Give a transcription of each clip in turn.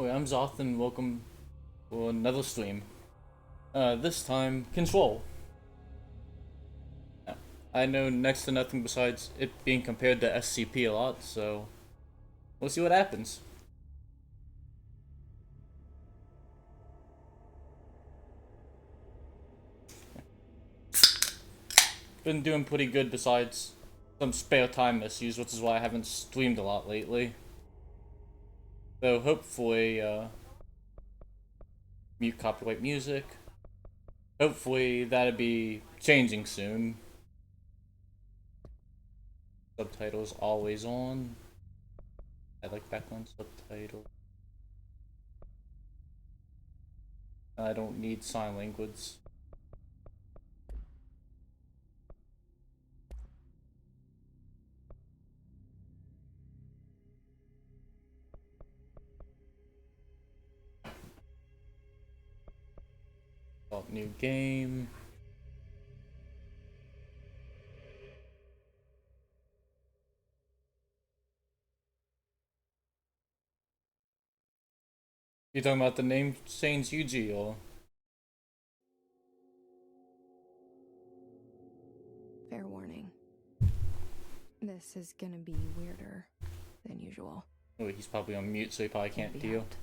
Oh, I'm Zoth and welcome to another stream. This time, Control. I know next to nothing besides it being compared to SCP a lot, so we'll see what happens. Been doing pretty good besides some spare time issues, which is why I haven't streamed a lot lately. So hopefully, mute copyright music. Hopefully that'll be changing soon. Subtitles always on. I like background subtitles. I don't need sign language. New game. You talking about the name change UG or? Fair warning. This is gonna be weirder than usual. Oh, he's probably on mute, so he probably can't deal. Out.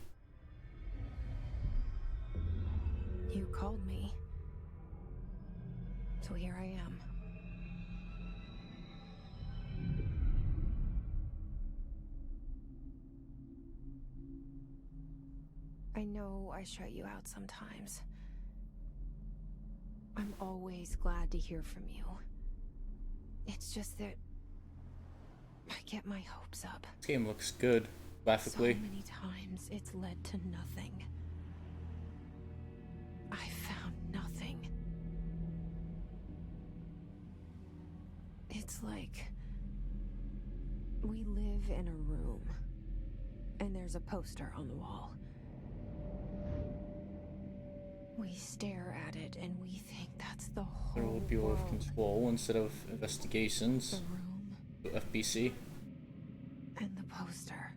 You called me. So here I am. I know I shut you out sometimes. I'm always glad to hear from you. It's just that I get my hopes up. This game looks good, graphically. So many times it's led to nothing. I found nothing. It's like we live in a room, and there's a poster on the wall. We stare at it, and we think that's the whole Bureau of world. Control instead of investigations. The room. FBC. And the poster.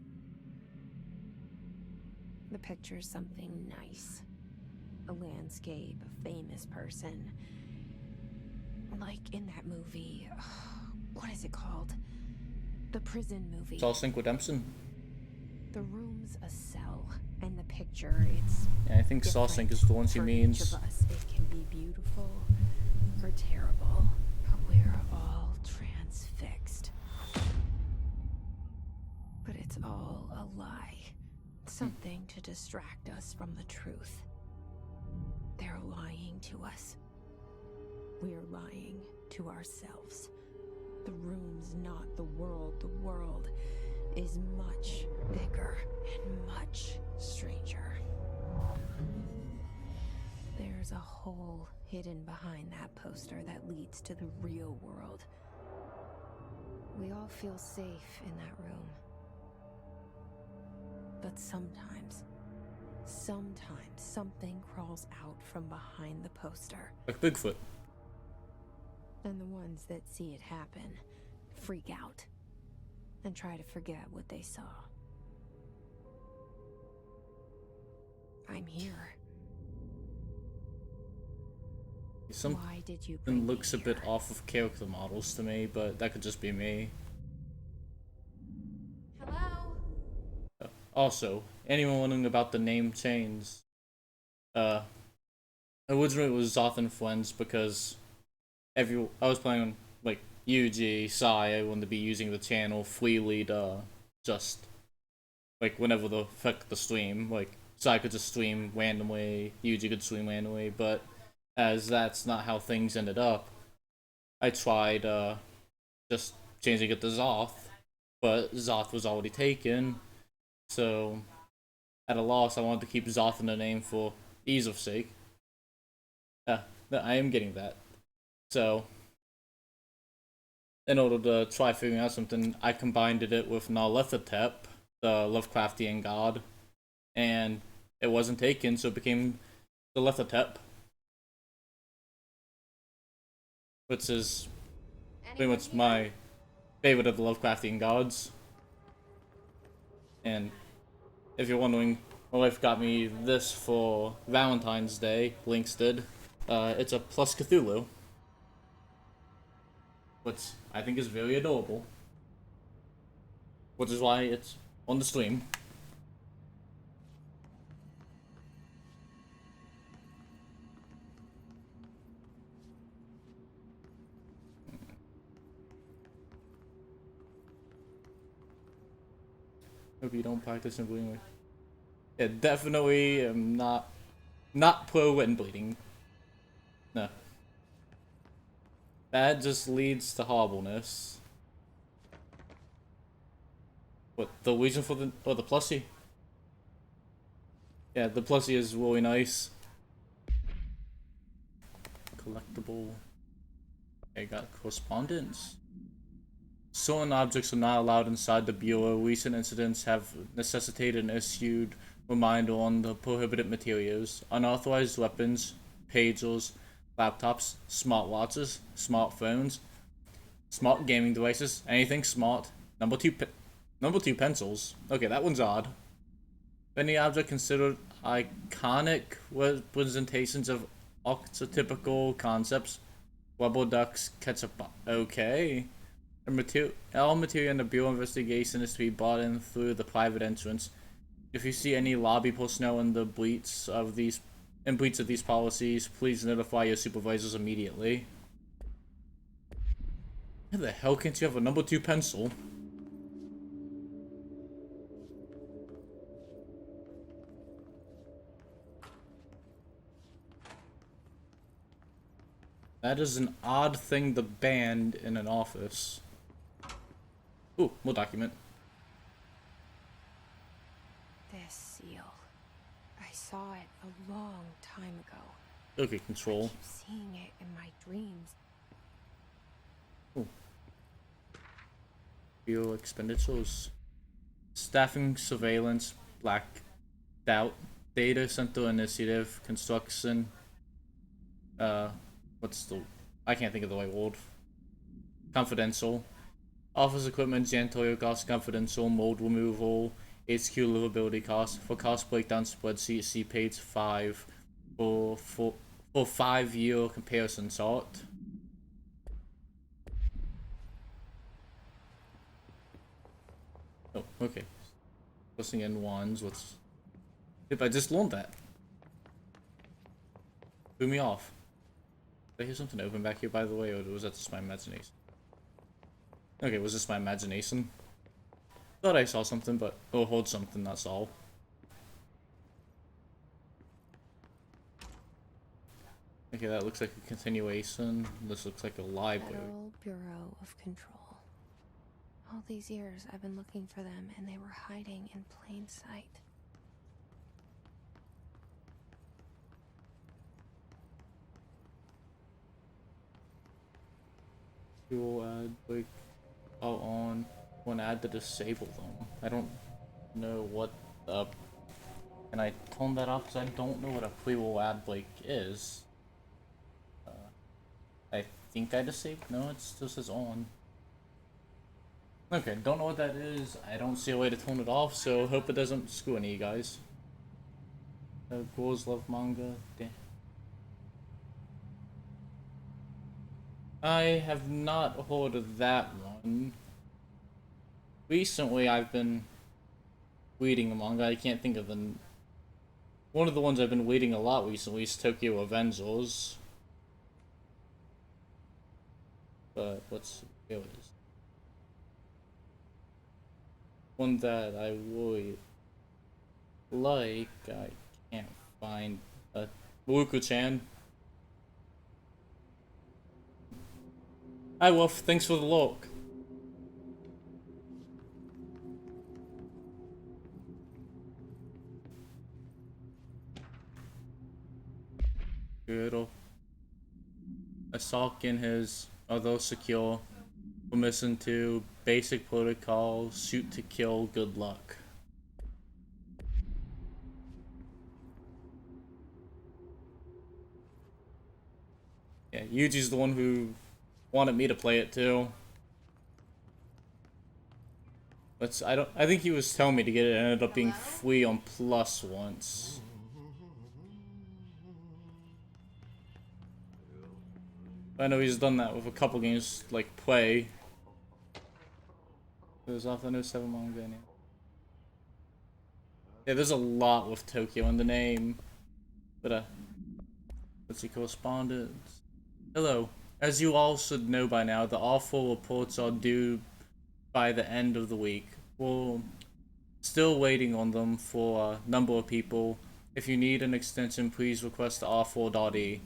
The picture's something nice. A landscape, a famous person. Like in that movie. What is it called? The prison movie. Shawshank Redemption. The room's a cell, and the picture, it's Yeah, I think Shawshank is the one she means. each of us, it can be beautiful or terrible, but we're all transfixed. But it's all a lie. Something to distract us from the truth. They're lying to us. We're lying to ourselves. The room's not the world. The world is much bigger and much stranger. There's a hole hidden behind that poster that leads to the real world. We all feel safe in that room. But sometimes something crawls out from behind the poster. Like Bigfoot. And the ones that see it happen freak out and try to forget what they saw. I'm here. Why did you bring me Looks a here? bit off of character models to me, but that could just be me. Hello? Also, anyone wondering about the name change? Originally it was Zoth and Friends because I was playing on like UG, Psy, I wanted to be using the channel freely to just like whenever the fuck the stream, like Psy could just stream randomly, UG could stream randomly, but as that's not how things ended up, I tried just changing it to Zoth, but Zoth was already taken, so at a loss I wanted to keep Zoth in the name for ease of sake. I am getting that. So, in order to try figuring out something, I combined it with Zothotep, the Lovecraftian god, and it wasn't taken, so it became the Zothotep, which is pretty much my favorite of the Lovecraftian gods. And if you're wondering My wife got me this for Valentine's Day. Lynx did. It's a plus Cthulhu, which I think is very adorable. Which is why it's on the stream. Hope you don't practice in bleeding. Yeah, definitely am not pro wet and bleeding. No. That just leads to horribleness. What, the reason for the plushie? Yeah, the plushie is really nice. Collectible. I got correspondence. Certain objects are not allowed inside the Bureau. Recent incidents have necessitated an issued reminder on the prohibited materials. Unauthorized weapons, pagers, laptops, smartwatches, smartphones, smart gaming devices, anything smart. Number two pencils. Okay, that one's odd. Any object considered iconic representations of archetypical concepts. Rubber ducks, ketchup. Okay. All material in the Bureau investigation is to be brought in through the private entrance. If you see any lobby personnel in breach of these policies, please notify your supervisors immediately. How the hell can't you have a number 2 pencil? That is an odd thing to ban in an office. Ooh, more document. This seal. I saw it a long time ago. Okay, control. I keep seeing it in my dreams. Ooh. Fuel expenditures. Staffing, surveillance, black doubt, data center initiative, construction. What's the? I can't think of the right word. Confidential. Office equipment, janitorial costs, confidential, mold removal, HQ livability costs. For cost breakdown spreadsheet, see page 5 for 5-year comparison chart. Oh, okay. Listening in ones, what's... If I just learned that. Threw me off. Did I hear something open back here, by the way, or was that just my imagination? Okay, was this my imagination? Thought I saw something, but... Oh, hold something, that's all. Okay, that looks like a continuation. This looks like a library. Federal Bureau of Control. All these years I've been looking for them, and they were hiding in plain sight. We will add, like, on one ad to disable them. I don't know what the... Can I turn that off? Because I don't know what a pre-roll ad break is. I think I disabled. No, it still says on. Okay, don't know what that is. I don't see a way to turn it off, so hope it doesn't screw any of you guys. Girls love manga. Damn. I have not heard of that one. Recently, I've been reading a manga. I can't think of the... One of the ones I've been reading a lot recently is Tokyo Avengers. But let's see. Here it is. One that I really like, I can't find. Wuku-chan. Hi Wolf, thanks for the look. Good. Assault in his, although secure, permission to basic protocol, shoot to kill, good luck. Yeah, Yuji's the one who wanted me to play it too. I think he was telling me to get it. It ended up being Hello? free on Plus once. I know he's done that with a couple games like Play. There's off the new 7 manga. Yeah, there's a lot with Tokyo in the name. But let's see, correspondence. Hello. As you all should know by now, the awful reports are due by the end of the week. We're still waiting on them for a number of people. If you need an extension, please request the R4.E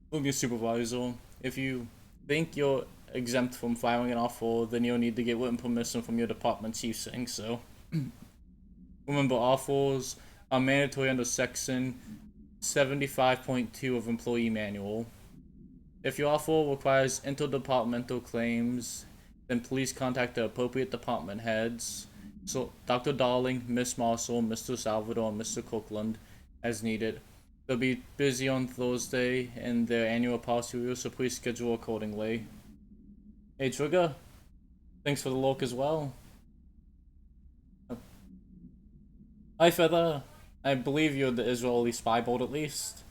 from your supervisor. If you think you're exempt from filing an R4, then you'll need to get written permission from your department chief saying so. Remember, R4s are mandatory under Section 75.2 of Employee Manual. If your R4 requires interdepartmental claims, then please contact the appropriate department heads. So, Dr. Darling, Miss Marshall, Mr. Salvador, and Mr. Cookland, as needed. They'll be busy on Thursday in their annual policy review, so please schedule accordingly. Hey, Trigger. Thanks for the look as well. Hi, Feather. I believe you're the Israeli spy boat at least.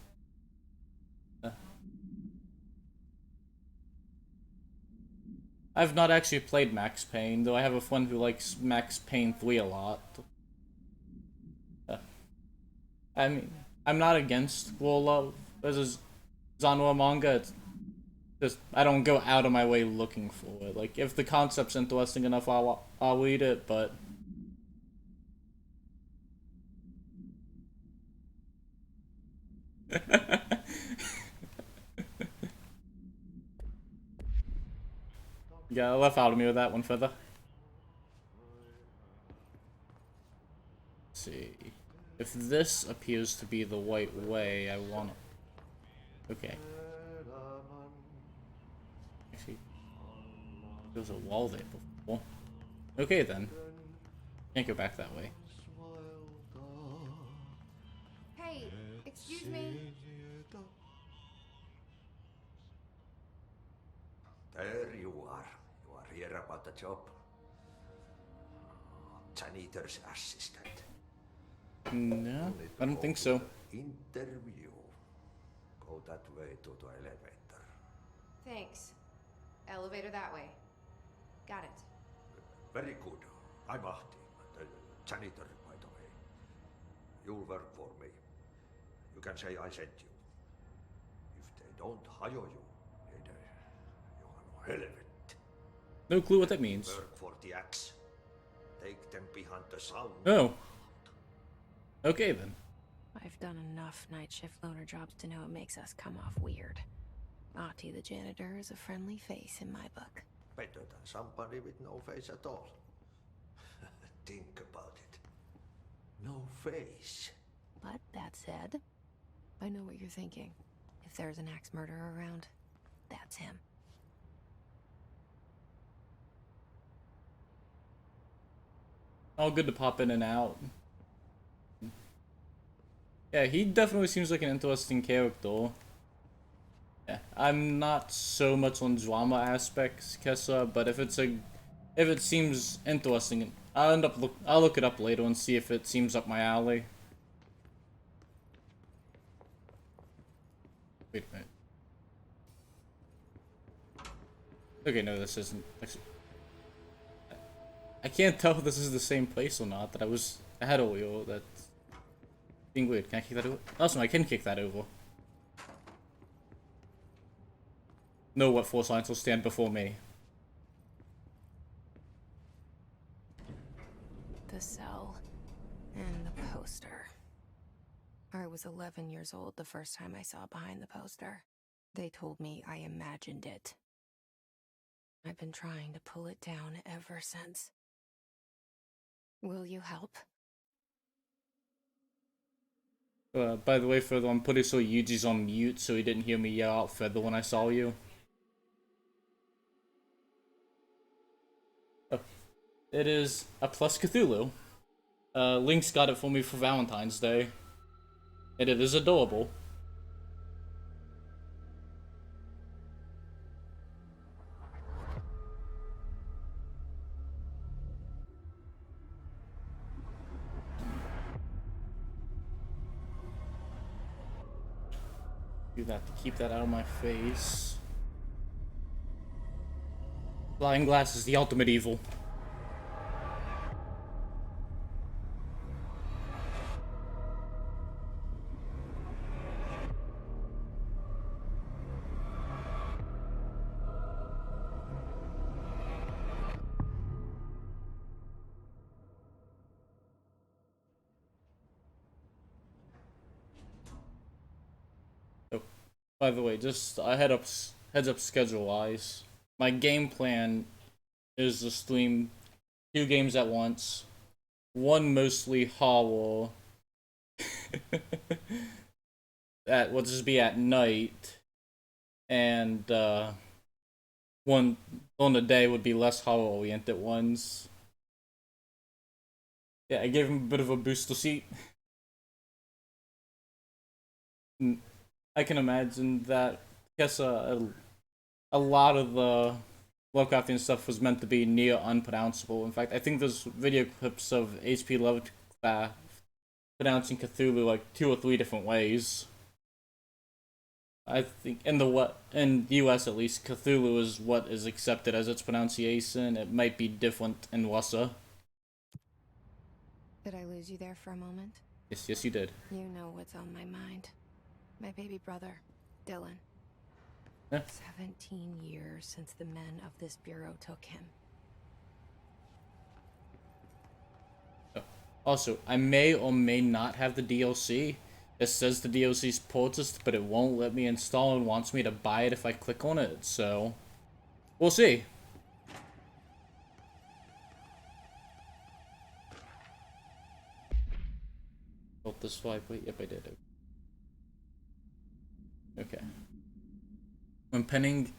I've not actually played Max Payne, though I have a friend who likes Max Payne 3 a lot. I mean, I'm not against War Love as a genre manga. It's just, I don't go out of my way looking for it. Like, if the concept's interesting enough, I'll read it, but... Yeah, left out of me with that one, Feather. Let's see. If this appears to be the right way, I want to... Okay. Actually, there was a wall there before. Okay, then. Can't go back that way. Hey, excuse me. There you are. You are here about the job. Janitor's assistant. No, I don't think so. Interview. Go that way to the elevator. Thanks. Elevator that way. Got it. Very good. I'm Ahti, the janitor, by the way. You'll work for me. You can say I sent you. If they don't hire you, then you are no helvet. No clue what that means. Work for the axe. Take them behind the sound. Oh. Okay then. I've done enough night shift loner jobs to know it makes us come off weird. Ahti the janitor is a friendly face in my book. Better than somebody with no face at all. Think about it. No face. But that said, I know what you're thinking. If there's an axe murderer around, that's him. All good to pop in and out. Yeah, he definitely seems like an interesting character. Yeah, I'm not so much on drama aspects, Kessa, but if it seems interesting, I'll look it up later and see if it seems up my alley. Wait a minute. Okay, no, this isn't. Actually, I can't tell if this is the same place or not. That I had earlier. That's being weird. Can I kick that over? Also, I can kick that over. No, what force lines will stand before me? The cell and the poster. I was 11 years old the first time I saw behind the poster. They told me I imagined it. I've been trying to pull it down ever since. Will you help? By the way, Feather, I'm pretty sure Yuji's on mute, so he didn't hear me yell out Feather when I saw you. It is a plus Cthulhu. Link's got it for me for Valentine's Day. And it is adorable. Do that to keep that out of my face. Flying glass is the ultimate evil. Oh, by the way, just a heads up schedule wise. My game plan is to stream 2 games at once. One mostly hollow. That will just be at night, and one on the day would be less hollow oriented ones. Yeah, I gave him a bit of a booster seat. I can imagine that. I guess a lot of the Lovecraftian stuff was meant to be near unpronounceable. In fact, I think there's video clips of HP Lovecraft pronouncing Cthulhu like 2 or 3 different ways. I think in in US at least, Cthulhu is what is accepted as its pronunciation. It might be different in Russia. Did I lose you there for a moment? Yes, you did. You know what's on my mind. My baby brother, Dylan. Yeah. 17 years since the men of this bureau took him. Also, I may or may not have the DLC. It says the DLC's purchased, but it won't let me install and wants me to buy it if I click on it, so we'll see. Built this swipe. Wait, yep, I did. Okay. When penning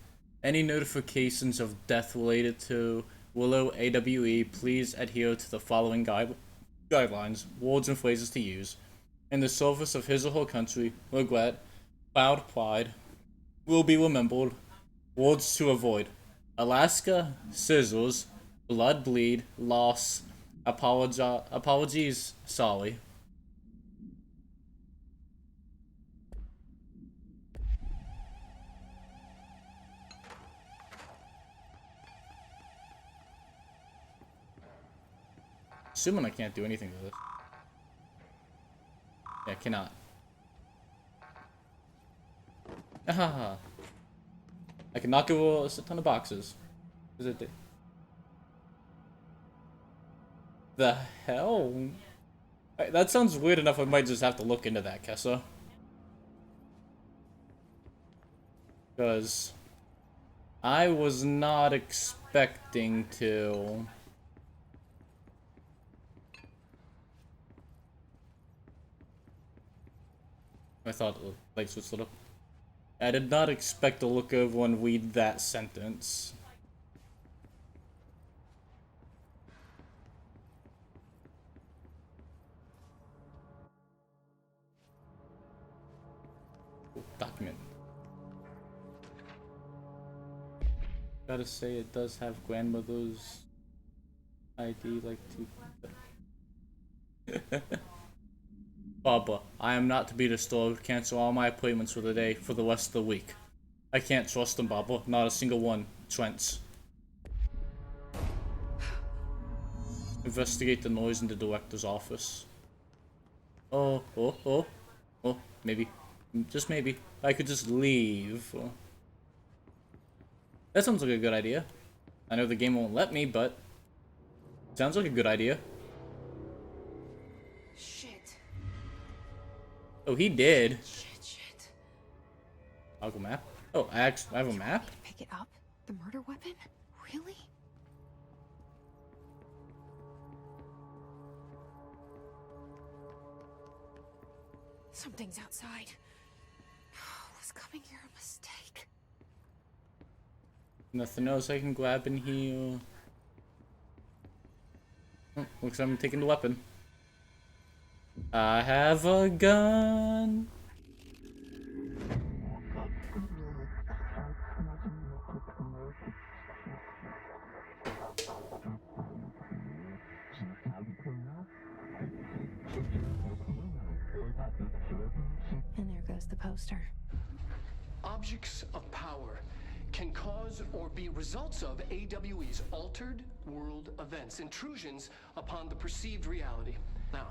any notifications of death related to Willow AWE, please adhere to the following guidelines, words and phrases to use. In the service of his or her country, regret, proud pride, will be remembered. Words to avoid: Alaska, scissors, blood bleed, loss, apologies, sorry. Assuming I can't do anything with it. Yeah, I cannot. Ah, I can knock over a ton of boxes. Is it the hell? That sounds weird enough. I might just have to look into that, Kessa. Because I was not expecting to. I thought like switched it up. I did not expect to look over and read that sentence. Document. Gotta say, it does have grandmother's ID, like to. Baba, I am not to be disturbed. Cancel all my appointments for the day for the rest of the week. I can't trust them, Baba. Not a single one. Trent's. Investigate the noise in the director's office. Oh, maybe. Just maybe. I could just leave. That sounds like a good idea. I know the game won't let me, but sounds like a good idea. Shit. Oh, he did. Shit. Toggle map. Oh, I have a map? Pick it up? The murder weapon? Really? Something's outside. Was coming here a mistake? Nothing else I can grab in here. Oh, looks like I'm taking the weapon. I have a gun. And there goes the poster. objects of power can cause or be results of AWE's altered world events, intrusions upon the perceived reality. Now,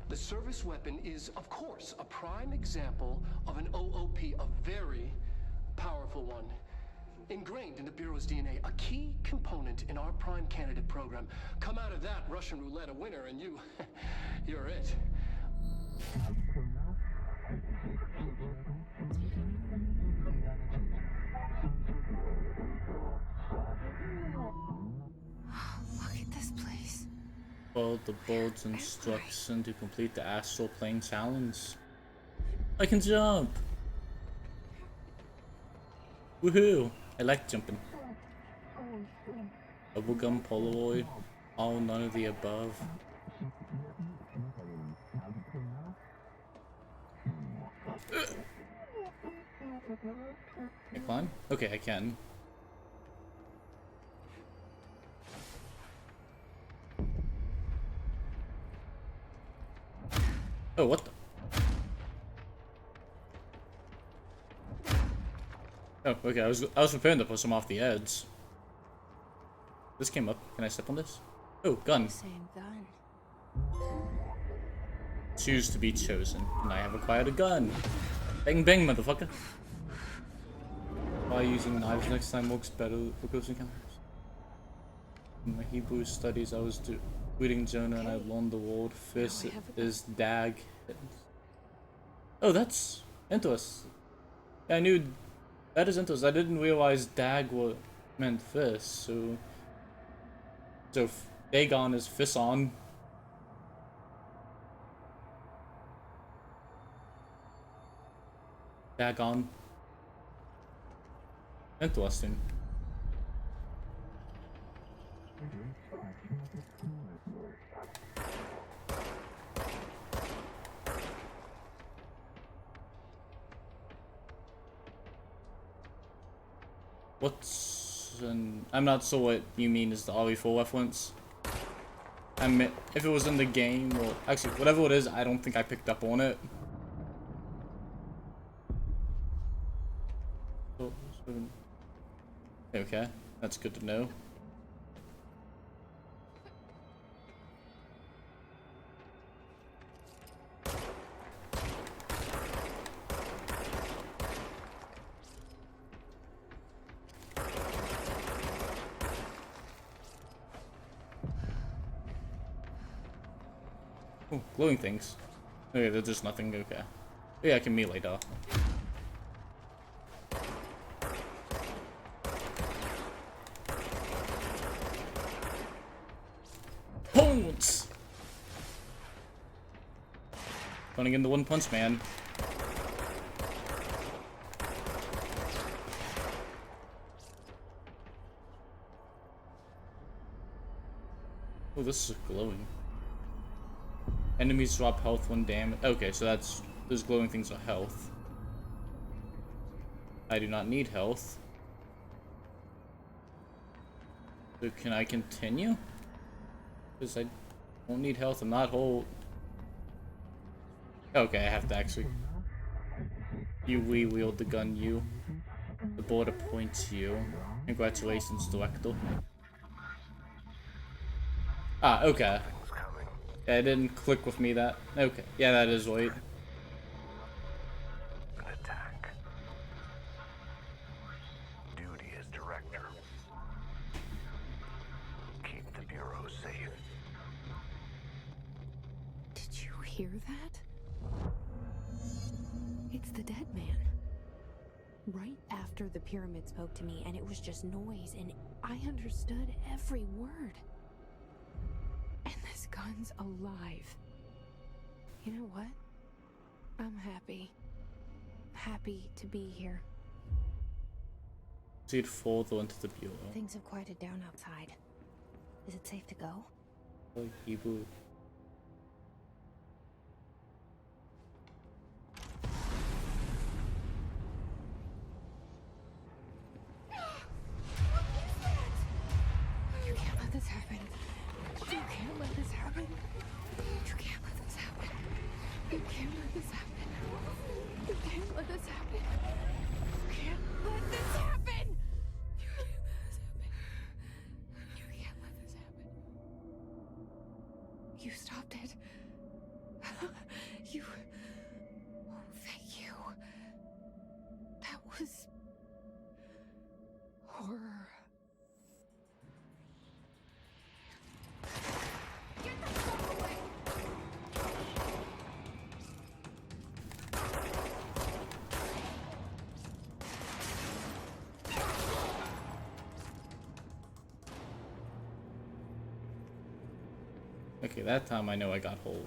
the service weapon is, of course, a prime example of an OOP, a very powerful one. Ingrained in the Bureau's DNA, a key component in our prime candidate program. Come out of that Russian roulette a winner and you're it. Look at this place. Follow the board's instruction to complete the astral plane challenge. I can jump! Woohoo! I like jumping. Bubblegum Polaroid. All none of the above. Can I climb? Okay, I can. Oh, what the? Oh, okay, I was preparing to push him off the edge. This came up. Can I step on this? Oh, gun. Same gun. Choose to be chosen. And I have acquired a gun. Bang bang, motherfucker. Why using knives next time works better for close encounters. In my Hebrew studies, I was reading Jonah and I learned the word fist is dag. Oh, that's interesting. Yeah, I knew that is interesting. I didn't realize dag meant fist. So Dagon is Fisson. Dagon. Interesting. I'm not sure what you mean is the RE4 reference. I mean, if it was in the game, or actually, whatever it is, I don't think I picked up on it. Okay, that's good to know. Oh, glowing things. Okay, they're just nothing. Okay. Yeah, I can melee though. Bones! Running into One Punch Man. Oh, this is glowing. Enemies drop health when damage. Okay, so those glowing things are health. I do not need health. So can I continue? Because I don't need health. I'm not whole. Okay, I have to actually. You wield the gun. You. The board appoints you. Congratulations, Director. Ah, okay. Yeah, it didn't click with me that. Okay, yeah, that is right. An attack. Duty as director. Keep the Bureau safe. Did you hear that? It's the dead man. Right after the pyramid spoke to me, and it was just noise, and I understood every word. And this gun's alive. You know what? I'm happy. Happy to be here. Proceed further into the Bureau. Things have quieted down outside. Is it safe to go? Hebrew. You can't let this happen. You can't let this happen. You can't let this happen. You can't let this happen. You can't let this happen. You stopped it. You... Oh, thank you. That was... horror. Get the fuck away! Okay, that time I know I got hold.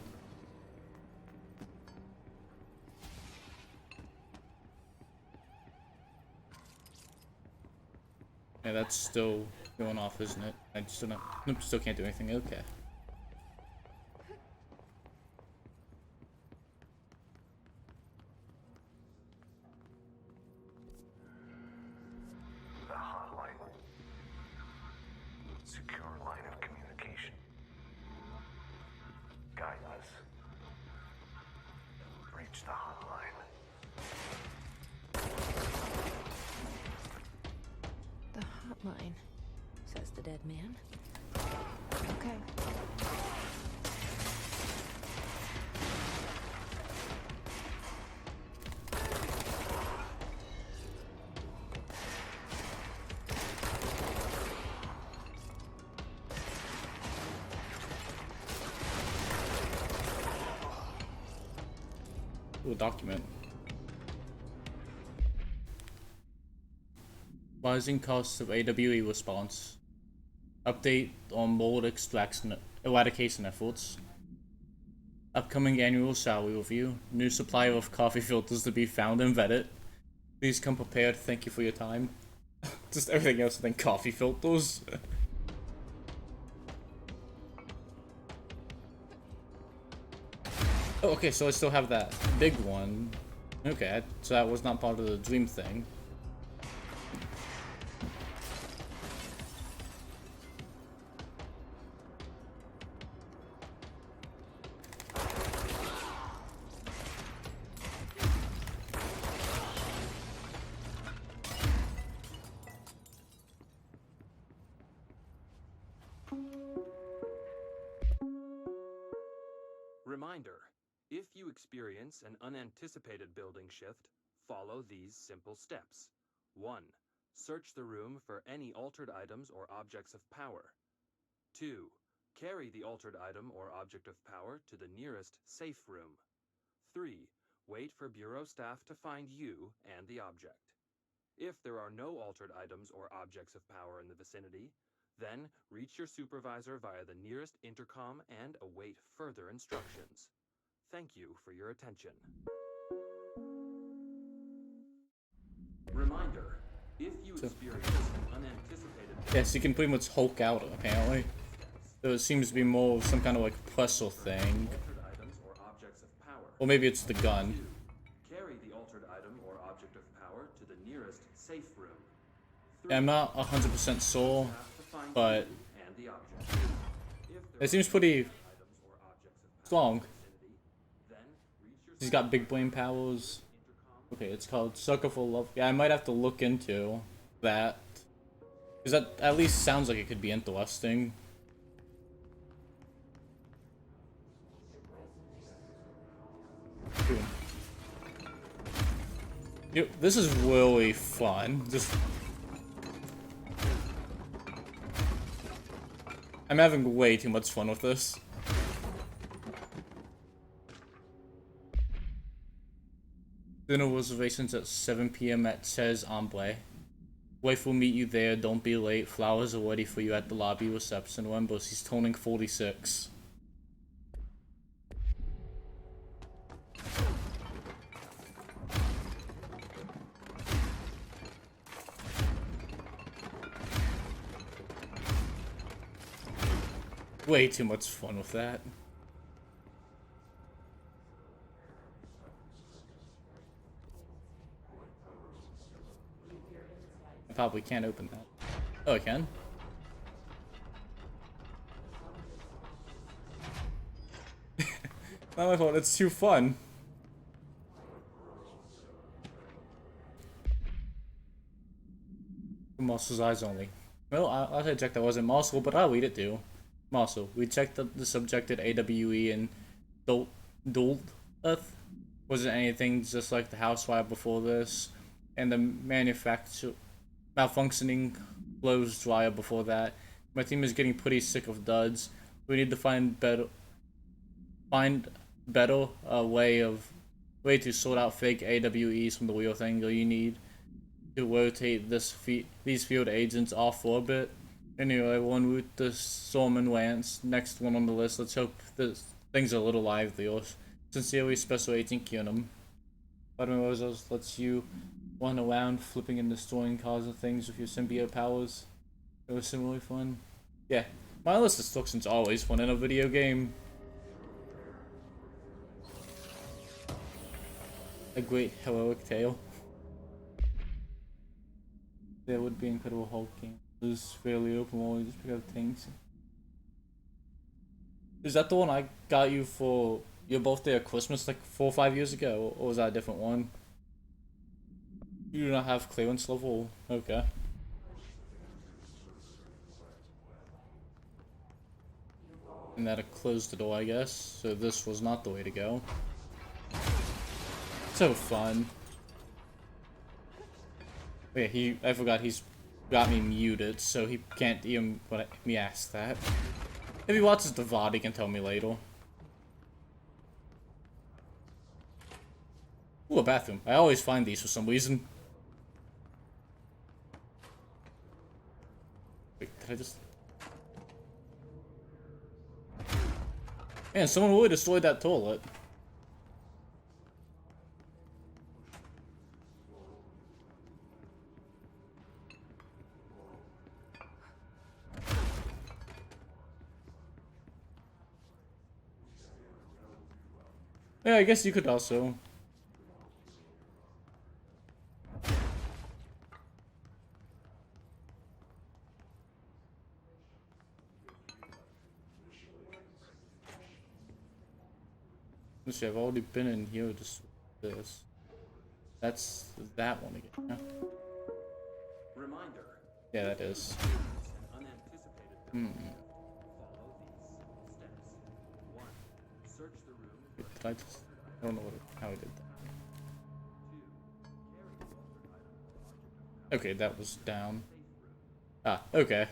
Yeah, that's still going off, isn't it? I still not. Nope, still can't do anything. Okay. The hotline. Secure line of communication. Guide us. Reach the hotline. The hotline, says the dead man. Okay. Ooh, document. Rising costs of AWE response. Update on mold eradication efforts. Upcoming annual salary review. New supply of coffee filters to be found and vetted. Please come prepared. Thank you for your time. Just everything else than coffee filters. Oh, okay, so I still have that big one. Okay, so that was not part of the dream thing. Reminder, if you experience an unanticipated building shift, follow these simple steps. 1. Search the room for any altered items or objects of power. 2. Carry the altered item or object of power to the nearest safe room. 3. Wait for Bureau staff to find you and the object. If there are no altered items or objects of power in the vicinity, then reach your supervisor via the nearest intercom and await further instructions. Thank you for your attention. Reminder, if you experience an unanticipated... Yes, you can pretty much Hulk out, apparently. So it seems to be more of some kind of like pressure thing. altered items or objects of power. Or maybe it's the gun. 2. Carry the altered item or object of power to the nearest safe room. Yeah, I'm not 100% sure, but And the object. If there it seems pretty items or objects of power strong. in the vicinity, then reach your He's got big brain powers. Okay, it's called Sucker for Love. Yeah, I might have to look into that. Because that at least sounds like it could be interesting. Dude. This is really fun. Just... I'm having way too much fun with this. Dinner reservations at 7 p.m. at Chez Ambre. Wife will meet you there, don't be late. Flowers are ready for you at the lobby reception. Remember, she's turning 46. Way too much fun with that. I probably can't open that. Oh, I can. Not my fault, it's too fun. Muscle's eyes only. Well, I had to check that wasn't muscle, but I'll read it too. Also, we checked the subjected AWE and Earth wasn't anything just like the house fire before this, and the manufacture malfunctioning clothes dryer before that. My team is getting pretty sick of duds. We need to find better way to sort out fake AWEs from the real thing. Or you need to rotate these field agents off orbit. Anyway, one route to Storm and Lance. Next one on the list. Let's hope this things are a little livelier. Sincerely, Special Agent Kieran. Spider-Man Roses lets you run around flipping and destroying cars and things with your symbiote powers. It was similarly fun. Yeah, mindless destruction's always fun in a video game. A great heroic tale. There would be Incredible Hulk game. It was fairly open world, you just pick up things. Is that the one I got you for your birthday or Christmas like 4 or 5 years ago? Or was that a different one? You do not have clearance level? Okay. And that closed the door, I guess. So this was not the way to go. So fun. Yeah, I forgot he's got me muted, so he can't even let me ask that. If he watches the VOD, he can tell me later. Ooh, a bathroom. I always find these for some reason. Wait, did I just... Man, someone really destroyed that toilet. Yeah, I guess you could also. Let's see, I've already been in here just with this. That's that one again. Yeah, Reminder. yeah that is. An unanticipated Follow these steps. 1. Search the room for Wait, did I just... I don't know how I did that. 2. Okay, that was down. Ah, okay.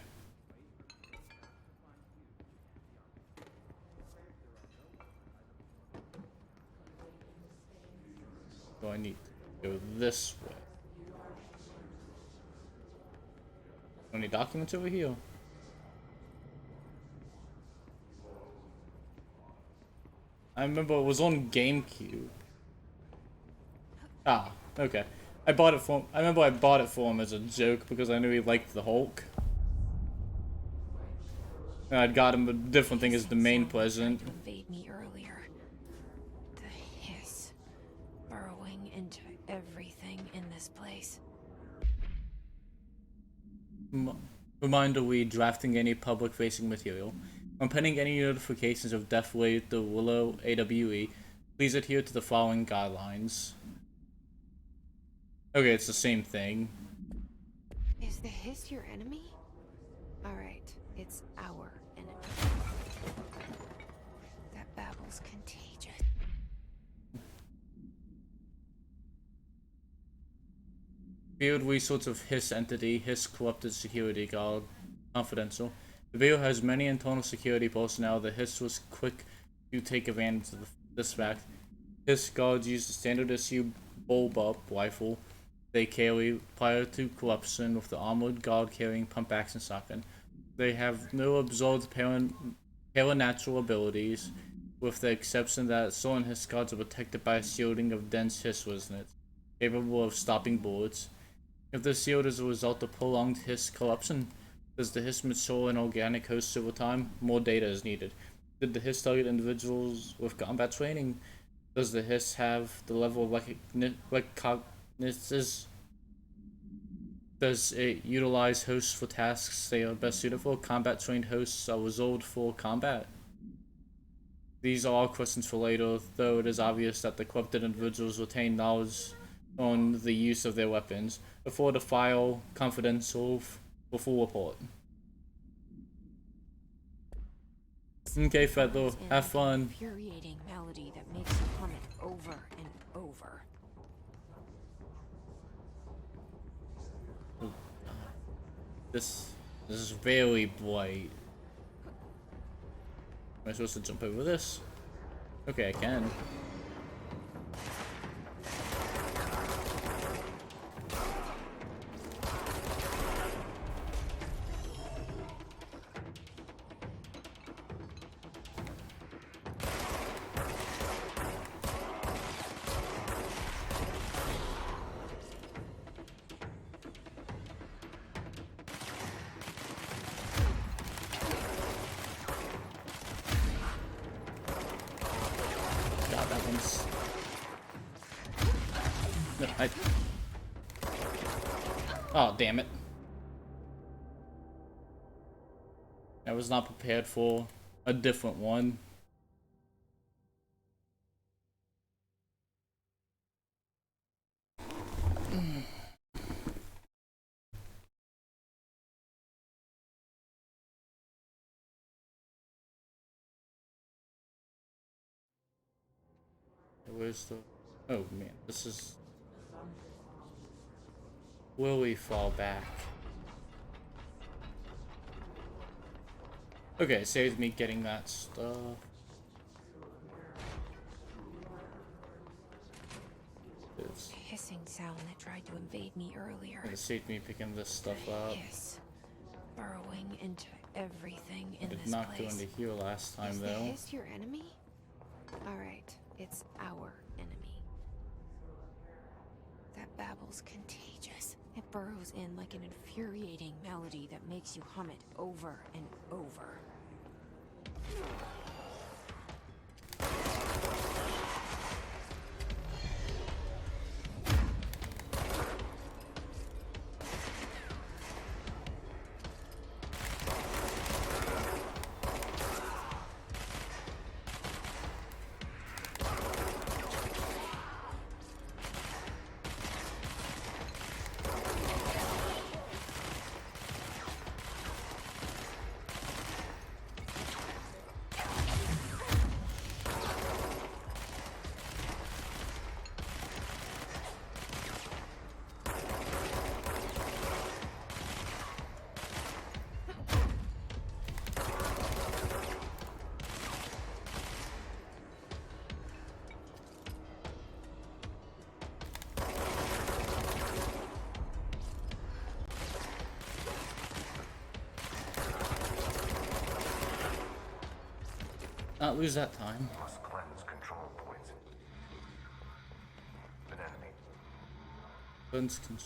So I need to go this way. Any documents over here? I remember it was on GameCube. Ah, okay. I remember I bought it for him as a joke because I knew he liked the Hulk. And I'd got him a different thing as the main present. Invade me earlier. The hiss burrowing into everything in this place. Reminder, we drafting any public facing material. When pending any notifications of death related to Willow AWE, please adhere to the following guidelines. Okay, it's the same thing. Is the hiss your enemy? Alright, it's our enemy. That babble's contagious. Field resource of Hiss entity, Hiss corrupted security guard, confidential. The video has many internal security personnel. The Hiss was quick to take advantage of this fact. Hiss guards use the standard issue bulb-up rifle they carry prior to corruption with the armored guard carrying pump action shotgun. They have no absorbed paranatural abilities, with the exception that certain Hiss guards are protected by a shielding of dense Hiss resonance, capable of stopping bullets. If the shield is a result of prolonged Hiss corruption, does the Hiss mature in organic hosts over time? More data is needed. Did the Hiss target individuals with combat training? Does the Hiss have the level of recognitions? Does it utilize hosts for tasks they are best suited for? Combat trained hosts are reserved for combat. These are all questions for later, though it is obvious that the corrupted individuals retain knowledge on the use of their weapons before the file confidential for full report. us. Okay, Feather, Burrows in have like an fun. infuriating melody that makes you hum it over and over. This is very bright. Am I supposed to jump over this? Okay, I can. God, that one's... No, Oh, damn it. I was not prepared for a different one. Where's the... Oh man, this is... Will we fall back? Okay, it saves me getting that stuff. It's... Hissing sound that tried to invade me earlier. It saved me picking this stuff up. Hiss, burrowing into everything I in did this not go place. into here last time Is the though. hiss your enemy? Alright, it's our enemy. That babble's contagious. It burrows in like an infuriating melody that makes you hum it over and over. Not lose that time. Must cleanse control points. An enemy.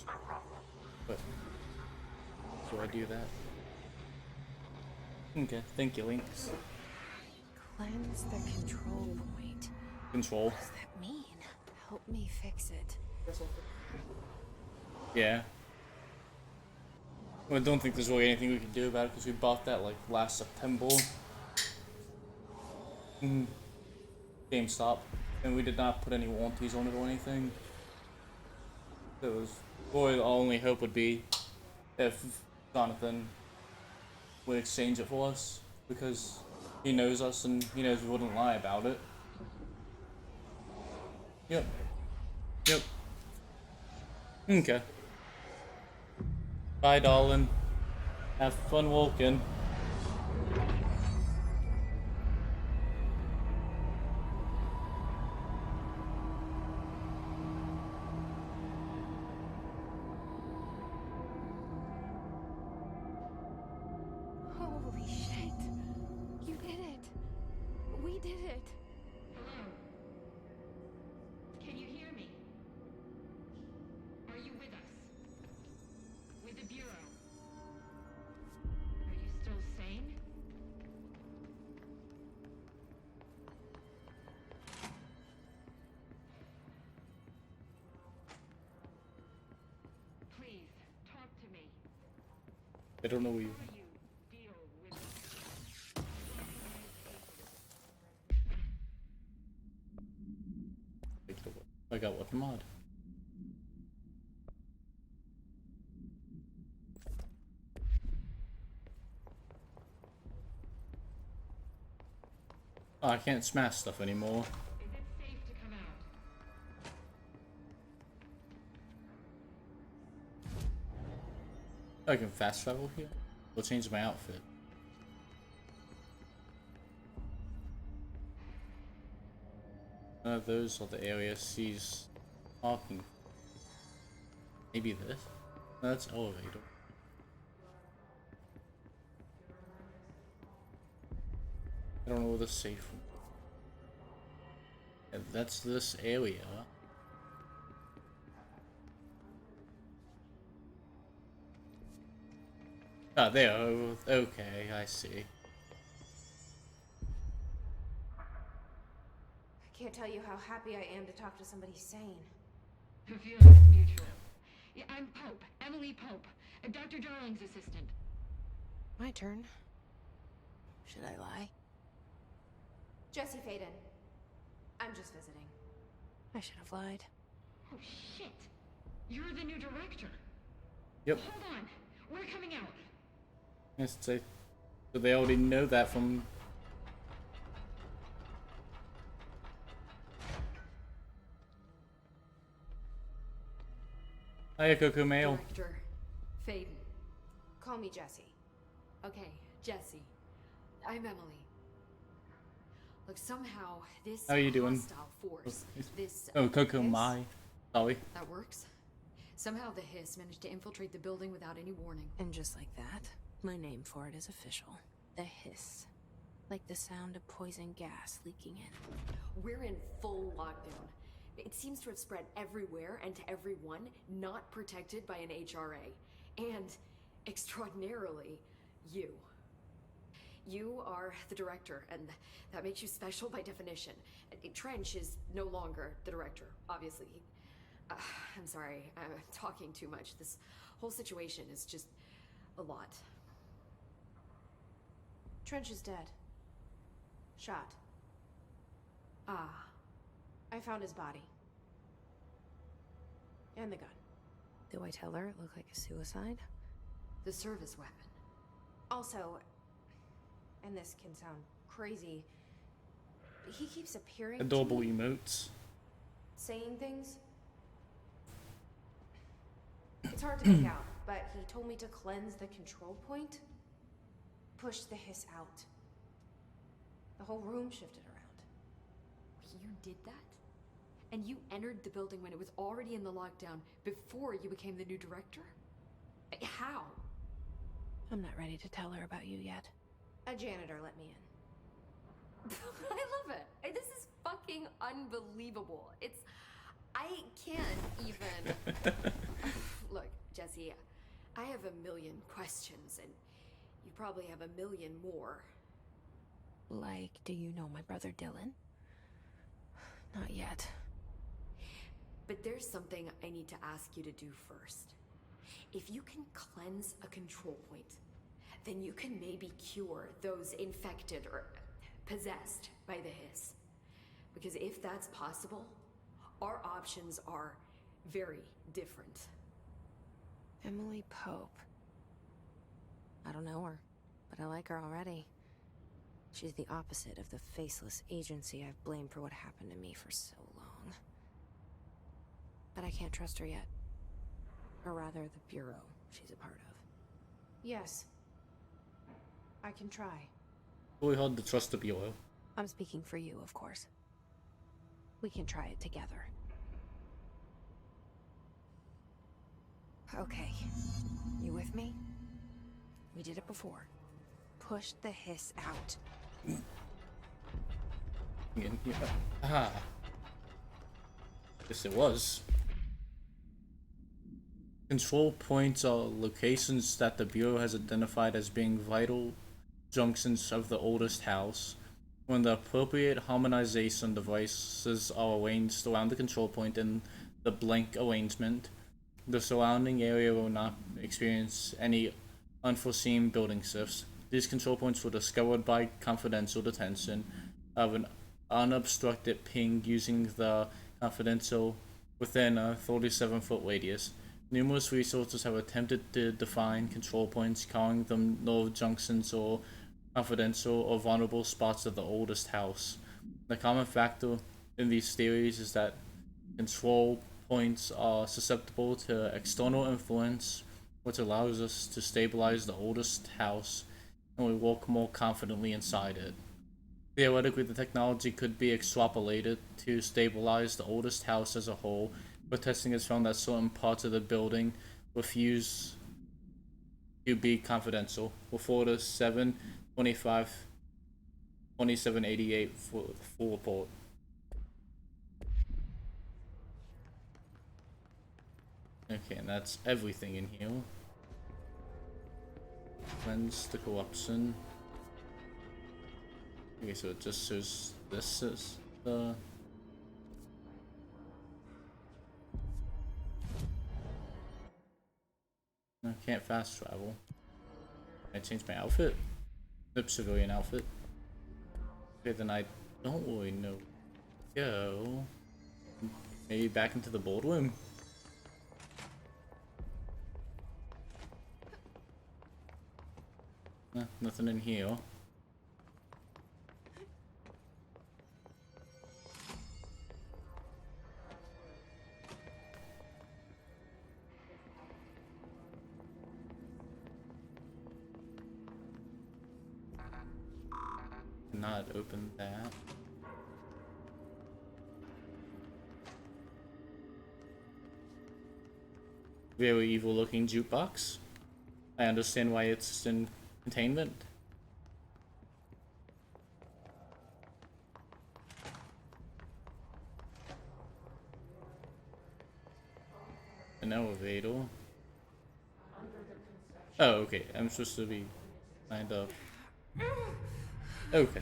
Corrupt. But do I do that? Okay, thank you, Lynx. Cleanse the control point. Control. What does that mean? Help me fix it. Yeah. Well, I don't think there's really anything we can do about it because we bought that like last September. GameStop, and we did not put any warranties on it or anything. It was, boy, the only hope would be if Jonathan would exchange it for us because he knows us and he knows we wouldn't lie about it. Yep. Yep. Okay. Bye, darling. Have fun walking. Holy shit. You did it. We did it. Hello? Can you hear me? Are you with us? With the Bureau? Are you still sane? Please, talk to me. I don't know where you. How do you deal with... I got what mod. Oh, I can't smash stuff anymore. Is it safe to come out? I can fast travel here. We'll change my outfit. Those are the areas she's talking. Maybe this? No, that's elevator. I don't know where the safe room. Yeah, that's this area. Ah, there. Oh, okay, I see. I can't tell you how happy I am to talk to somebody sane. The feeling's mutual. Yeah, I'm Pope, Emily Pope, Dr. Darling's assistant. My turn. Should I lie? Jesse Faden. I'm just visiting. I should have lied. Oh shit! You're the new director. Yep. Hold on, we're coming out. Yes, so they already know that from. Hiya, Coco Mail. Director Faden. Call me Jesse. Okay, Jesse. I'm Emily. Look, somehow this How you doing? hostile force, this Oh, Coco hiss, Mai. Sorry. that works. Somehow the hiss managed to infiltrate the building without any warning. And just like that, my name for it is official. The hiss. Like the sound of poison gas leaking in. We're in full lockdown. It seems to have spread everywhere and to everyone not protected by an HRA. And, extraordinarily, you. You are the director, and that makes you special by definition. Trench is no longer the director, obviously. I'm sorry, I'm talking too much. This whole situation is just a lot. Trench is dead. Shot. Ah, I found his body. And the gun. Do I tell her it looked like a suicide? the service weapon. Also, and this can sound crazy, he keeps appearing to Adorable me, emotes. saying things. It's hard to make out, but he told me to cleanse the control point, push the hiss out. The whole room shifted around. You did that? And you entered the building when it was already in the lockdown before you became the new director? How? I'm not ready to tell her about you yet. A janitor let me in. I love it. This is fucking unbelievable. I can't even. Look, Jesse, I have a million questions, and you probably have a million more. Like, do you know my brother Dylan? Not yet. But there's something I need to ask you to do first. If you can cleanse a control point, then you can maybe cure those infected or possessed by the hiss. Because if that's possible, our options are very different. Emily Pope. I don't know her, but I like her already. She's the opposite of the faceless agency I've blamed for what happened to me for so long. But I can't trust her yet. Or rather, the Bureau she's a part of. Yes. I can try. Really hard to trust the Bureau. I'm speaking for you, of course. We can try it together. Okay. You with me? We did it before. Push the hiss out. Yeah. Ah. Yes, it was. Control points are locations that the Bureau has identified as being vital junctions of the oldest house. When the appropriate harmonization devices are arranged around the control point in the blank arrangement, the surrounding area will not experience any unforeseen building shifts. These control points were discovered by confidential detection of an unobstructed ping using the confidential within a 37-foot radius. Numerous researchers have attempted to define control points, calling them node junctions or confidential, or vulnerable spots of the oldest house. The common factor in these theories is that control points are susceptible to external influence, which allows us to stabilize the oldest house, and we walk more confidently inside it. Theoretically, the technology could be extrapolated to stabilize the oldest house as a whole, but testing has found that certain parts of the building refuse to be confidential. Before the 725 2788 full report. Okay, and that's everything in here. Cleanse the corruption. Okay, so it just says this is the... I can't fast travel. Can I change my outfit? The civilian outfit. Okay, then I don't really know. Go. Maybe back into the boardroom. Nothing in here. Not open that. Very evil looking jukebox. I understand why it's in containment. An elevator. Oh, okay. I'm supposed to be lined up. Okay.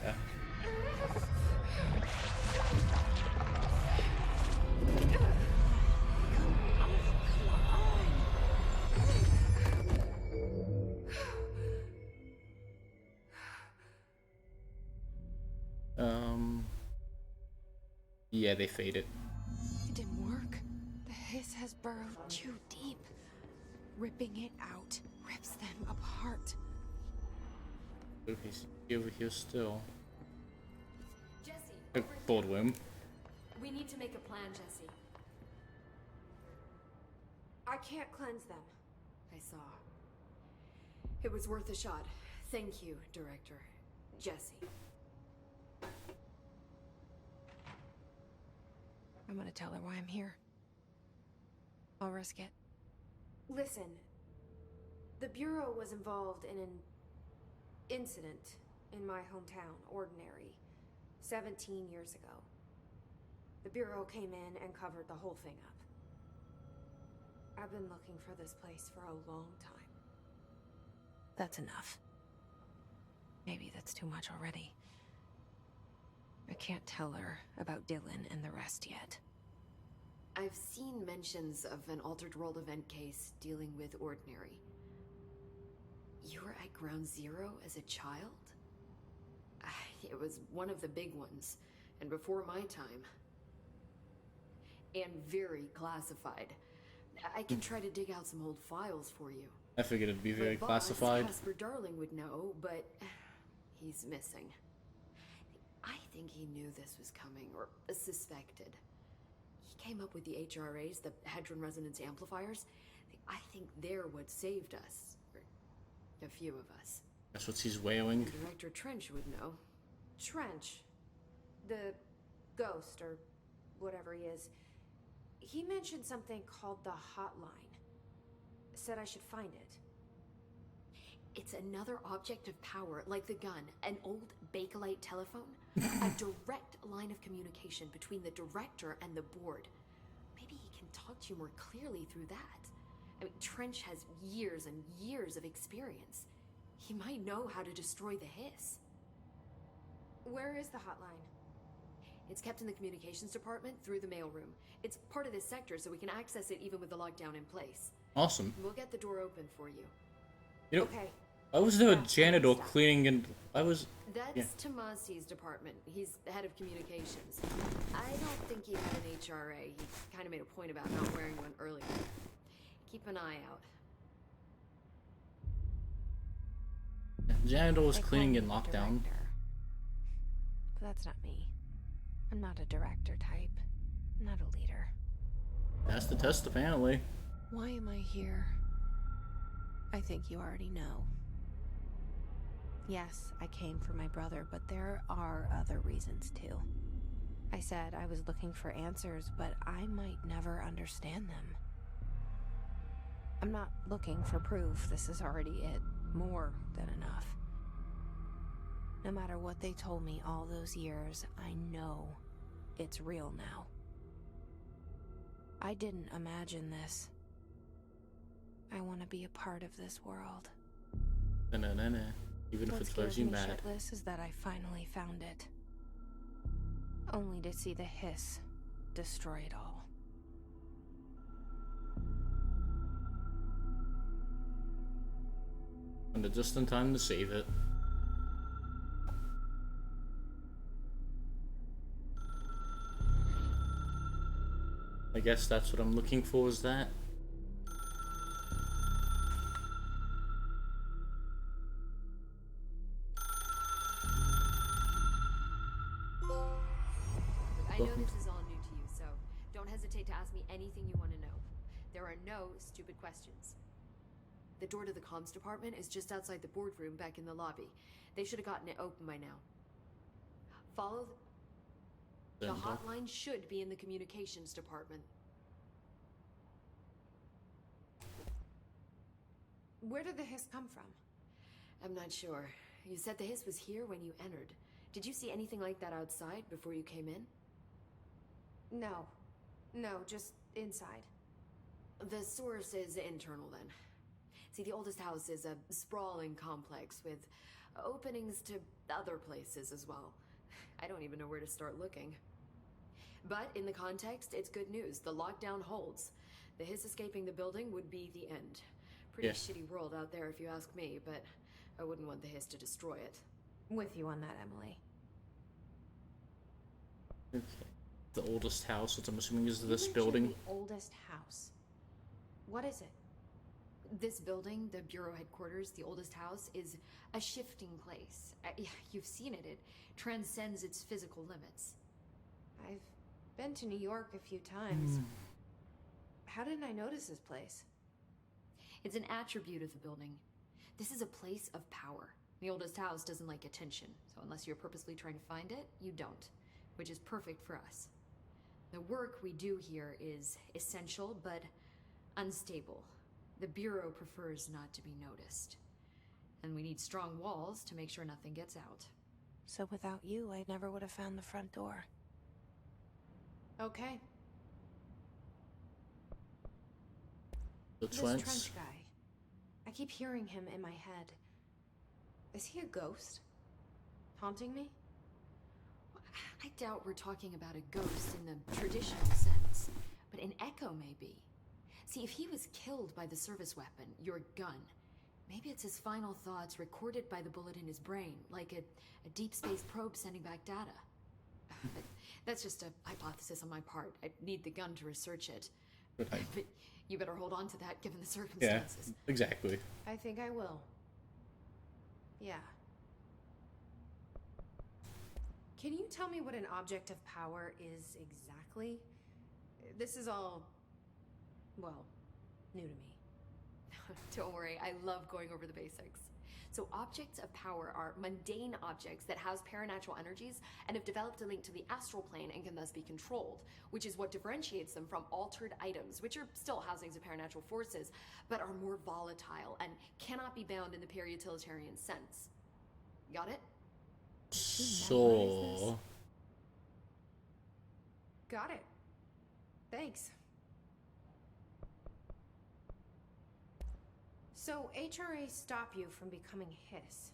Yeah, they faded. It didn't work. The hiss has burrowed too deep. Ripping it out rips them apart. Okay, so over here still. Jesse, Boardroom. we need to make a plan, Jesse. I can't cleanse them. I saw. It was worth a shot. Thank you, Director. Jesse. I'm gonna tell her why I'm here. I'll risk it. Listen, the Bureau was involved in an incident in my hometown, Ordinary, 17 years ago. The Bureau came in and covered the whole thing up. I've been looking for this place for a long time. That's enough. Maybe that's too much already. I can't tell her about Dylan and the rest yet. I've seen mentions of an Altered World event case dealing with Ordinary. You were at Ground Zero as a child? It was one of the big ones, and before my time. And very classified. I can try to dig out some old files for you. I figured it'd be very My boss, classified. Casper Darling would know, but he's missing. I think he knew this was coming, or suspected. He came up with the HRAs, the Hadron Resonance Amplifiers. I think they're what saved us. Or a few of us. That's what he's wailing. Director Trench would know. Trench, the ghost, or whatever he is, he mentioned something called the Hotline. Said I should find it. It's another object of power, like the gun, an old Bakelite telephone, a direct line of communication between the director and the board. Maybe he can talk to you more clearly through that. I mean, Trench has years and years of experience. He might know how to destroy the hiss. Where is the hotline? It's kept in the communications department through the mailroom. It's part of this sector, so we can access it even with the lockdown in place. Awesome. We'll get the door open for you. You know, Okay. I was the janitor cleaning and That's Tomasi's department. He's the head of communications. I don't think he had an HRA. He kind of made a point about not wearing one earlier. Keep an eye out. Janitor was They call cleaning me in the lockdown. director. But that's not me. I'm not a director type. I'm not a leader. That's the test, apparently. Why am I here? I think you already know. Yes, I came for my brother, but there are other reasons too. I said I was looking for answers, but I might never understand them. I'm not looking for proof. This is already it. More than enough. No matter what they told me all those years, I know it's real now. I didn't imagine this. I want to be a part of this world. Na-na-na-na. Even if What it scares drives you me mad. shitless is that I finally found it. Only to see the hiss destroy it all. And they're just in time to save it. I guess that's what I'm looking for, is that? I know this is all new to you, so don't hesitate to ask me anything you want to know. There are no stupid questions. The door to the comms department is just outside the boardroom back in the lobby. They should have gotten it open by now. Follow the hotline should be in the communications department. Where did the hiss come from? I'm not sure. You said the hiss was here when you entered. Did you see anything like that outside before you came in? No. No, just inside. The source is internal then. See, the oldest house is a sprawling complex with openings to other places as well. I don't even know where to start looking. But in the context, it's good news. The lockdown holds. The hiss escaping the building would be the end. Pretty shitty world out there if you ask me, but I wouldn't want the hiss to destroy it. With you on that, Emily. Okay. The oldest house, which I'm assuming is You this mentioned building. The oldest house. What is it? This building, the Bureau headquarters, the oldest house, is a shifting place. You've seen it. It transcends its physical limits. I've been to New York a few times. How didn't I notice this place? It's an attribute of the building. This is a place of power. The oldest house doesn't like attention, so unless you're purposely trying to find it, you don't, which is perfect for us. The work we do here is essential, but unstable. The Bureau prefers not to be noticed. And we need strong walls to make sure nothing gets out. So without you, I never would have found the front door. Okay. The This Trents. trench guy. I keep hearing him in my head. Is he a ghost? Haunting me? I doubt we're talking about a ghost in the traditional sense, but an echo maybe. See, if he was killed by the service weapon, your gun, maybe it's his final thoughts recorded by the bullet in his brain, like a deep space probe sending back data. But that's just a hypothesis on my part. I need the gun to research it. But you better hold on to that given the circumstances. Yeah, exactly. I think I will. Yeah. Can you tell me what an object of power is exactly? This is all, well, new to me. Don't worry, I love going over the basics. So objects of power are mundane objects that house paranatural energies and have developed a link to the astral plane and can thus be controlled, which is what differentiates them from altered items, which are still housings of paranatural forces, but are more volatile and cannot be bound in the peri-utilitarian sense. Got it? So... Got it. Thanks. So HRA stop you from becoming Hiss?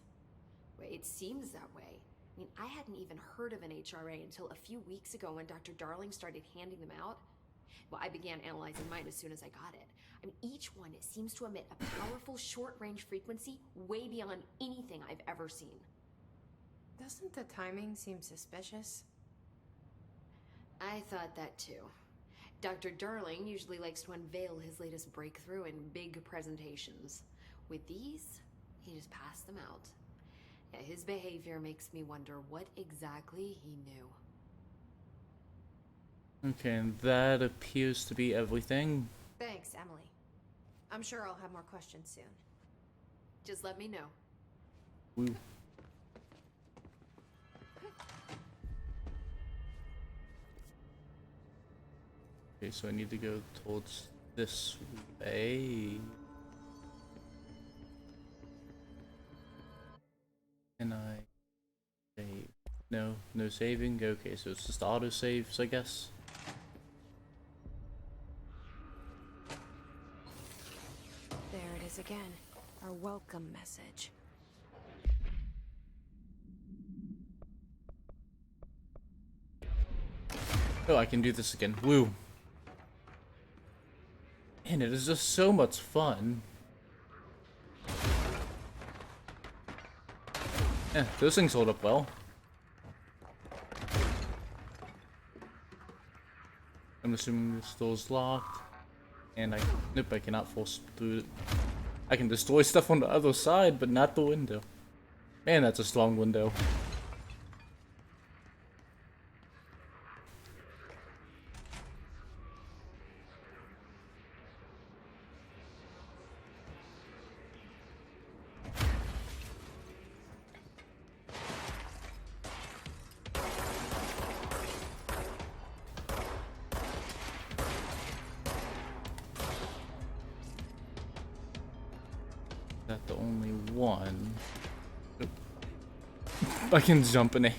Well, it seems that way. I mean, I hadn't even heard of an HRA until a few weeks ago when Dr. Darling started handing them out. Well, I began analyzing mine as soon as I got it. I mean, each one seems to emit a powerful short-range frequency way beyond anything I've ever seen. Doesn't the timing seem suspicious? I thought that too. Dr. Darling usually likes to unveil his latest breakthrough in big presentations. With these, he just passed them out. Yeah, his behavior makes me wonder what exactly he knew. Okay, and that appears to be everything. Thanks, Emily. I'm sure I'll have more questions soon. Just let me know. Woo. Okay, so I need to go towards this way. Can I save? No, no saving. Okay, so it's just auto saves, I guess. There it is again. Our welcome message. Oh, I can do this again. Woo. And it is just so much fun. Yeah, those things hold up well. I'm assuming this door's locked. And nope, I cannot force through it. I can destroy stuff on the other side, but not the window. Man, that's a strong window. Is that the only one? Oop. I can jump in a...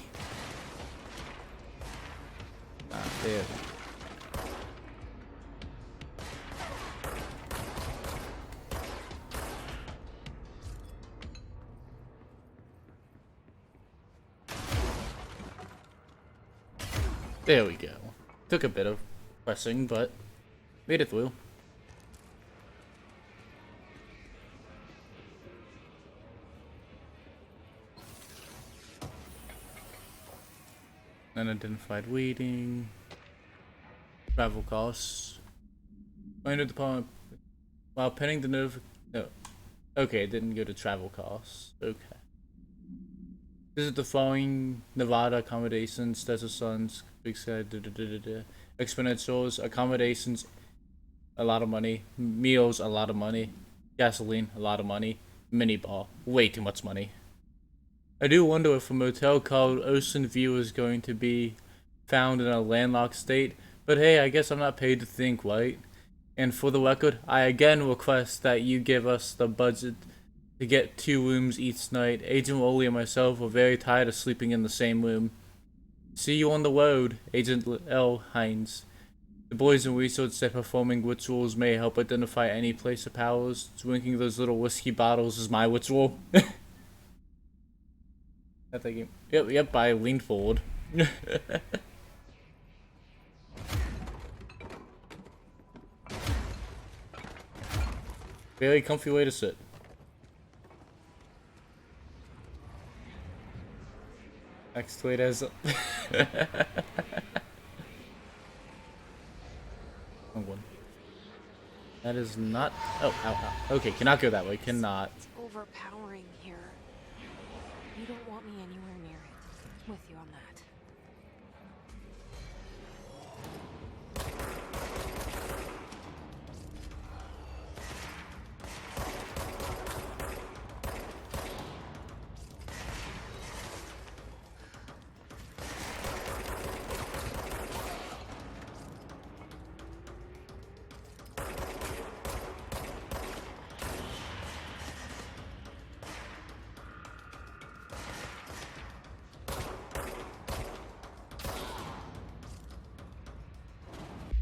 Ah, there. There we go. Took a bit of pressing, but made it through. Unidentified waiting. Travel costs. Find the department while pending the no. Okay, it didn't go to travel costs. Okay. Visit the following Nevada accommodations, Desert Suns, Big Sky, Exponentials, accommodations, a lot of money. Meals, a lot of money. Gasoline, a lot of money. Minibar, way too much money. I do wonder if a motel called Ocean View is going to be found in a landlocked state, but hey, I guess I'm not paid to think, right? And for the record, I again request that you give us the budget to get 2 rooms each night. Agent Woolley and myself are very tired of sleeping in the same room. See you on the road, Agent L. Hines. The boys and research that performing rituals may help identify any place of powers. Drinking those little whiskey bottles is my ritual. That thing. Yep, I leaned forward. Very comfy way to sit. Next tweet as wrong one. That is not. Oh, ow, ow. Okay, cannot go that way. Cannot. It's overpowering here. You don't want me anywhere near it. I'm with you on that.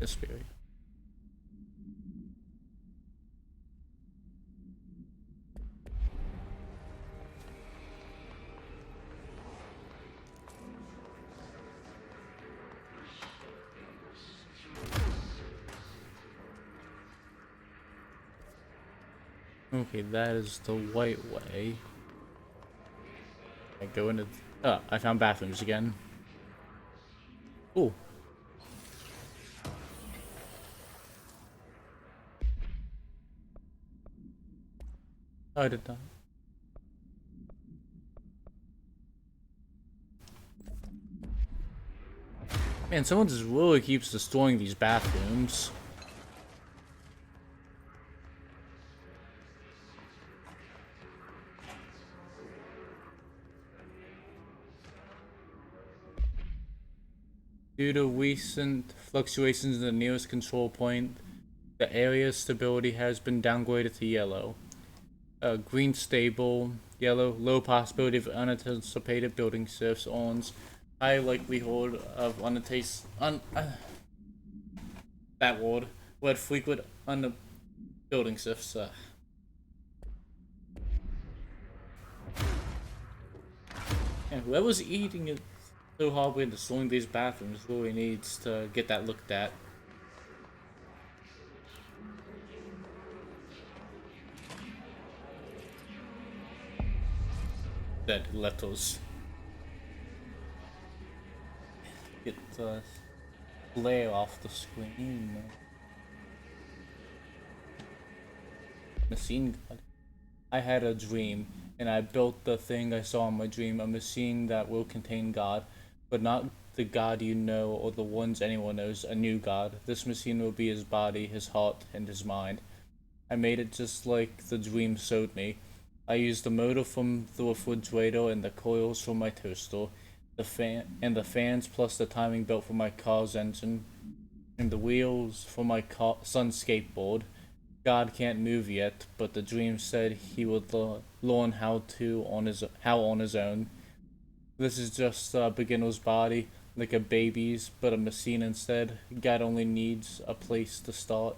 This spirit. Okay, that is the white way. I go into. Oh, I found bathrooms again. Ooh. Oh, I did not. Man, someone just really keeps destroying these bathrooms. Due to recent fluctuations in the nearest control point, the area's stability has been downgraded to yellow. Green stable, yellow, low possibility of unanticipated building shifts, orange, high likelihood of that word, red frequent building shifts. And whoever's eating it so hard and destroying these bathrooms really needs to get that looked at. Dead letters. Get the glare off the screen. Machine God. I had a dream, and I built the thing I saw in my dream, a machine that will contain God, but not the God you know or the ones anyone knows, a new God. This machine will be his body, his heart, and his mind. I made it just like the dream showed me. I used the motor from the refrigerator and the coils from my toaster, the fans plus the timing belt for my car's engine, and the wheels for my son's skateboard. God can't move yet, but the dream said he would learn how on his own. This is just a beginner's body, like a baby's, but a machine instead. God only needs a place to start.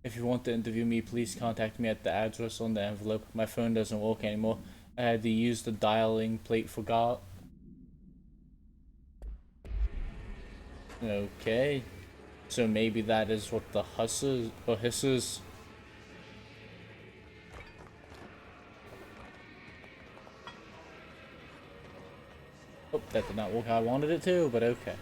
If you want to interview me, please contact me at the address on the envelope. My phone doesn't work anymore. I had to use the dialing plate for God. Okay. So maybe that is what the hisses. Oh, that did not work how I wanted it to, but okay.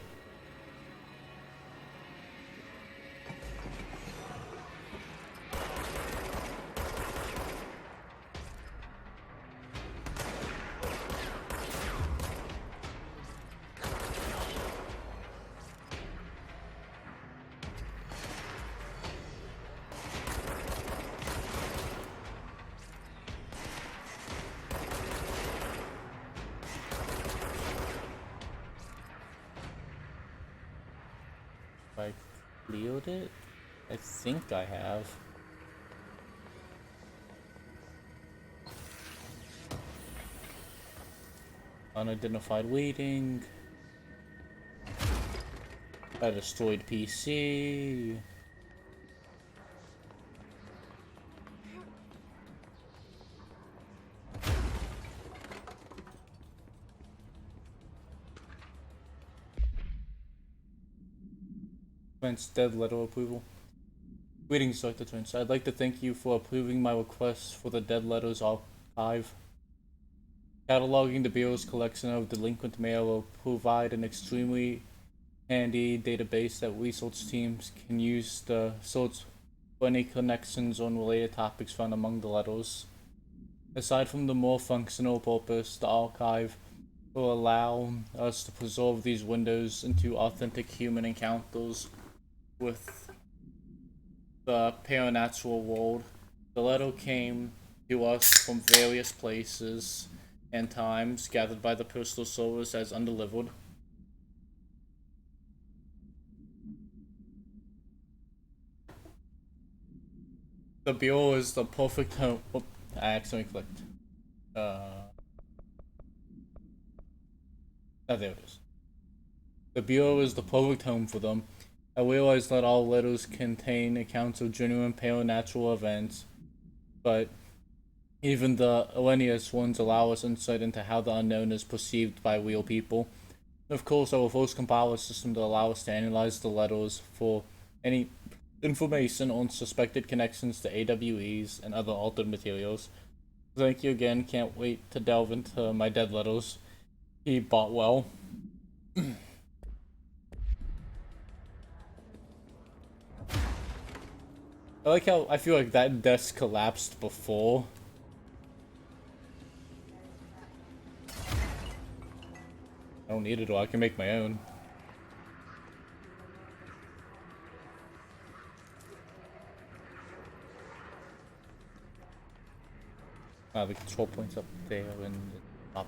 I cleared it? I think I have. Unidentified waiting. A destroyed PC. Dead letter approval. Greetings, Dr. Twins. I'd like to thank you for approving my request for the Dead Letters Archive. Cataloging the Bureau's collection of delinquent mail will provide an extremely handy database that research teams can use to search for any connections on related topics found among the letters. Aside from the more functional purpose, the archive will allow us to preserve these windows into authentic human encounters with the paranatural world. The letter came to us from various places and times, gathered by the Postal Service as undelivered. The Bureau is the perfect home. Oh, I accidentally clicked. Oh, there it is. The Bureau is the perfect home for them. I realize that all letters contain accounts of genuine paranatural events, but even the erroneous ones allow us insight into how the unknown is perceived by real people. Of course, I will first compile a system to allow us to analyze the letters for any information on suspected connections to AWEs and other altered materials. Thank you again, can't wait to delve into my dead letters. He bought well. I like how I feel like that desk collapsed before. I don't need it or I can make my own. The control point's up there and up.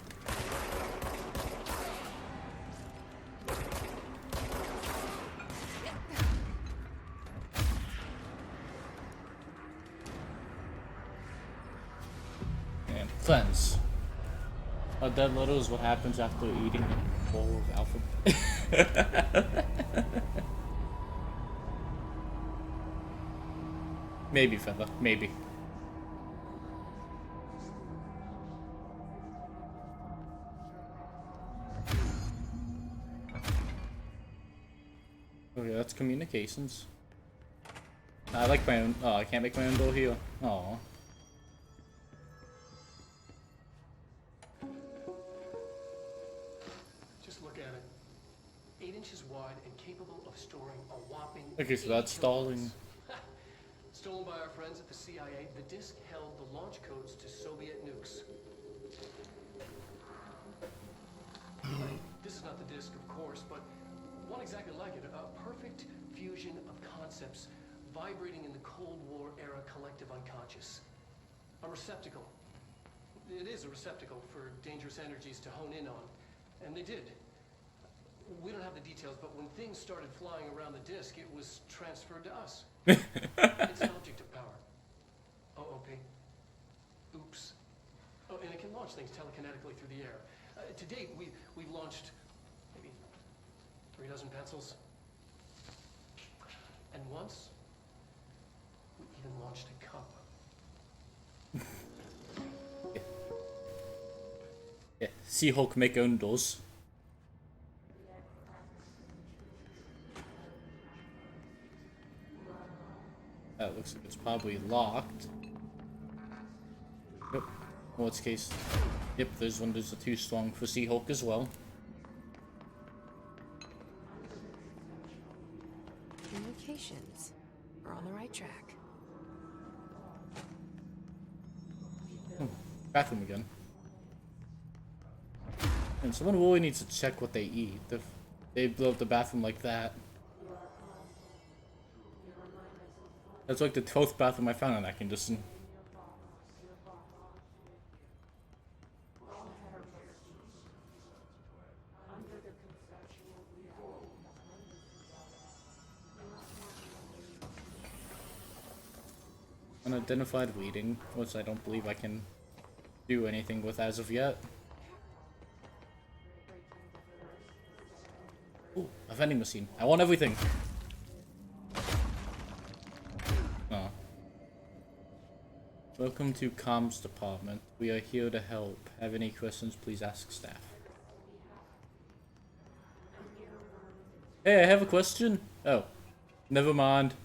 And cleanse. A dead little is what happens after eating a bowl of alpha. Maybe, Feather. Maybe. Okay, that's communications. I like my own. Oh, I can't make my own door here. Oh. Just look at it. 8 inches wide and capable of storing a whopping. Okay, so that's stalling. Stolen by our friends at the CIA, the disk held the launch codes to Soviet nukes. This is not the disk, of course, but one exactly like it. A perfect fusion of concepts vibrating in the Cold War era collective unconscious. A receptacle. It is a receptacle for dangerous energies to hone in on. And they did. We don't have the details, but when things started flying around the disk, it was transferred to us. It's an object of power. OOP. Oops. Oh, and it can launch things telekinetically through the air. To date, we've launched maybe 3 dozen pencils. And once, we even launched a cup. Yeah, Sea-Hulk make own doors. That looks like it's probably locked. Yep. In which case, yep, those windows are too strong for Sea-Hulk as well. Communications. We're on the right track. Bathroom again. And someone really needs to check what they eat. If they blow up the bathroom like that. That's like the 12th bathroom I found in that condition. Unidentified reading, which I don't believe I can do anything with as of yet. Ooh, a vending machine. I want everything. Oh. Welcome to Comms Department. We are here to help. Have any questions, please ask staff. Hey, I have a question. Oh, never mind.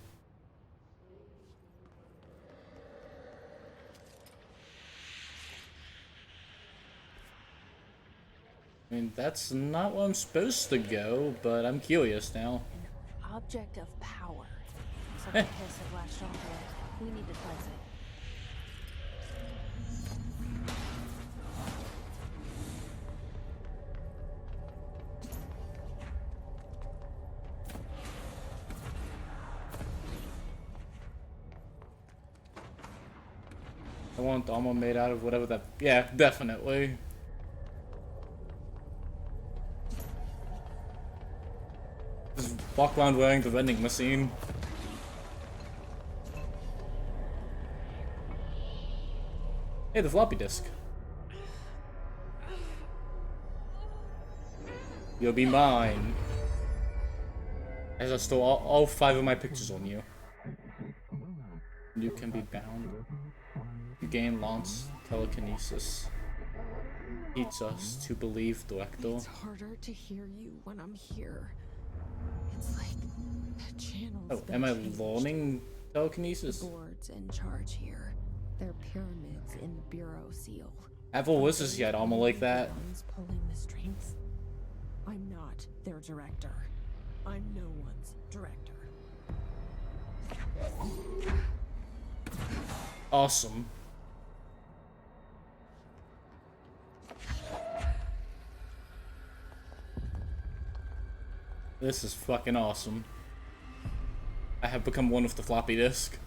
I mean, that's not where I'm supposed to go, but I'm curious now. An object of power. Something Hiss had latched onto it. We need to cleanse it. I want armor made out of whatever that. Yeah, definitely. Just walk around wearing the vending machine. Hey, the floppy disk. You'll be mine. As I store all 5 of my pictures on you. You can be bound. You gain launch telekinesis. Teach us to believe, Director. It's harder to hear you when I'm here. It's like the channel's Oh, been am I changed. learning telekinesis? The board's in charge here. They're pyramids in the Bureau seal. I've always just had armor like that. The ones pulling the strings. I'm not their director. I'm no one's director. Awesome. This is fucking awesome. I have become one with the floppy disk.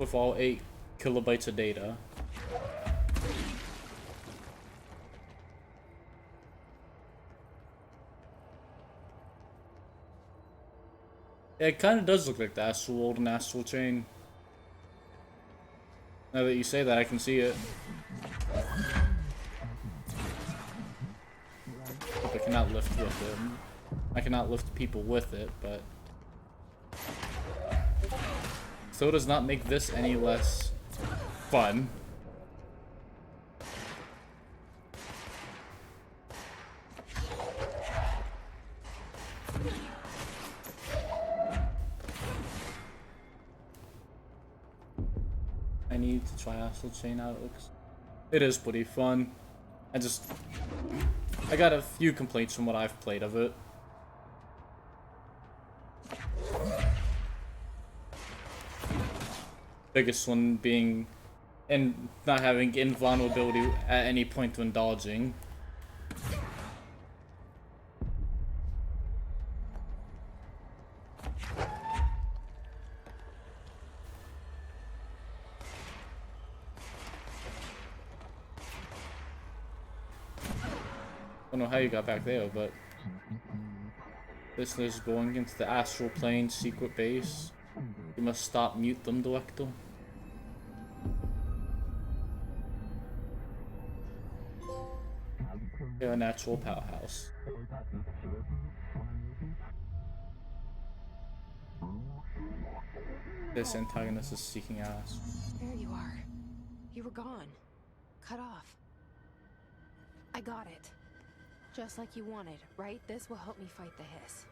with all 8 kilobytes of data. Yeah, it kind of does look like the Astral World and Astral Chain. Now that you say that, I can see it. Hope I cannot lift with it. I cannot lift people with it, but... So does not make this any less fun. I need to try Astral Chain out. It is pretty fun. I got a few complaints from what I've played of it. Biggest one being not having invulnerability at any point when dodging. I don't know how you got back there, but this is going into the astral plane secret base. You must stop mute them, Director. They're a natural powerhouse. This antagonist is seeking us. There you are. You were gone. Cut off. I got it. Just like you wanted, right? This will help me fight the hiss.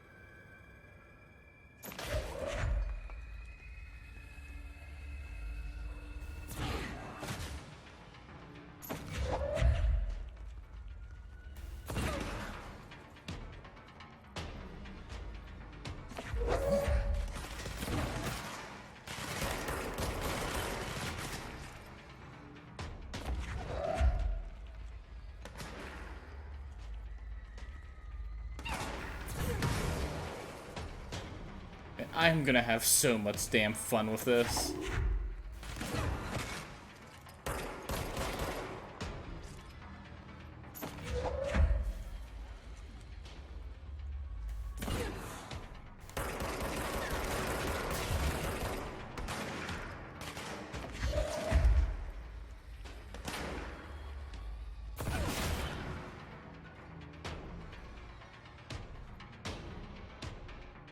I'm gonna have so much damn fun with this.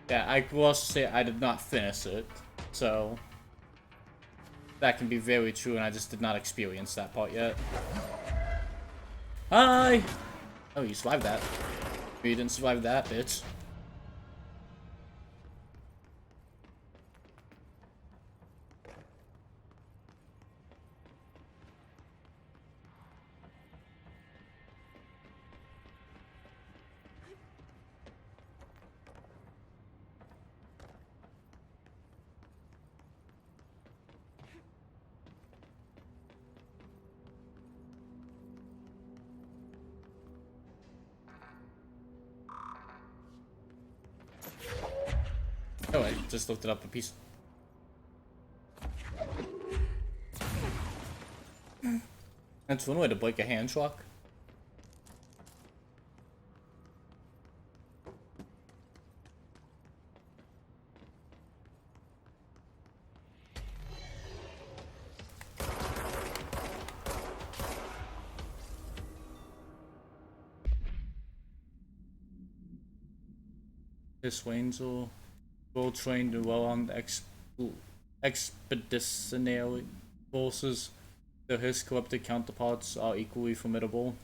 Yeah, I will also say I did not finish it, so that can be very true, and I just did not experience that part yet. Hi! Oh, you survived that. You didn't survive that, bitch. Oh, I just looked it up a piece. That's one way to break a hand truck. This Waynesville, well trained and well armed expeditionary forces, though his corrupted counterparts are equally formidable.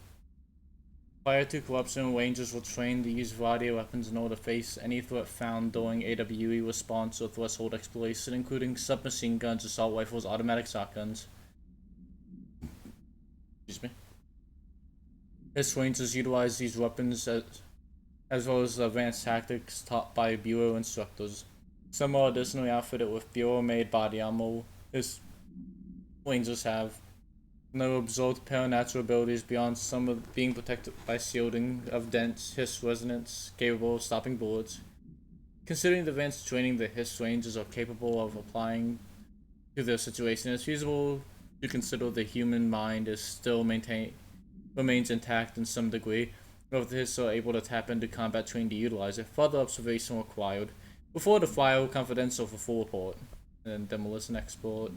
Prior to corruption, Rangers were trained to use a variety of weapons in order to face any threat found during AWE response or threshold exploration, including submachine guns, assault rifles, automatic shotguns. Excuse me. His Rangers utilize these weapons as well as advanced tactics taught by Bureau instructors. Some are additionally outfitted with Bureau-made body armor. His Rangers have no absorbed paranatural abilities beyond some of being protected by shielding of dense hiss resonance capable of stopping bullets. Considering the advanced training the Hiss Rangers are capable of applying, to their situation. It's feasible to consider the human mind is still remains intact in some degree, but this are able to tap into combat training to utilize it. Further observation required. Before the file, confidential for full report. And demolition export.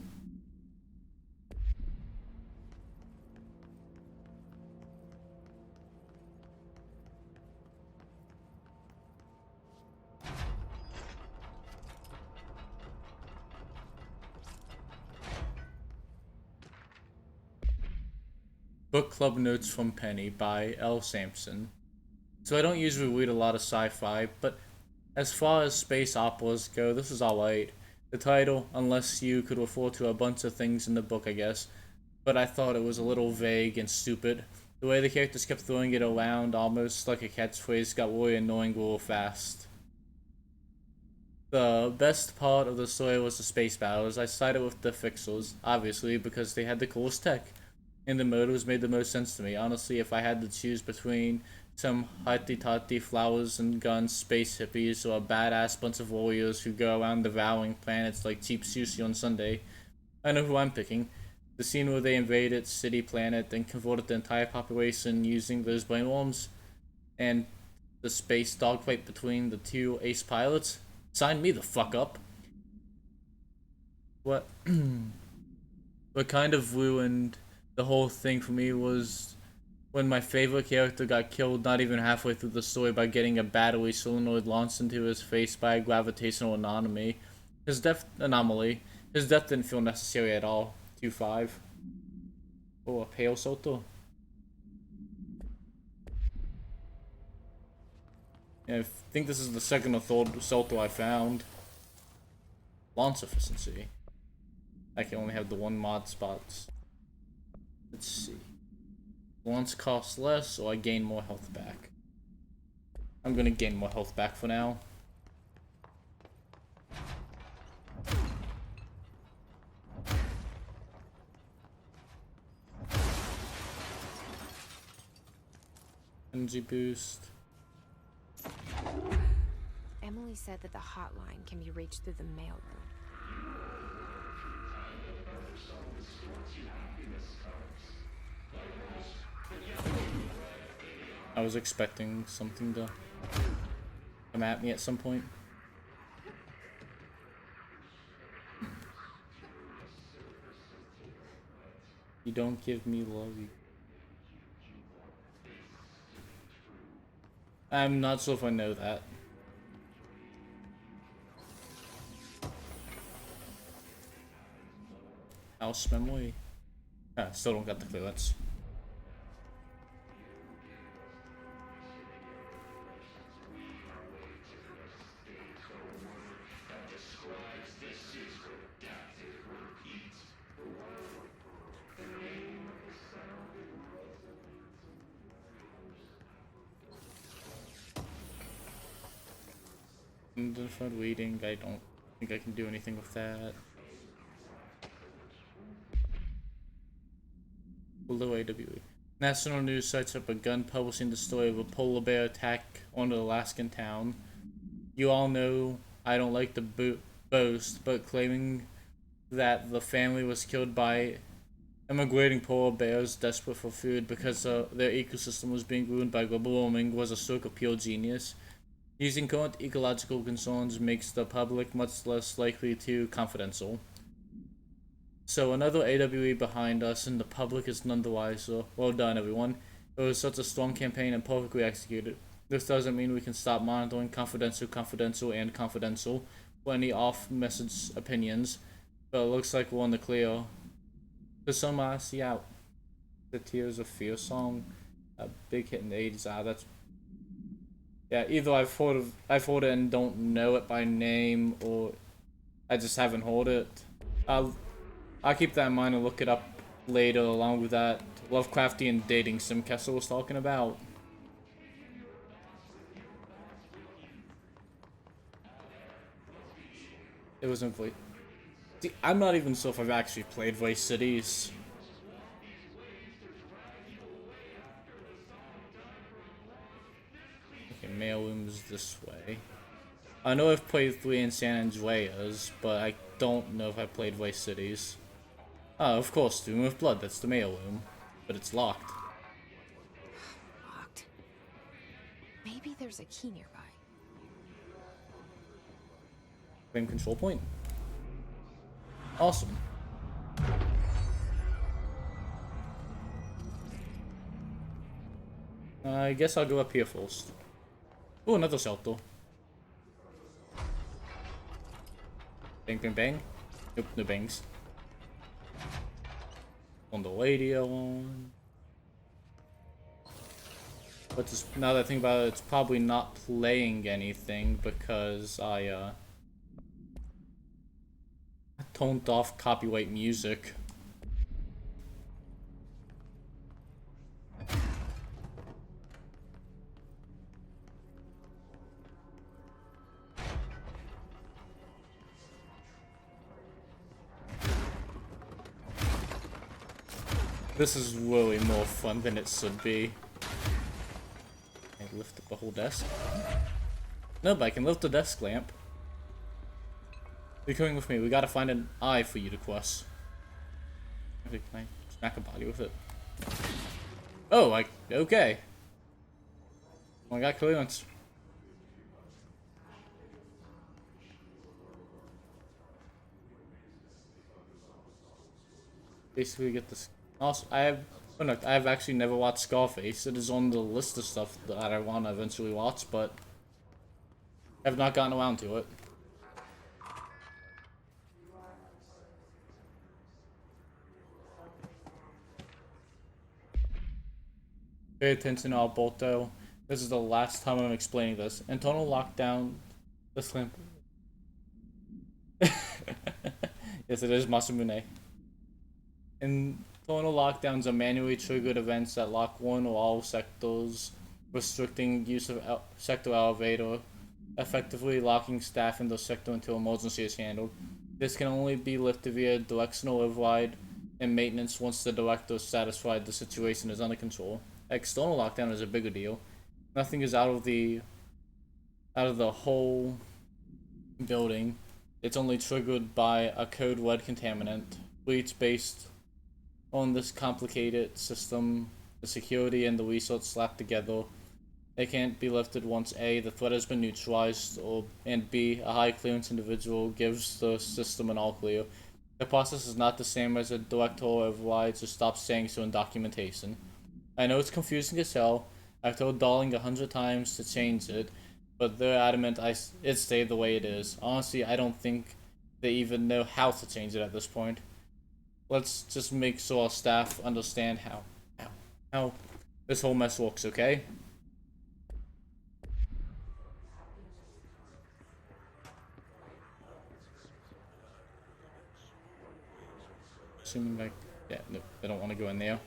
Book Club Notes from Penny by L. Sampson. So I don't usually read a lot of sci-fi, but as far as space operas go, this is alright. The title, unless you could refer to a bunch of things in the book, I guess, but I thought it was a little vague and stupid. The way the characters kept throwing it around almost like a catchphrase got really annoying real fast. The best part of the story was the space battles. I sided with the Fixers, obviously, because they had the coolest tech. And the motives made the most sense to me. Honestly, if I had to choose between some hotty-totty flowers and guns space hippies or a badass bunch of warriors who go around devouring planets like cheap sushi on Sunday, I know who I'm picking. The scene where they invaded City Planet and converted the entire population using those brainworms, and the space dogfight between the two ace pilots, sign me the fuck up. What what kind of ruined the whole thing for me was when my favorite character got killed not even halfway through the story by getting a battery solenoid launched into his face by a gravitational anomaly. His death didn't feel necessary at all. 2-5. Oh, a pale Soto. Yeah, I think this is the second or third Soto I found. Launch efficiency. I can only have the one mod spots. Let's see. Launch costs less, or I gain more health back. I'm gonna gain more health back for now. Energy boost. Emily said that the hotline can be reached through the mailroom. I was expecting something to come at me at some point. You don't give me love. I'm not sure if I know that. House memory. Ah, still don't got the clearance. Unidentified reading, I don't think I can do anything with that. Below AWE. National news sites have begun publishing the story of a polar bear attack on an Alaskan town. You all know I don't like to boast, but claiming that the family was killed by immigrating polar bears desperate for food because their ecosystem was being ruined by global warming was a stroke of pure genius. Using current ecological concerns makes the public much less likely to confidential. So another AWE behind us and the public is none the wiser. Well done everyone. It was such a strong campaign and perfectly executed. This doesn't mean we can stop monitoring confidential for any off-message opinions, but it looks like we're on the clear. To sum us out, the Tears of Fear song, a big hit in the 80s. That's yeah. Either I've heard it and don't know it by name, or I just haven't heard it. I'll keep that in mind and look it up later, along with that Lovecraftian dating sim Kessel was talking about. It wasn't Voice. See, I'm not even sure if I've actually played Voice Cities. Okay, mailroom's this way. I know I've played 3 in San Andreas, but I don't know if I played Vice Cities. Oh, of course, Doom of Blood, that's the mail room. But it's locked. Locked. Maybe there's a key nearby. Same control point. Awesome. I guess I'll go up here first. Oh, another shelter. Bang, bang, bang. Nope, no bangs. On the radio on. But just, now that I think about it, it's probably not playing anything because I toned off copyright music. This is really more fun than it should be. Can I lift up the whole desk? No, but I can lift the desk lamp. You're coming with me. We gotta find an eye for you to cross. Okay, can I smack a body with it? Oh, okay. Well, I got clearance. Basically, get this. Also, I've actually never watched Scarface. It is on the list of stuff that I want to eventually watch, but I have not gotten around to it. Pay attention, Alberto. This is the last time I'm explaining this. Internal lockdown. This lamp. Yes, it is Masamune. Internal lockdowns are manually triggered events that lock one or all sectors, restricting use of sector elevator, effectively locking staff in the sector until emergency is handled. This can only be lifted via directional override and maintenance once the director is satisfied the situation is under control. External lockdown is a bigger deal. Nothing is out of the whole building. It's only triggered by a code red contaminant. Bleach based on this complicated system, the security and the research slapped together. They can't be lifted once A, the threat has been neutralized, and B, a high clearance individual gives the system an all clear. The process is not the same as a directorial override, so stop saying so in documentation. I know it's confusing as hell. I've told Darling 100 times to change it, but they're adamant it stayed the way it is. Honestly, I don't think they even know how to change it at this point. Let's just make sure our staff understand how this whole mess works, okay? Assuming like, yeah, no, they don't want to go in there.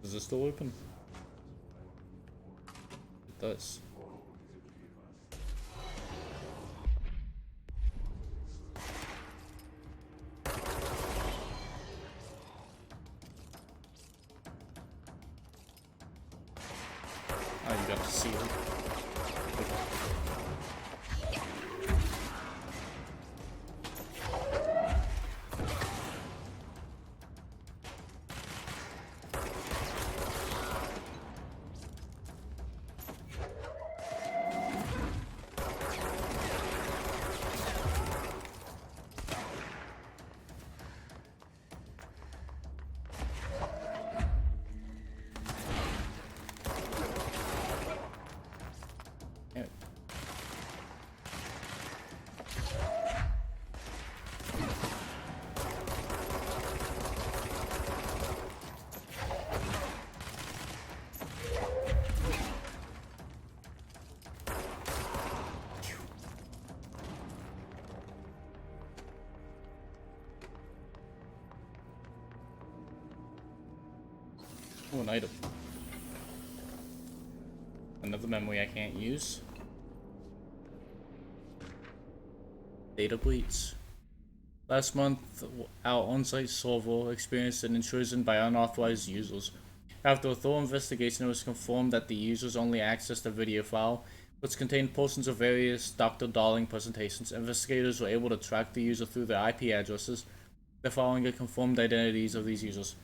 Does this still open? It does. Oh, you got to see it. Oh, an item. Another memory I can't use. Data bleach. Last month, our on-site server experienced an intrusion by unauthorized users. After a thorough investigation, it was confirmed that the users only accessed a video file, which contained portions of various Dr. Darling presentations. Investigators were able to track the user through their IP addresses. The following are confirmed identities of these users.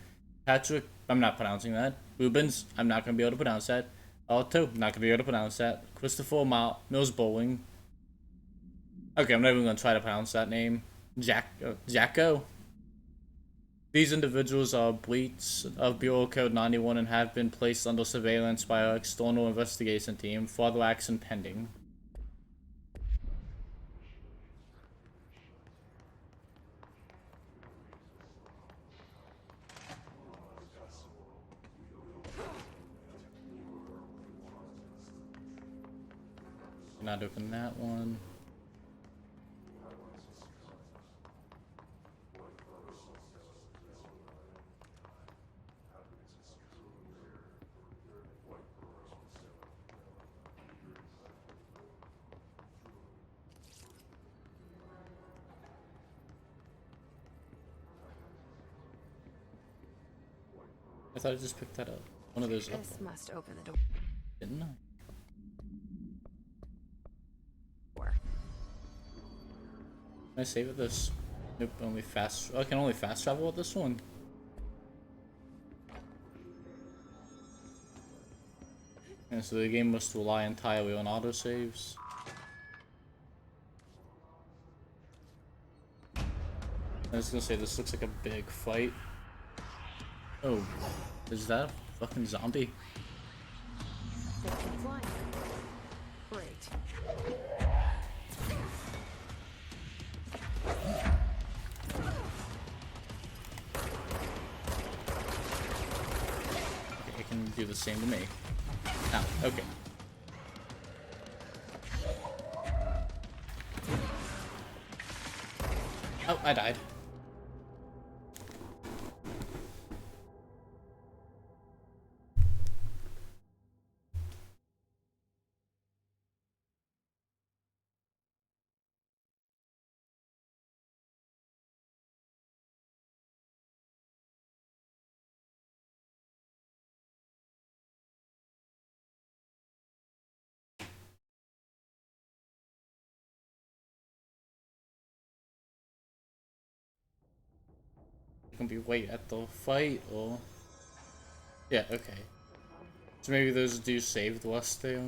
Patrick, I'm not pronouncing that. Rubens, I'm not going to be able to pronounce that. Otto, not going to be able to pronounce that. Christopher Mills Bowling. Okay, I'm not even going to try to pronounce that name. Jacko. These individuals are breach of Bureau Code 91 and have been placed under surveillance by our external investigation team. Further action pending. Not open that one. I thought I just picked that up. One of those up. This must open the door. Didn't I? Can I save it this? Nope, only fast. Oh, I can only fast travel with this one. And so the game must rely entirely on autosaves. I was gonna say, this looks like a big fight. Oh, is that a fucking zombie? They can fly now. Great. Okay, it can do the same to me. Oh, okay. Oh, I died. Can we wait at the fight or? Yeah, okay. So maybe those do save the last there.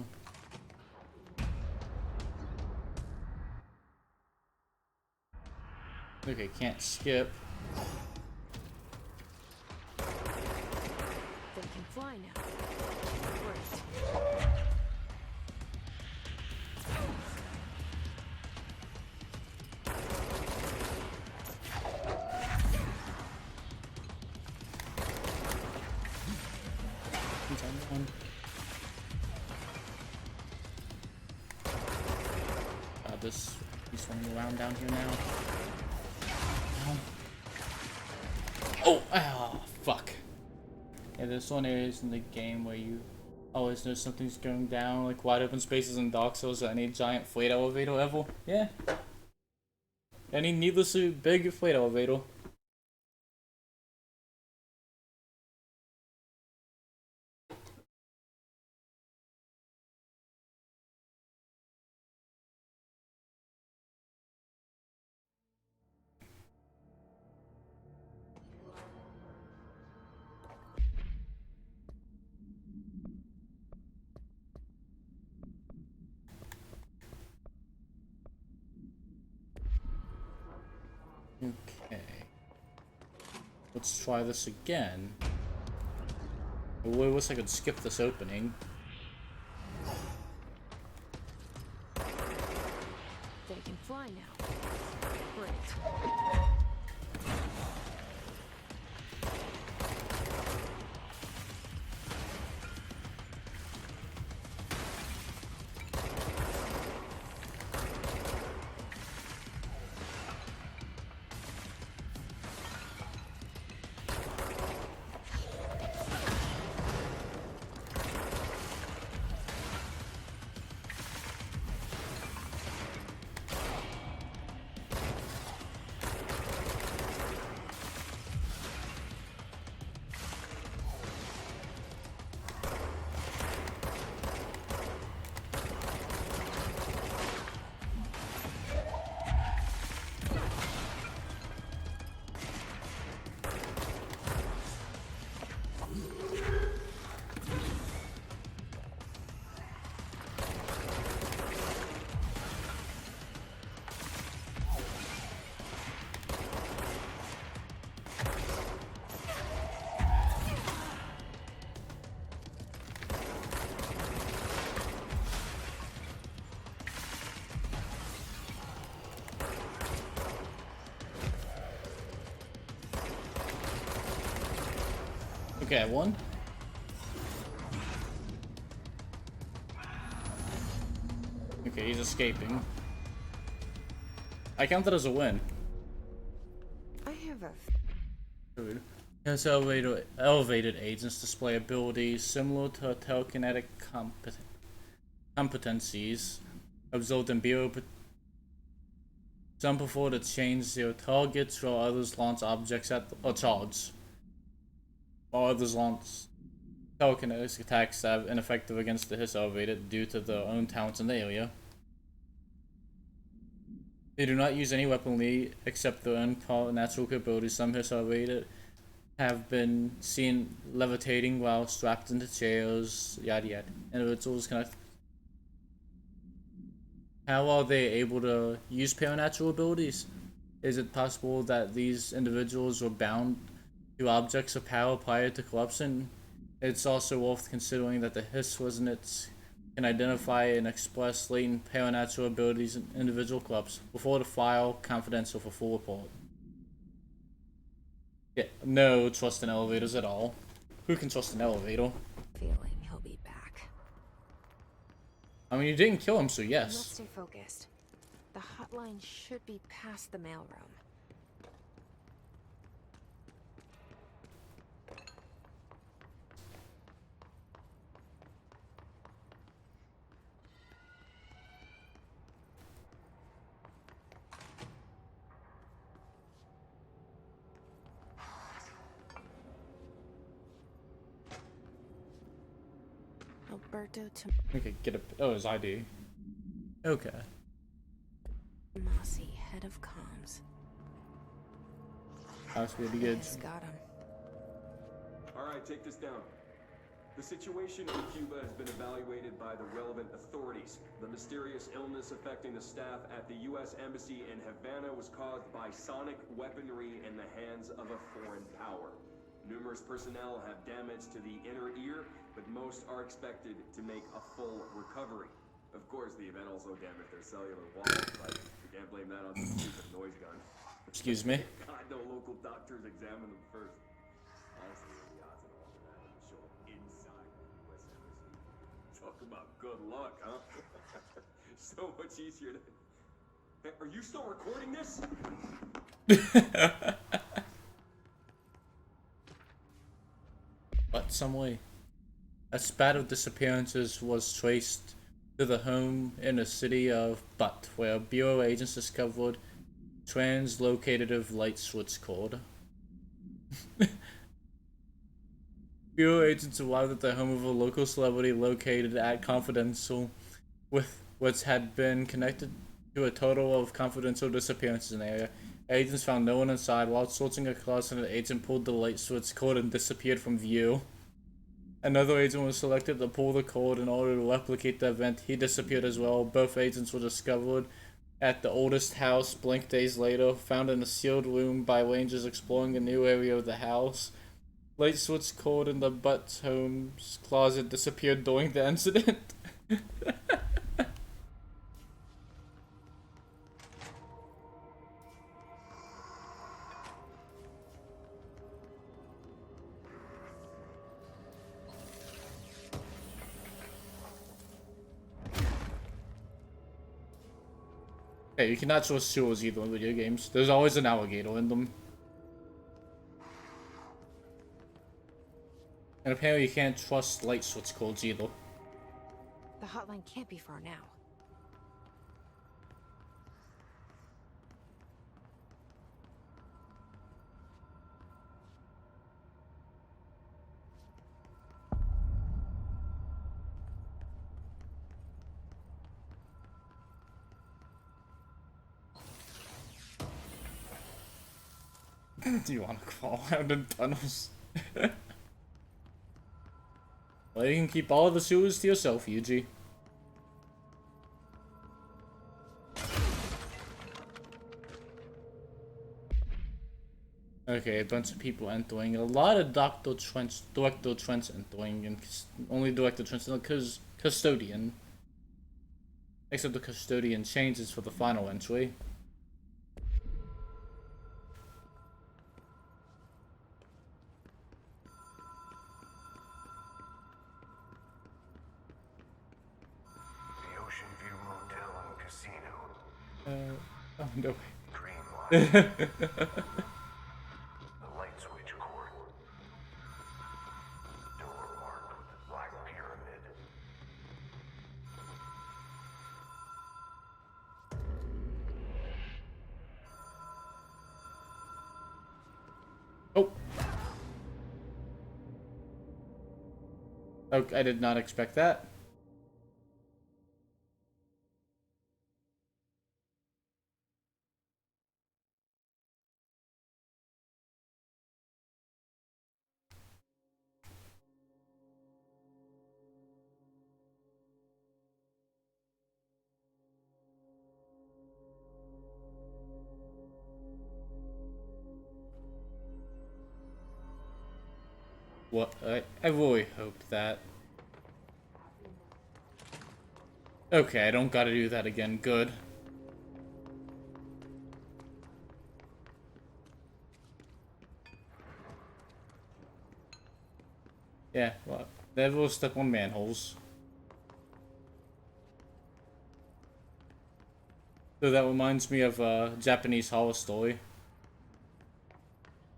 Okay, can't skip. They can fly now. Great. He's running around down here now. Oh, fuck. Yeah, there's one areas in the game where you always know something's going down, like wide open spaces in Dark Souls or any giant freight elevator level. Yeah. Any needlessly big freight elevator. Okay. Let's try this again. I wish I could skip this opening. They can fly now. Great. Okay, I won. Okay, he's escaping. I count that as a win. I have a Rude. His elevated agents display abilities similar to telekinetic competencies observed in Bureau. Some prefer to change their targets while others launch objects at or charge. While others launch telekinetic attacks that are ineffective against the Hiss elevated due to their own talents in the area. They do not use any weaponry except their own natural capabilities. Some Hiss elevated have been seen levitating while strapped into chairs, yada yada. Individuals can. How are they able to use paranatural abilities? Is it possible that these individuals were bound to objects of power prior to corruption? It's also worth considering that the Hiss resonance can identify and express latent paranatural abilities in individual corrupts before the file confidential for full report. Yeah, no trust in elevators at all. Who can trust an elevator? feeling he'll be back. I mean, you didn't kill him, so Let's yes. stay focused. The hotline should be past the mailroom. Alberto Okay, get a. Oh, his ID. Okay. Tomasi, head of comms. That's really good. Yes, got him. Alright, take this down. The situation in Cuba has been evaluated by the relevant authorities. The mysterious illness affecting the staff at the U.S. Embassy in Havana was caused by sonic weaponry in the hands of a foreign power. Numerous personnel have damage to the inner ear, but most are expected to make a full recovery. Of course, the event also damaged their cellular walls, but you can't blame that on some stupid noise gun. Excuse me. God, no local doctors examine them first. Honestly, what are the odds that all of that will show up inside the U.S. Embassy? Talk about good luck, huh? So much easier to... Hey, are you still recording this? But some way. A spat of disappearances was traced to the home in the city of Butt, where Bureau agents discovered translocative light switch cord. Bureau agents arrived at the home of a local celebrity located at Confidential, with which had been connected to a total of confidential disappearances in the area. Agents found no one inside. While searching a closet, an agent pulled the light switch cord and disappeared from view. Another agent was selected to pull the cord in order to replicate the event. He disappeared as well. Both agents were discovered at the oldest house blank days later, found in a sealed room by rangers exploring a new area of the house. Light switch cord in the Butt's home's closet disappeared during the incident. Hey, you cannot trust sewers either in video games. There's always an alligator in them. And apparently you can't trust light switch codes either. The hotline can't be far now. Do you want to crawl around in tunnels? Well, you can keep all of the sewers to yourself, Yuji. Okay, a bunch of people entering. A lot of Director Trent entering, and only Director Trent because Custodian. Except the Custodian changes for the final entry. Oh no. Green line. The light switch cord. Door marked with the black pyramid. Oh. Oh, I did not expect that. What? I really hoped that. Okay, I don't gotta do that again. Good. Yeah, well, never step on manholes. So that reminds me of a Japanese horror story.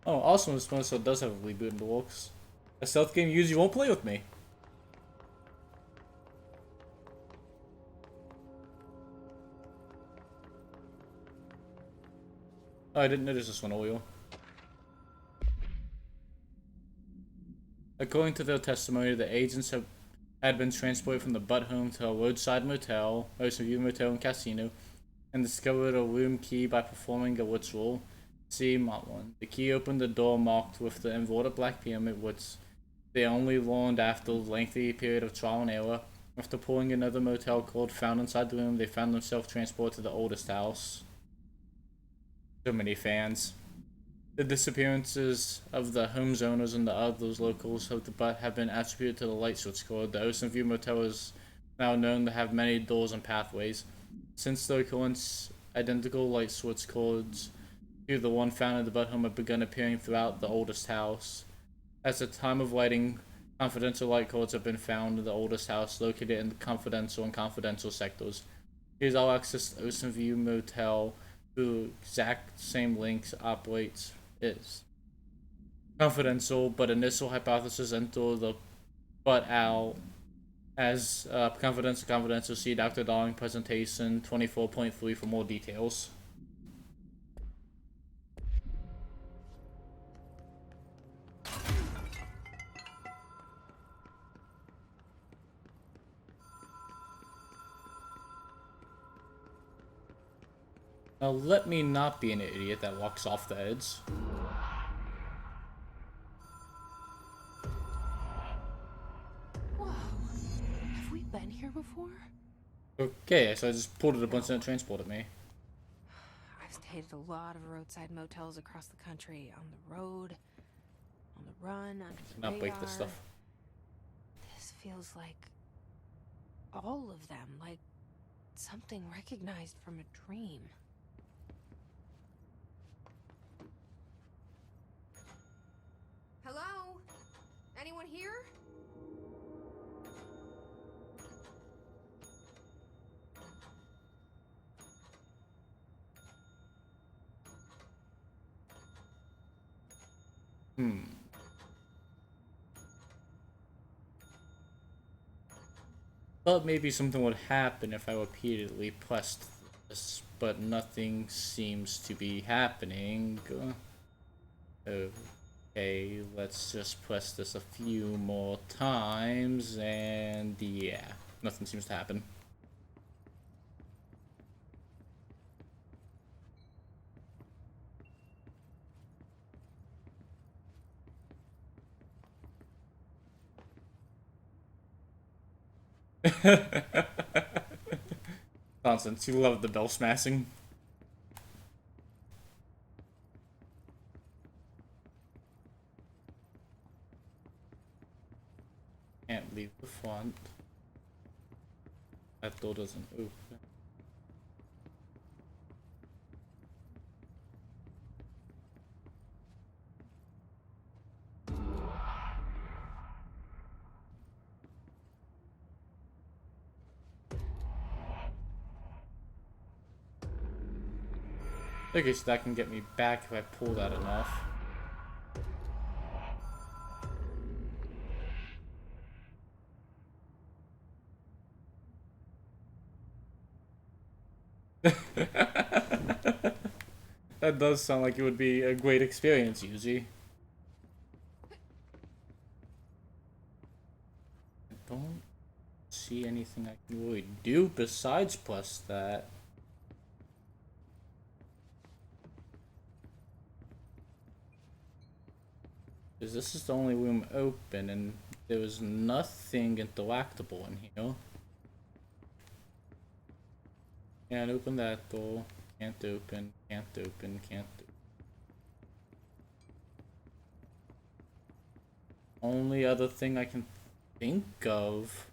Oh, awesome, this episode does have a reboot in the works. A stealth game usually won't play with me. Oh, I didn't notice this one earlier. According to their testimony, the agents had been transported from the Butt home to a roadside motel, Ocean View Motel and Casino, and discovered a room key by performing a ritual. See Mont 1. The key opened the door marked with the inverted black pyramid, which they only learned after a lengthy period of trial and error. After pulling another motel code found inside the room, they found themselves transported to the oldest house. So many fans. The disappearances of the home's owners and the others locals of the Butt have been attributed to the light switch code. The Ocean View Motel is now known to have many doors and pathways. Since the occurrence, identical light switch codes to the one found in the Butt home have begun appearing throughout the oldest house. At the time of writing, confidential light codes have been found in the oldest house located in the confidential sectors. Here's all access to Ocean View Motel, who exact same links operates is confidential, but initial hypothesis enter the butt out as confidential. See Dr. Darling presentation 24.3 for more details. Now let me not be an idiot that walks off the edge. Whoa. Have we been here before? Okay, so I just pulled it a bunch and it transported me. I've stayed at a lot of roadside motels across the country, on the road, on the run, under the Not break radar. this stuff. This feels like all of them, like something recognized from a dream. Hello? Anyone here? Thought maybe something would happen if I repeatedly pressed this, but nothing seems to be happening. Okay, let's just press this a few more times, and yeah, nothing seems to happen. Nonsense, you love the bell smashing. Can't leave the front. That door doesn't open. Okay, so that can get me back if I pull that enough. That does sound like it would be a great experience, Yuji. I don't see anything I can really do besides press that. Because this is the only room open and there was nothing interactable in here. Can't open that door. Can't open, can't open, can't open. Only other thing I can think of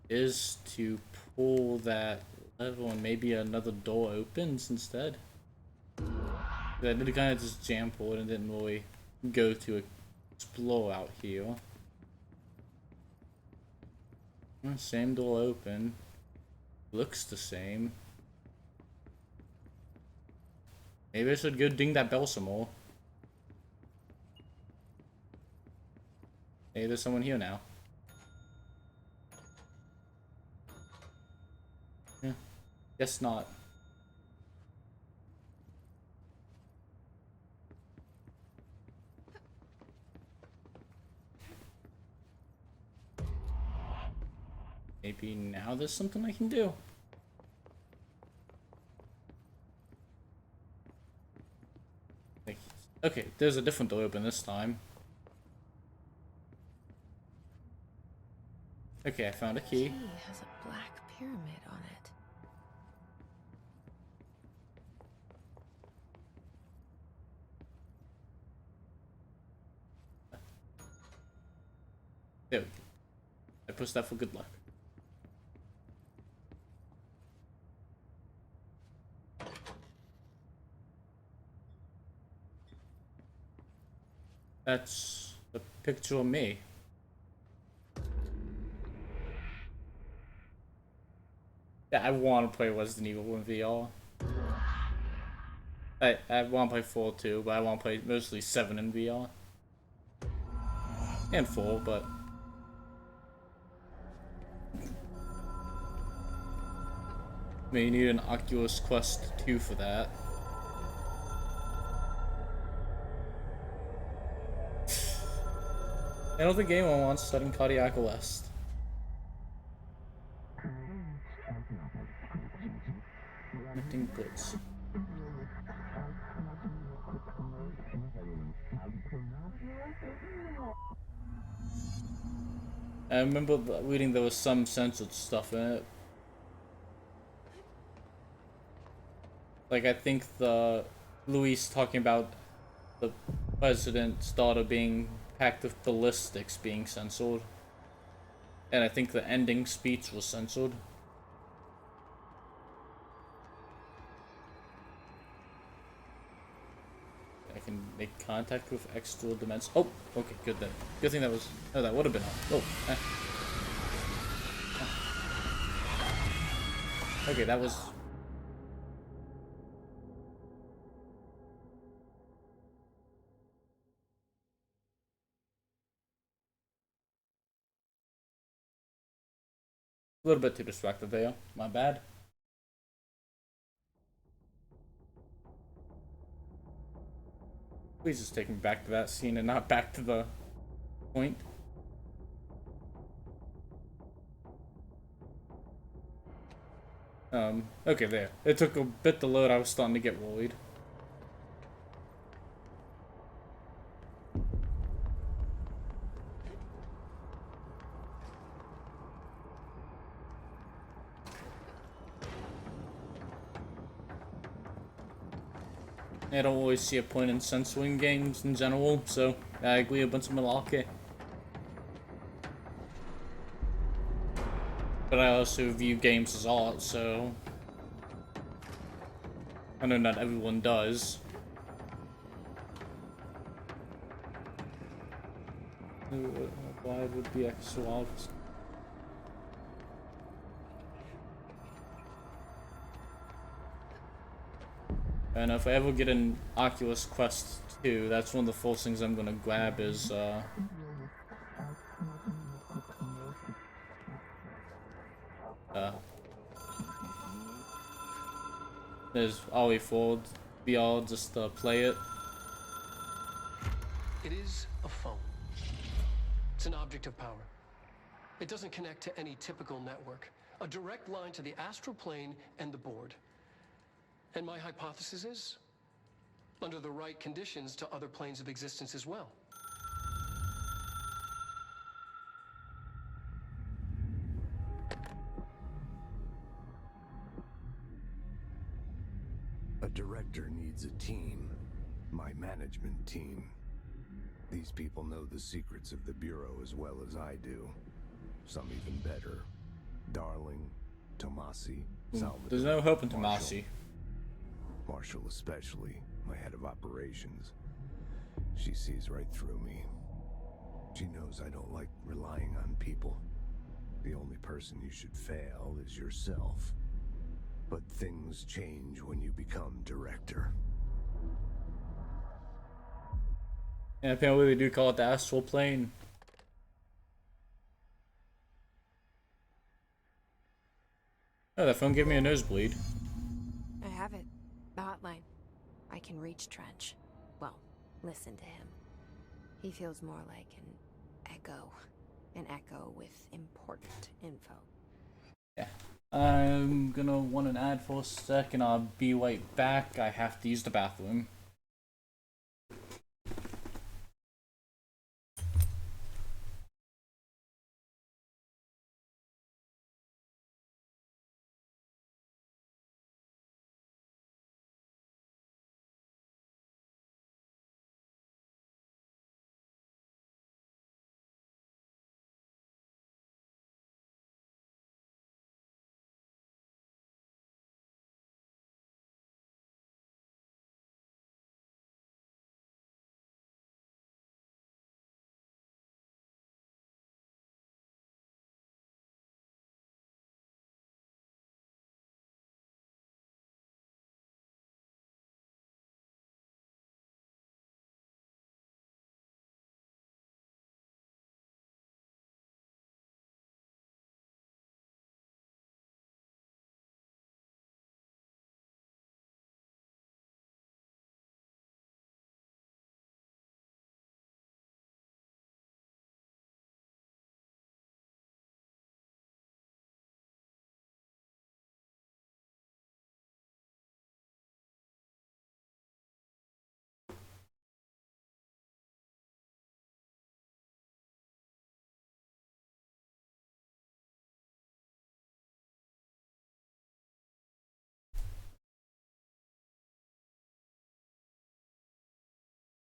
is to pull that lever and maybe another door opens instead. I did kind of just jam pull it and didn't really go to explore out here. Same door open. Looks the same. Maybe I should go ding that bell some more. Hey, there's someone here now. Yeah, guess not. Maybe now there's something I can do. Okay, there's a different door open this time. Okay, I found a key. Key has a black pyramid on it. There we go. I pushed that for good luck. That's a picture of me. Yeah, I want to play Resident Evil in VR. I want to play 4 too, but I want to play mostly 7 in VR. And 4, but... I mean, you need an Oculus Quest 2 for that. I don't think anyone wants sudden cardiac arrest. Connecting goods. I remember reading there was some censored stuff in it. Like, I think the Luis talking about the president's daughter being packed with ballistics being censored. And I think the ending speech was censored. I can make contact with extra dimensions. Oh, okay, good then. Good thing that was. Oh, that would have been on. Oh. Okay, that was. A little bit too distracted there. My bad. Please just take me back to that scene and not back to the point. Okay, there. It took a bit to load. I was starting to get worried. I don't always see a point in censoring games in general, so I agree a bunch of malarkey. But I also view games as art, so I know not everyone does. Why would be extra obvious? And if I ever get an Oculus Quest 2, that's one of the first things I'm gonna grab is there's RE4 VR just to play it. It is a phone. It's an object of power. It doesn't connect to any typical network. A direct line to the astral plane and the board. And my hypothesis is, under the right conditions, to other planes of existence as well. A director needs a team. My management team. These people know the secrets of the Bureau as well as I do. Some even better. Darling, Tomasi, Salvador. There's no hope in Tomasi. Marshall especially, my head of operations. She sees right through me. She knows I don't like relying on people. The only person you should fail is yourself. But things change when you become director. And apparently they do call it the astral plane. Oh, that phone gave me a nosebleed. I have it. The hotline. I can reach Trench. Well, listen to him. He feels more like an echo. An echo with important info. Yeah. I'm gonna want an ad for a sec and I'll be right back. I have to use the bathroom.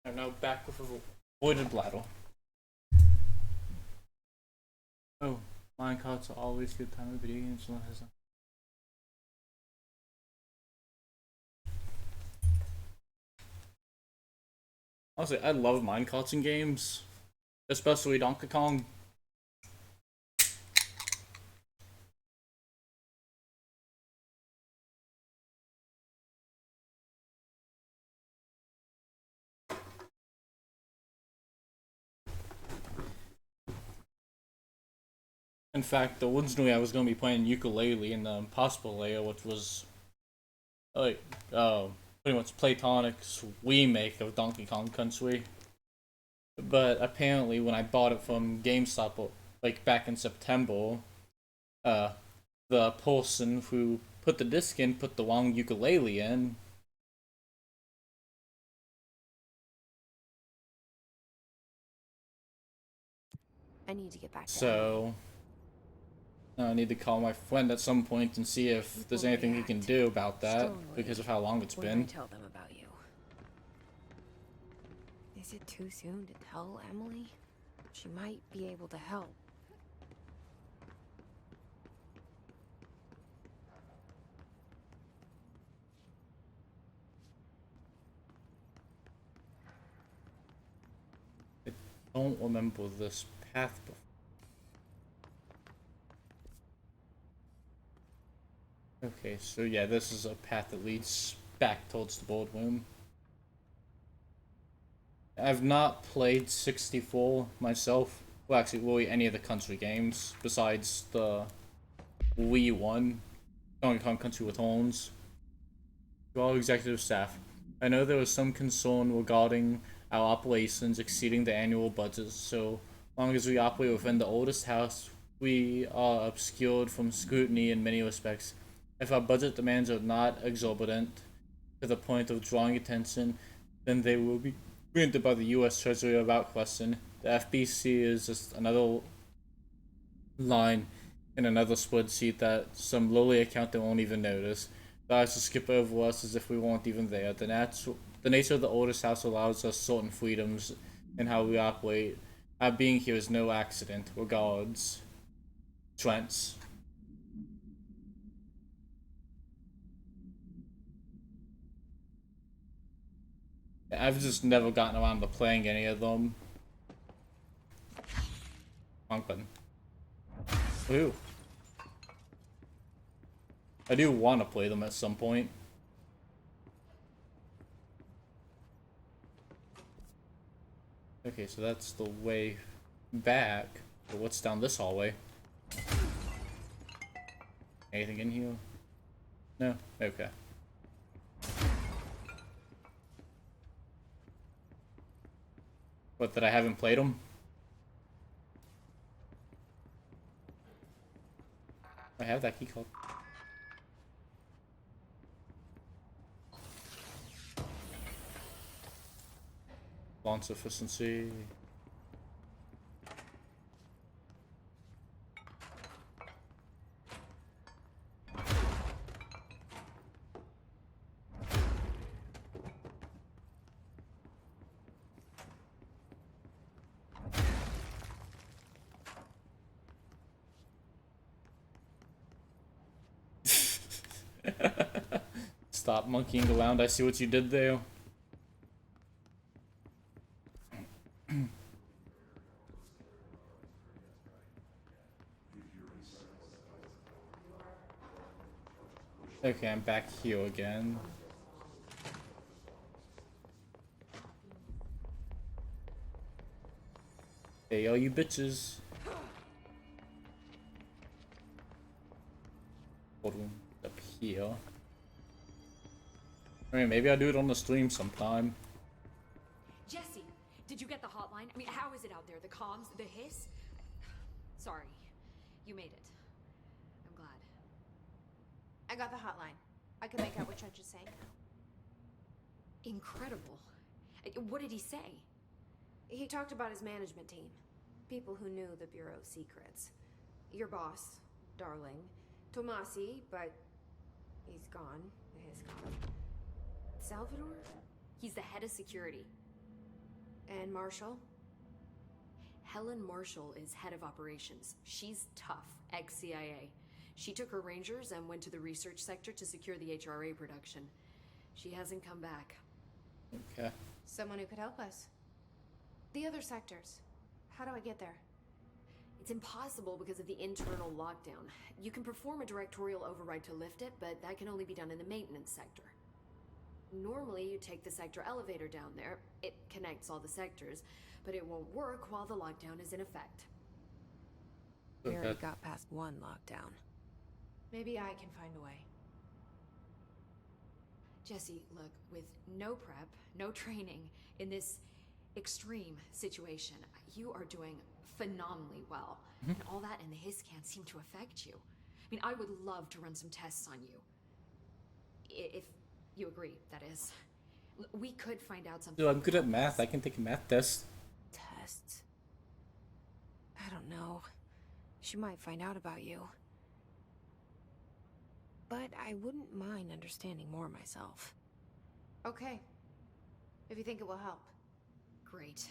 I'm now back with a voided bladder. Oh, minecarts are always good time of video games. Honestly, I love minecarts in games, especially Donkey Kong. In fact, originally I was going to be playing ukulele in the Impossible layer, which was like pretty much Platonic's remake of Donkey Kong Country. But apparently, when I bought it from GameStop, like back in September, the person who put the disc in put the wrong ukulele in. I need to get back to So I need to call my friend at some point and see if there's anything he can do about that because of how long it's been. I tell them about you. Is it too soon to tell Emily? She might be able to help. I don't remember this path before. Okay, so yeah, this is a path that leads back towards the boardroom. I've not played 64 myself. Well, actually, really any of the country games besides the Wii one, Donkey Kong Country Returns. To all executive staff, I know there was some concern regarding our operations exceeding the annual budget, so long as we operate within the oldest house, we are obscured from scrutiny in many respects. If our budget demands are not exorbitant to the point of drawing attention, then they will be granted by the U.S. Treasury without question. The FBC is just another line in another spreadsheet that some lowly accountant won't even notice. Tries to skip over us as if we weren't even there. The nature of the oldest house allows us certain freedoms in how we operate. Our being here is no accident. Regards, Trents. I've just never gotten around to playing any of them. Wrong button. Ooh. I do want to play them at some point. Okay, so that's the way back. But what's down this hallway? Anything in here? No? Okay. What, that I haven't played them? I have that key card. Launch efficiency. Stop monkeying around. I see what you did there. Okay, I'm back here again. Hey, all you bitches. Hold on, up here. I mean, maybe I'll do it on the stream sometime. Jesse, did you get the hotline? I mean, how is it out there? The comms, the hiss? Sorry, you made it. I'm glad. I got the hotline. I can make out what Judge is saying. Incredible. What did he say? He talked about his management team. People who knew the Bureau's secrets. Your boss, Darling. Tomasi, but he's gone. His gone. Salvador? He's the head of security. And Marshall? Helen Marshall is head of operations. She's tough, ex-CIA. She took her rangers and went to the research sector to secure the HRA production. She hasn't come back. Okay. Someone who could help us. The other sectors. How do I get there? It's impossible because of the internal lockdown. You can perform a directorial override to lift it, but that can only be done in the maintenance sector. Normally, you take the sector elevator down there. It connects all the sectors, but it won't work while the lockdown is in effect. We already got past one lockdown. Maybe I can find a way. Jesse, look, with no prep, no training, in this extreme situation, you are doing phenomenally well. And all that and the hiss can't seem to affect you. I mean, I would love to run some tests on you. If you agree, that is. We could find out something. Dude, I'm good at math. I can take a math test. Tests. I don't know. She might find out about you. But I wouldn't mind understanding more myself. Okay. If you think it will help. Great.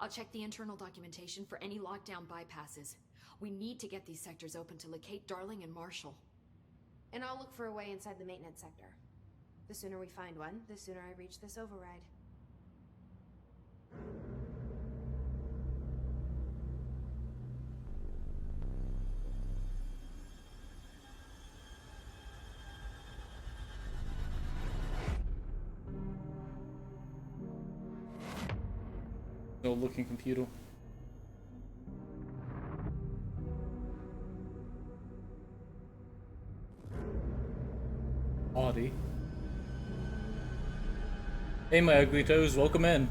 I'll check the internal documentation for any lockdown bypasses. We need to get these sectors open to locate Darling and Marshall. And I'll look for a way inside the maintenance sector. The sooner we find one, the sooner I reach this override. No looking computer. Audie. Hey, my ugly toes, welcome in.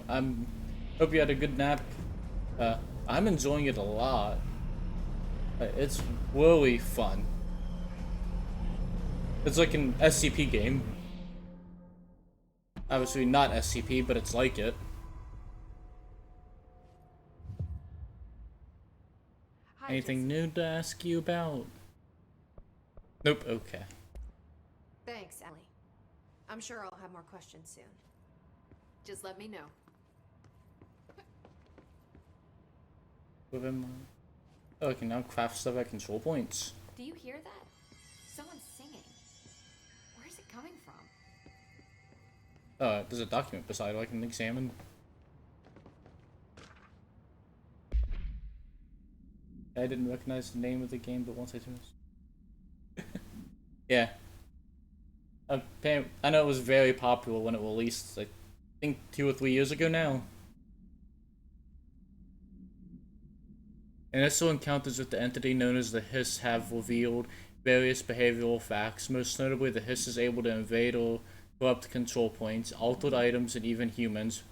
Oh, hope you had a good nap. I'm enjoying it a lot. It's really fun. It's like an SCP game. Obviously not SCP, but it's like it. Anything new to ask you about? Nope, okay. Thanks, Ellie. I'm sure I'll have more questions soon. Just let me know. Oh, I can now craft stuff at control points. Do you hear that? Someone's singing. Where's it coming from? There's a document beside it I can examine. I didn't recognize the name of the game, but once I finished. Yeah. I know it was very popular when it released, I think 2 or 3 years ago now. Initial encounters with the entity known as the Hiss have revealed various behavioral facts. Most notably, the Hiss is able to invade or corrupt control points, altered items, and even humans,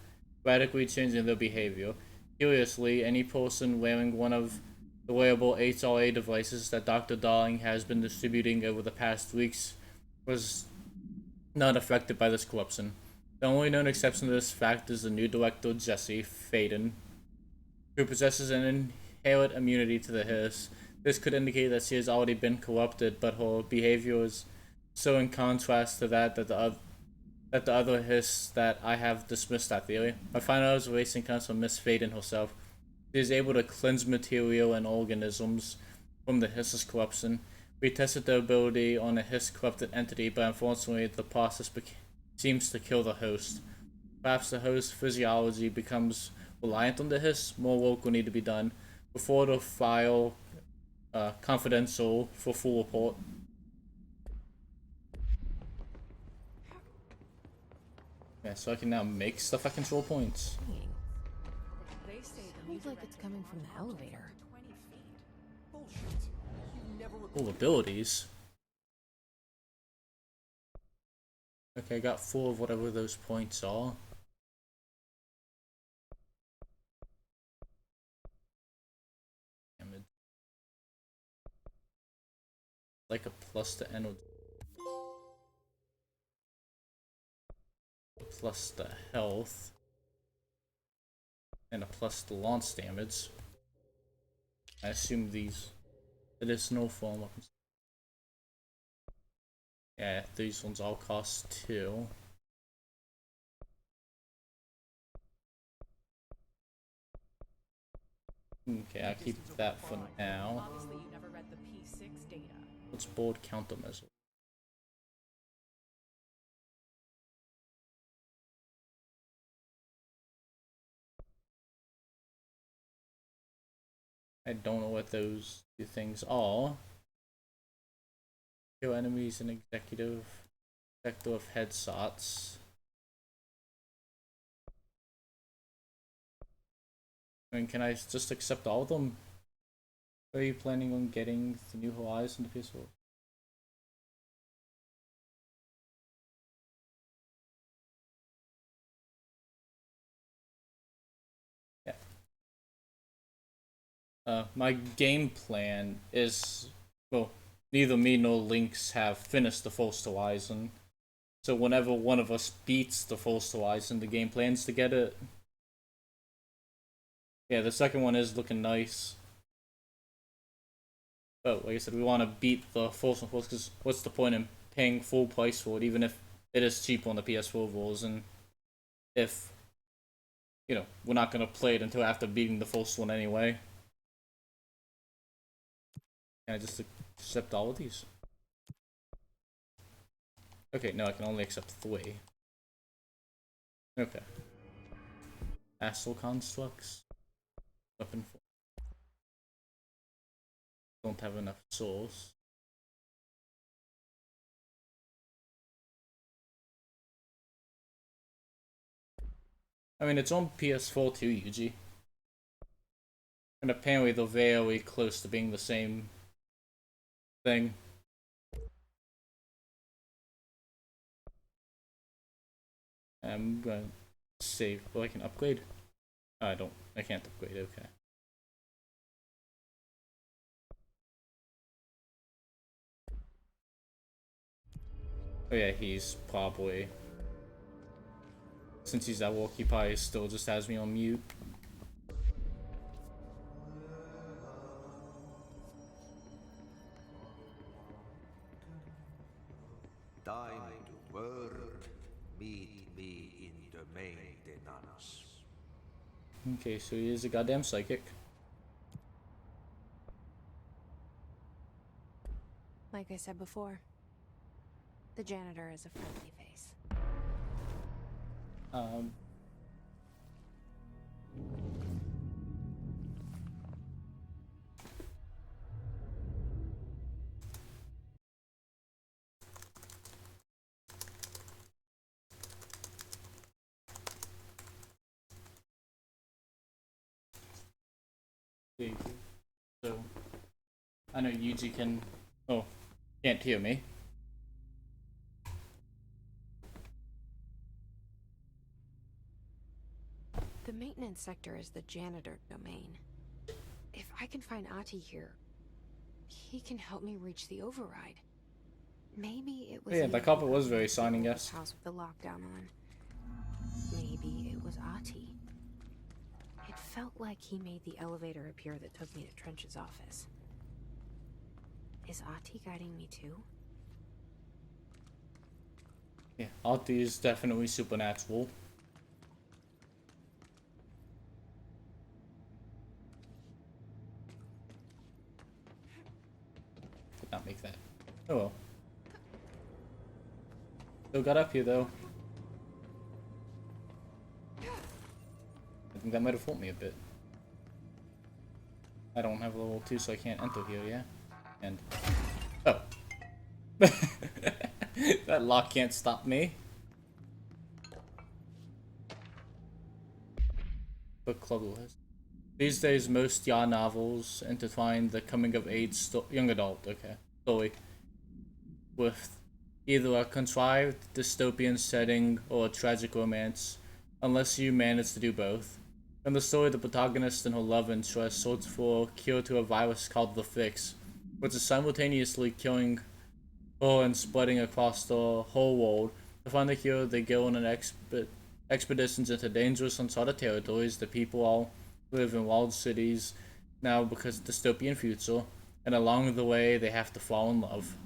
radically changing their behavior. Curiously, any person wearing one of the wearable HRA devices that Dr. Darling has been distributing over the past weeks was not affected by this corruption. The only known exception to this fact is the new director, Jesse Faden, who possesses an inherent immunity to the Hiss. This could indicate that she has already been corrupted, but her behavior is so in contrast to that the other Hiss that I have dismissed that theory. My final observation comes from Miss Faden herself. She is able to cleanse material and organisms from the Hiss's corruption. We tested the ability on a Hiss corrupted entity, but unfortunately the process seems to kill the host. Perhaps the host's physiology becomes reliant on the Hiss. More work will need to be done before the file confidential for full report. Yeah, so I can now make stuff at control points. Sounds like it's coming from the elevator. Cool abilities. Okay, I got 4 of whatever those points are. Damage. Like a plus to energy. Plus the health. And a plus to launch damage. I assume these additional form weapons. Yeah, these ones all cost 2. Okay, I'll keep that for now. Obviously, you never read the P6 data. Let's board countermeasure. I don't know what those 2 things are. Kill enemies and executive sector of headshots. I mean, can I just accept all of them? Or are you planning on getting the New Horizon to PS4? Yeah. My game plan is, well, neither me nor Lynx have finished the First Horizon. So whenever one of us beats the First Horizon, the game plans to get it. Yeah, the second one is looking nice. But like I said, we want to beat the first one first, because what's the point in paying full price for it, even if it is cheap on the PS4 version, if, you know, we're not going to play it until after beating the first one anyway. Can I just accept all of these? Okay, no, I can only accept 3. Okay. Astral constructs. Weapon form. Don't have enough souls. I mean, it's on PS4 too, Yuji. And apparently they're very close to being the same thing. I'm gonna save. Well, I can upgrade. Oh, I can't upgrade. Okay. Oh yeah, he's probably. Since he's at work, he probably still just has me on mute. Time to work. Meet me in the maintenance. Okay, so he is a goddamn psychic. Like I said before, the janitor is a friendly face. So, I know Yuji can. Oh, can't hear me. The maintenance sector is the janitor domain. If I can find Ati here, he can help me reach the override. Maybe it was. Yeah, the couple was very signing us. House with the lockdown on. Maybe it was Ati. It felt like he made the elevator appear that took me to Trench's office. Is Ati guiding me too? Yeah, Alti is definitely supernatural. Did not make that. Oh well. Still got up here though. I think that might have fooled me a bit. I don't have level 2, so I can't enter here, yeah? And... oh. That lock can't stop me. Book club list. These days, most YA novels intertwine the coming-of-age young adult, story with either a contrived dystopian setting or a tragic romance, unless you manage to do both. In the story, the protagonist and her love interest search for a cure to a virus called the Fix, which is simultaneously killing her and spreading across the whole world. To find the cure, they go on an expeditions into dangerous, uncharted territories. The people all live in walled cities now because of the dystopian future, and along the way, they have to fall in love.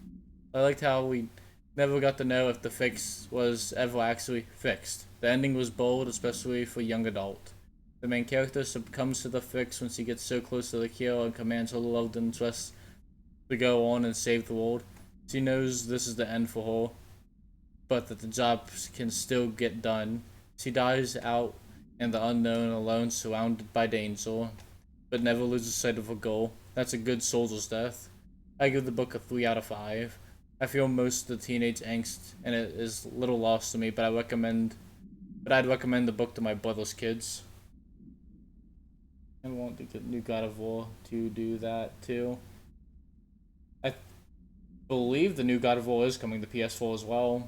I liked how we never got to know if the fix was ever actually fixed. The ending was bold, especially for young adult. The main character succumbs to the fix when she gets so close to the cure and commands her loved interest to go on and save the world. She knows this is the end for her, but that the job can still get done. She dies out in the unknown, alone, surrounded by danger, but never loses sight of her goal. That's a good soldier's death. I give the book a 3 out of 5. I feel most of the teenage angst in it is little lost to me, but I'd recommend the book to my brother's kids. I want the new God of War to do that too. I believe the new God of War is coming to PS4 as well.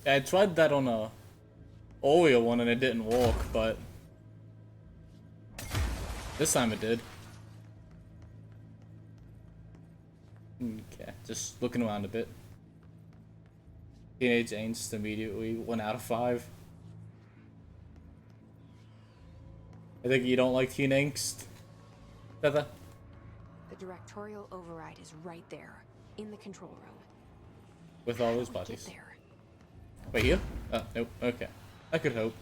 I tried that on a earlier one and it didn't work, but this time it did. Okay, just looking around a bit. Teenage angst immediately, 1 out of 5. I think you don't like teen angst, Feather? The directorial override is right there, in the control room. With all those bodies. Wait, here? Oh, nope, okay. I could hope.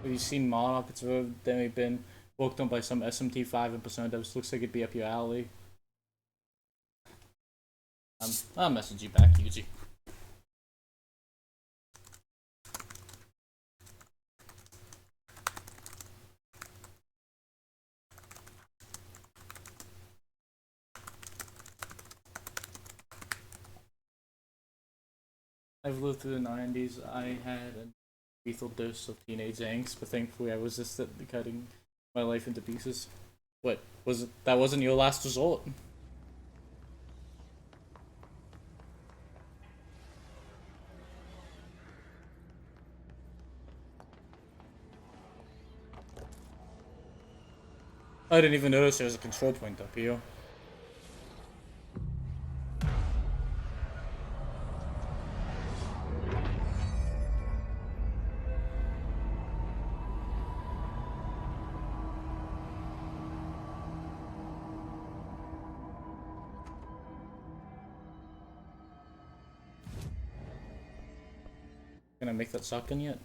Have you seen Monarch? It's evidently been worked on by some SMT5 and Persona devs. Looks like it'd be up your alley. I'll message you back, Yuji. I've lived through the 90s. I had a lethal dose of teenage angst, but thankfully I resisted cutting my life into pieces. What was it? That wasn't your last resort? I didn't even notice there was a control point up here. Can I make that shotgun yet?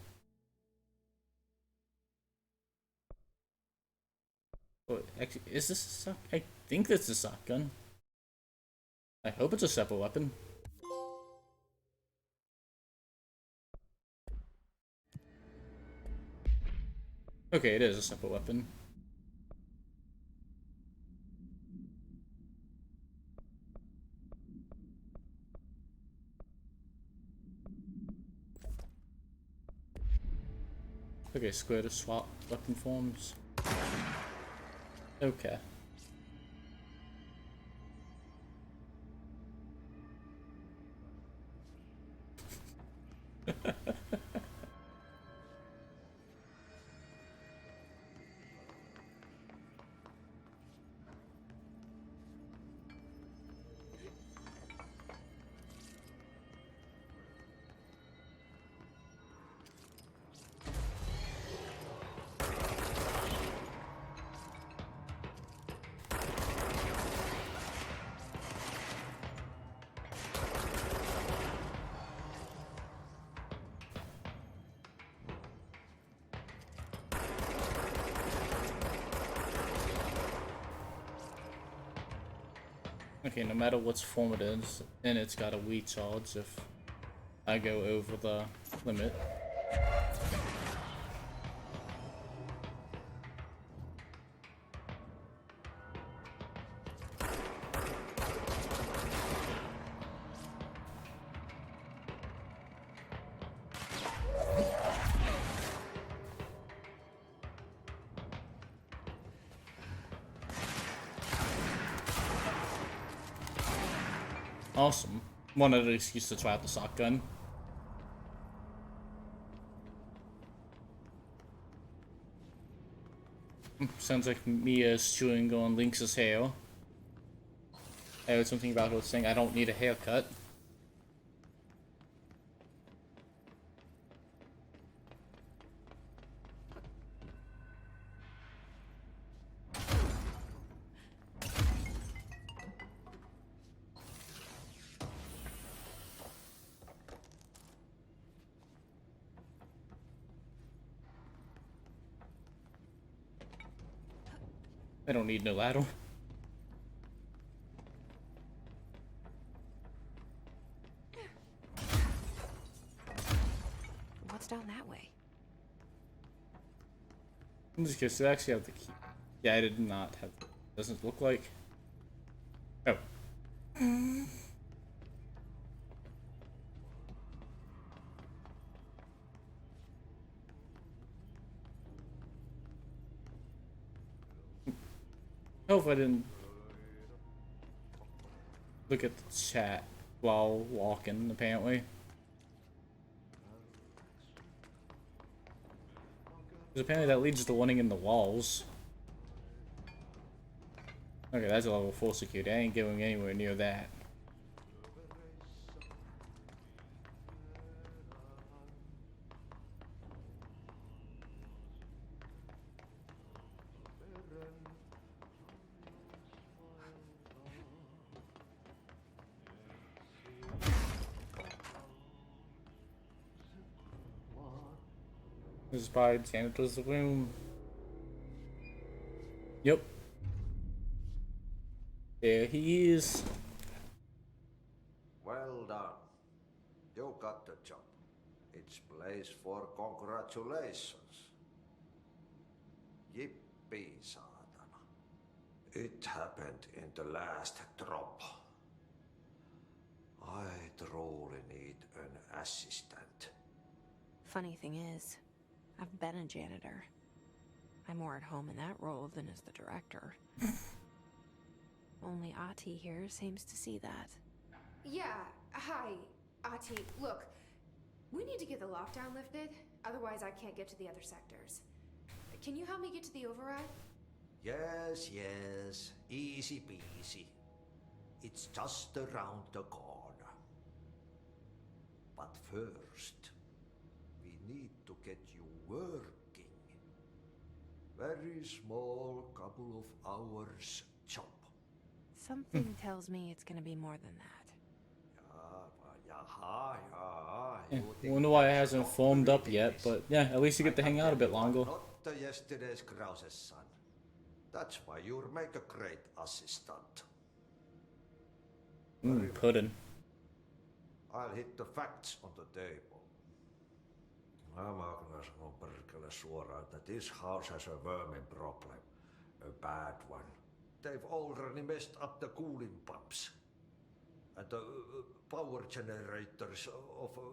Oh, actually, is this a I think this is a shotgun. I hope it's a separate weapon. Okay, it is a separate weapon. Okay, square to swap weapon forms. Okay. Okay, no matter what form it is, and it's got a recharge if I go over the limit. Awesome. One other excuse to try out the shotgun. Sounds like Mia's chewing on Lynx's hair. I heard something about her saying I don't need a haircut. I don't need no ladder. What's down that way? I'm just curious. Do I actually have the key? Yeah, I did not have. Doesn't look like. Oh. Hope I didn't look at the chat while walking, apparently. Because apparently that leads to one in the walls. Okay, that's a level 4 security. I ain't going anywhere near that. This is by janitor's room. Yep. There he is. Well done. You got the job. It's place for congratulations. Yippee, saatana. It happened in the last drop. I truly need an assistant. Funny thing is, I've been a janitor. I'm more at home in that role than as the director. Only Ati here seems to see that. Yeah, hi, Ati. Look, we need to get the lockdown lifted, otherwise I can't get to the other sectors. Can you help me get to the override? Yes, yes. Easy peasy. It's just around the corner. But first, we need to get you working. Very small couple of hours job. Something tells me it's gonna be more than that. Yeah, wonder why it hasn't formed up yet, but yeah, at least you get to hang out a bit longer. Not the yesterday's Krause's son. That's why you'll make a great assistant. Pudding. I'll hit the facts on the table. Mä kyllä sanon perkele suoraan, that this house has a vermin problem. A bad one. They've already messed up the cooling pumps. And the power generators of a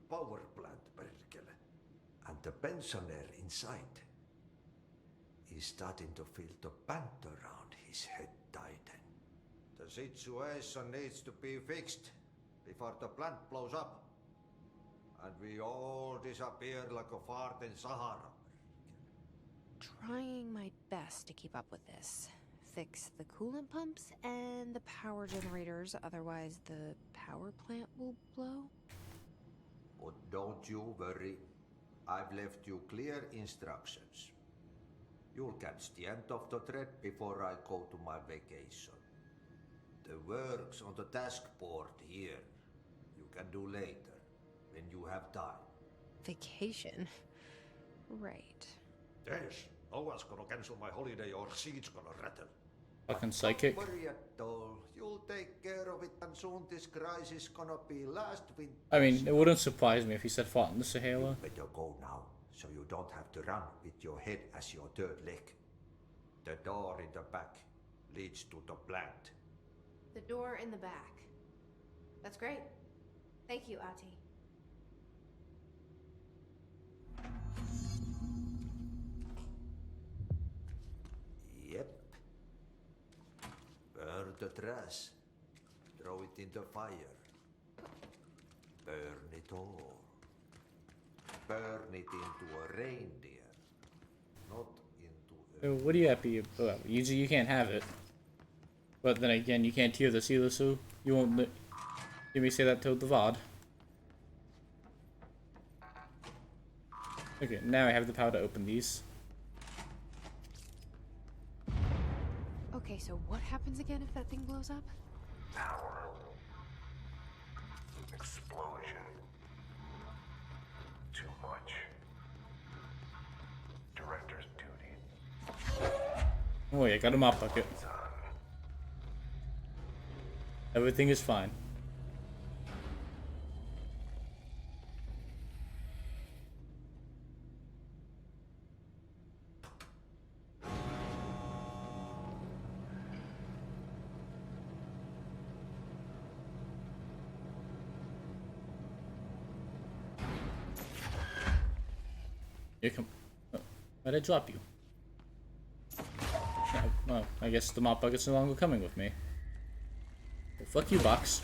power plant, perkele. And the pensioner inside is starting to feel the band around his head tighten. The situation needs to be fixed before the plant blows up. And we all disappear like a fart in Sahara. Trying my best to keep up with this. Fix the coolant pumps and the power generators, otherwise the power plant will blow. But don't you worry. I've left you clear instructions. You'll catch the end of the thread before I go to my vacation. The work's on the task board here. You can do later, when you have time. Vacation? Right. Yes, no one's gonna cancel my holiday or seats gonna rattle. Fucking psychic. Don't worry at all. You'll take care of it, and soon this crisis gonna be last winter. I mean, it wouldn't surprise me if he said fought in the Sahara. Better go now, so you don't have to run with your head as your third leg. The door in the back leads to the plant. The door in the back. That's great. Thank you, Ati. Yep. Burn the trash. Throw it in the fire. Burn it all. Burn it into a reindeer. Not into a... What are you happy about? Usually you can't have it. But then again, you can't hear this either, so you won't hear me say that to the VOD. Okay, now I have the power to open these. Okay, so what happens again if that thing blows up? Power. Explosion. Too much. Director's duty. Oh yeah, got a mop bucket. Everything is fine. You come. Oh, why'd I drop you? Well, I guess the mop bucket's no longer coming with me. Well, fuck you, box.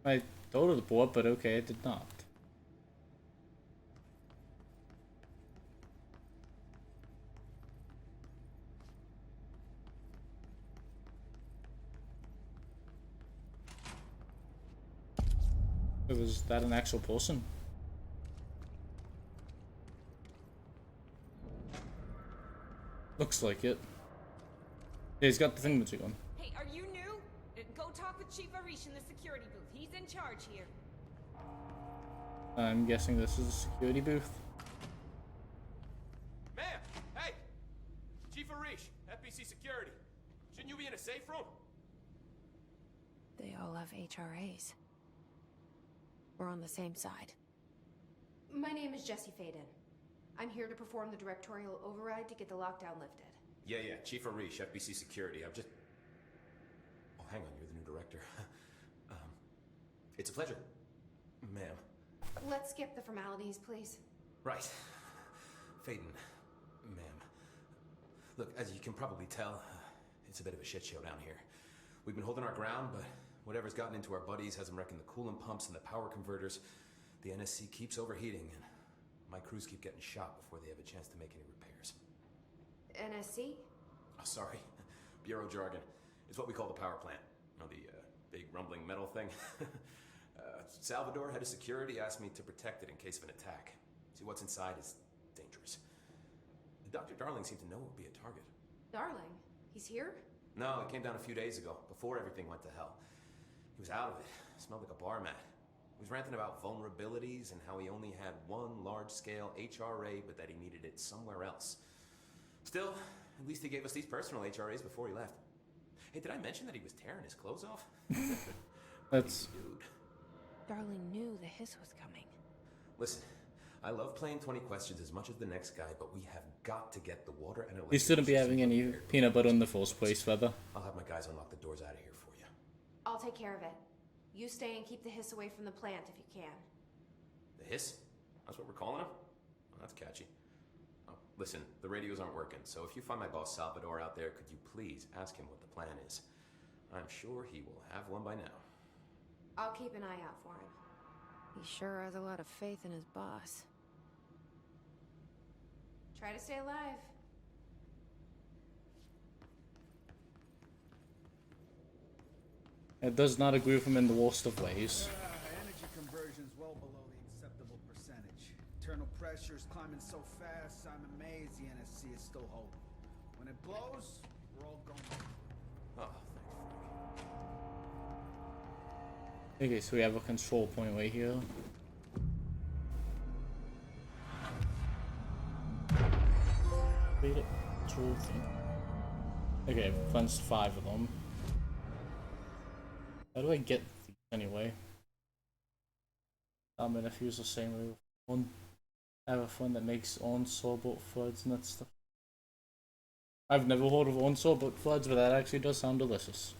I thought of the board, but okay, it did not. Was that an actual person? Looks like it. Yeah, he's got the thingamajig on. Hey, are you new? Go talk with Chief Arish in the security booth. He's in charge here. I'm guessing this is a security booth. Ma'am! Hey! Chief Arish, FBC Security. Shouldn't you be in a safe room? They all have HRAs. We're on the same side. My name is Jesse Faden. I'm here to perform the directorial override to get the lockdown lifted. Yeah, Chief Arish, FBC Security. I'm just... Oh, hang on, you're the new director. It's a pleasure, ma'am. Let's skip the formalities, please. Right. Faden, ma'am. Look, as you can probably tell, it's a bit of a shit show down here. We've been holding our ground, but whatever's gotten into our buddies has them wrecking the coolant pumps and the power converters. The NSC keeps overheating, and my crews keep getting shot before they have a chance to make any repairs. NSC? Oh, sorry. Bureau jargon. It's what we call the power plant. You know, the big rumbling metal thing? Salvador, head of security, asked me to protect it in case of an attack. See, what's inside is dangerous. Dr. Darling seemed to know it would be a target. Darling? He's here? No, he came down a few days ago, before everything went to hell. He was out of it. Smelled like a bar mat. He was ranting about vulnerabilities and how he only had one large-scale HRA, but that he needed it somewhere else. Still, at least he gave us these personal HRAs before he left. Hey, did I mention that he was tearing his clothes off? That's... Dude. Darling knew the hiss was coming. Listen, I love playing 20 questions as much as the next guy, but we have got to get the water and electricity. You shouldn't be having any peanut butter in the first place, Feather. I'll have my guys unlock the doors out of here for you. I'll take care of it. You stay and keep the hiss away from the plant if you can. The hiss? That's what we're calling him? Oh, that's catchy. Oh, listen, the radios aren't working, so if you find my boss Salvador out there, could you please ask him what the plan is? I'm sure he will have one by now. I'll keep an eye out for him. He sure has a lot of faith in his boss. Try to stay alive. It does not agree with him in the worst of ways. Energy conversion's well below the acceptable percentage. Internal pressure's climbing so fast, I'm amazed the NSC is still holding. When it blows, we're all going. Oh, thank Okay, so we have a control point right here. Read it. Control thing. Okay, I've cleansed 5 of them. How do I get these anyway? I mean, if he was the same way with one. I have a friend that makes on-saw boat floods and that stuff. I've never heard of on-saw boat floods, but that actually does sound delicious.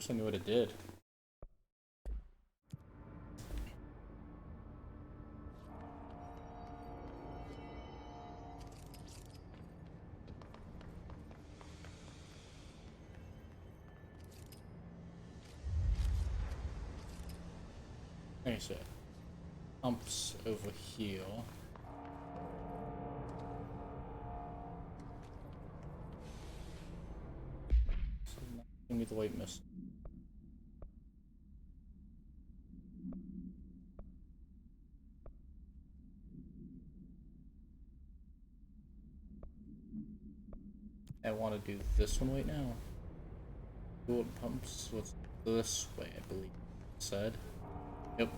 I knew what it did. Okay, so pumps over here. So give me the white mist. I want to do this one right now. Gold pumps was this way, I believe it said. Yep.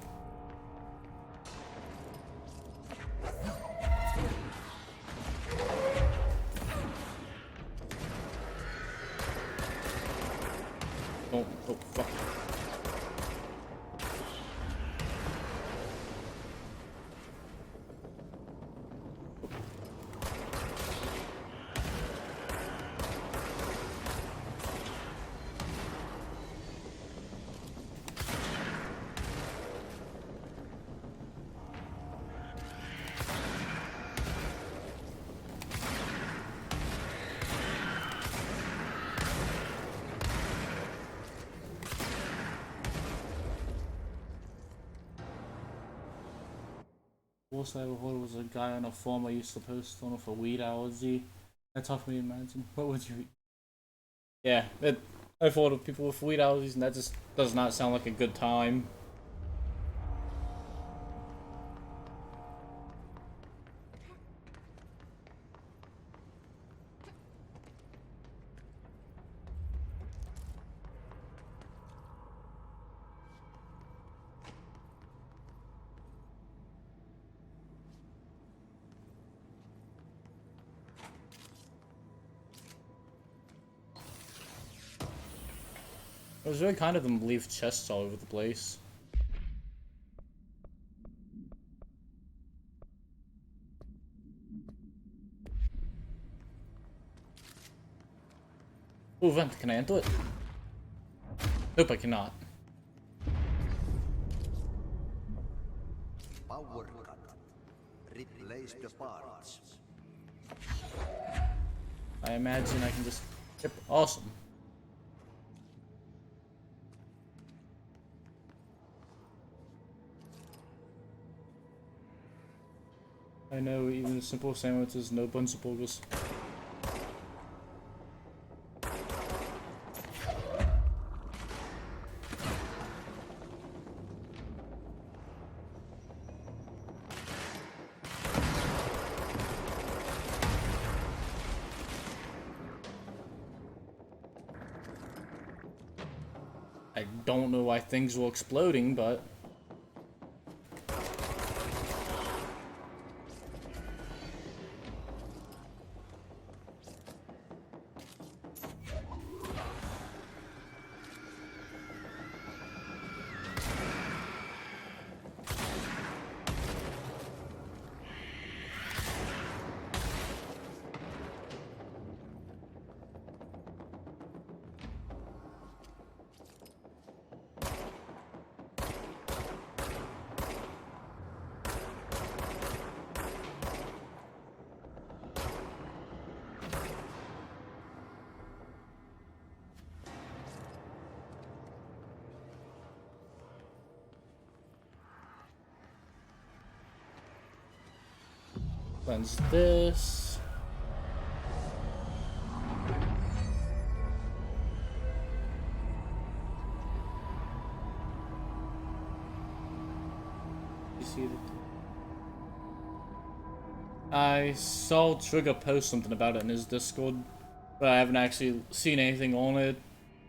worst I ever heard was a guy on a forum I used to post on for weed allergy. That's tough for me to imagine. What would you? Yeah, I thought of people with weed allergies, and that just does not sound like a good time. It was really kind of them to leave chests all over the place. Ooh, vent, can I enter it? Nope, I cannot. Power cut. Replace the parts. I imagine I can just... Yep, awesome. I know even simple sandwiches, no buns of burgers. I don't know why things were exploding, but... Cleanse this. You see that? I saw Trigger post something about it in his Discord, but I haven't actually seen anything on it.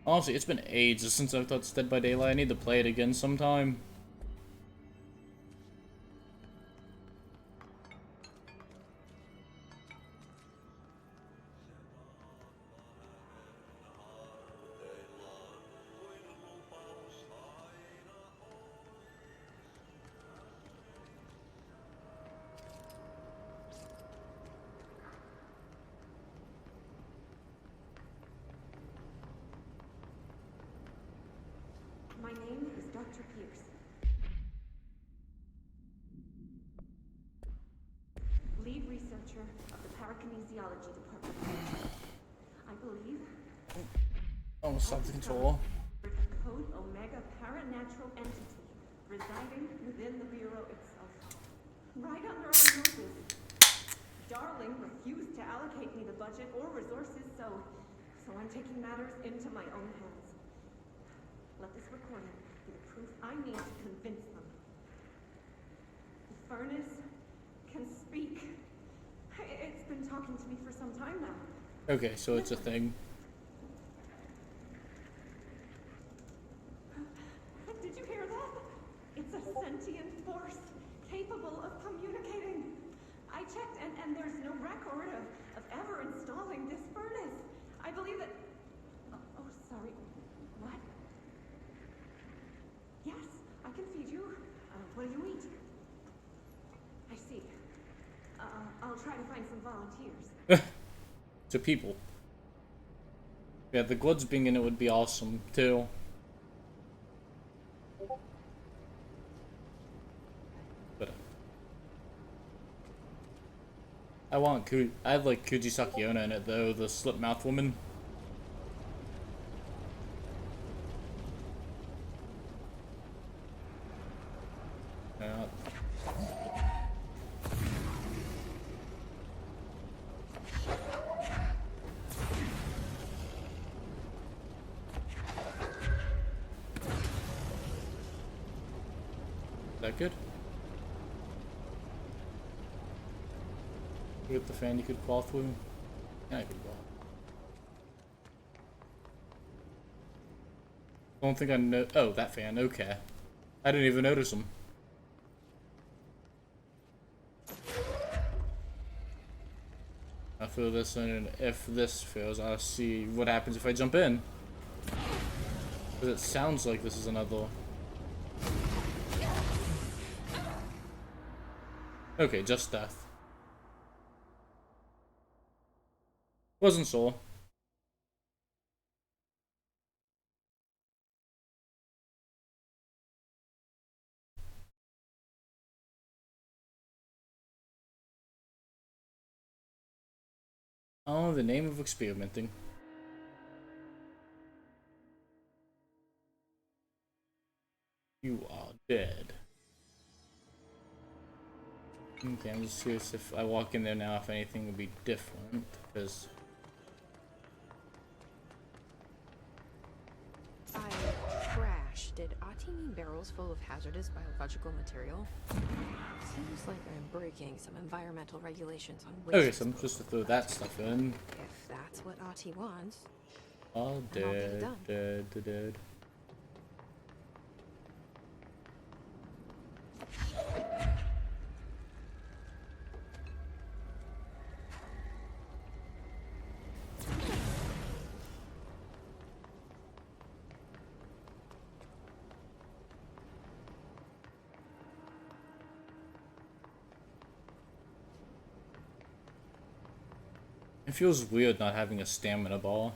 Honestly, it's been ages since I've touched Dead by Daylight. I need to play it again sometime. My name is Dr. Pierce. Lead researcher of the Parakinesiology Department. I believe... Almost stopped the controller. ...there's a Code Omega paranatural entity residing within the Bureau itself. Right under our noses. Darling refused to allocate me the budget or resources, so I'm taking matters into my own hands. Let this recording be the proof I need to convince them. The furnace can speak. It's been talking to me for some time now. Okay, so it's a thing. Did you hear that? It's a sentient force capable of communicating. I checked and there's no record of ever installing this furnace. I believe that... Oh, sorry. What? Yes, I can feed you. What do you eat? I see. I'll try to find some volunteers. To people. Yeah, the Gloods being in it would be awesome, too. But... I'd like Kujisaki Onna in it, though, the slip-mouth woman. that good? You get the fan you could crawl through? Yeah, I could crawl. Don't think I know. Oh, that fan. Okay. I didn't even notice him. I feel this, and if this fails, I'll see what happens if I jump in. Because it sounds like this is another. Okay, just death. Wasn't sure. Oh, the name of experimenting. You are dead. Okay, I'm just curious if I walk in there now, if anything will be different, because... I crash. Did Ati mean barrels full of hazardous biological material? Seems like I'm breaking some environmental regulations on waste. Okay, so I'm just to throw that stuff in. If that's what Ati wants. Oh, dead, dead. It feels weird not having a stamina ball.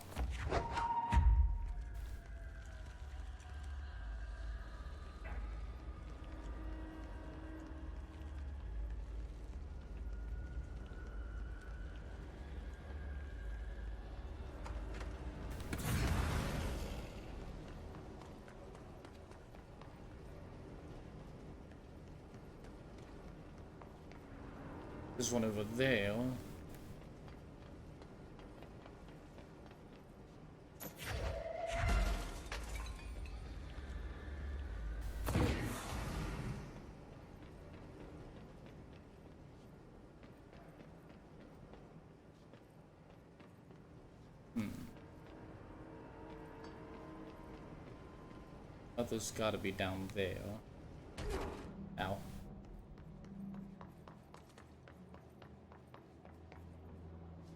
There's one over there. There's gotta be down there. Ow.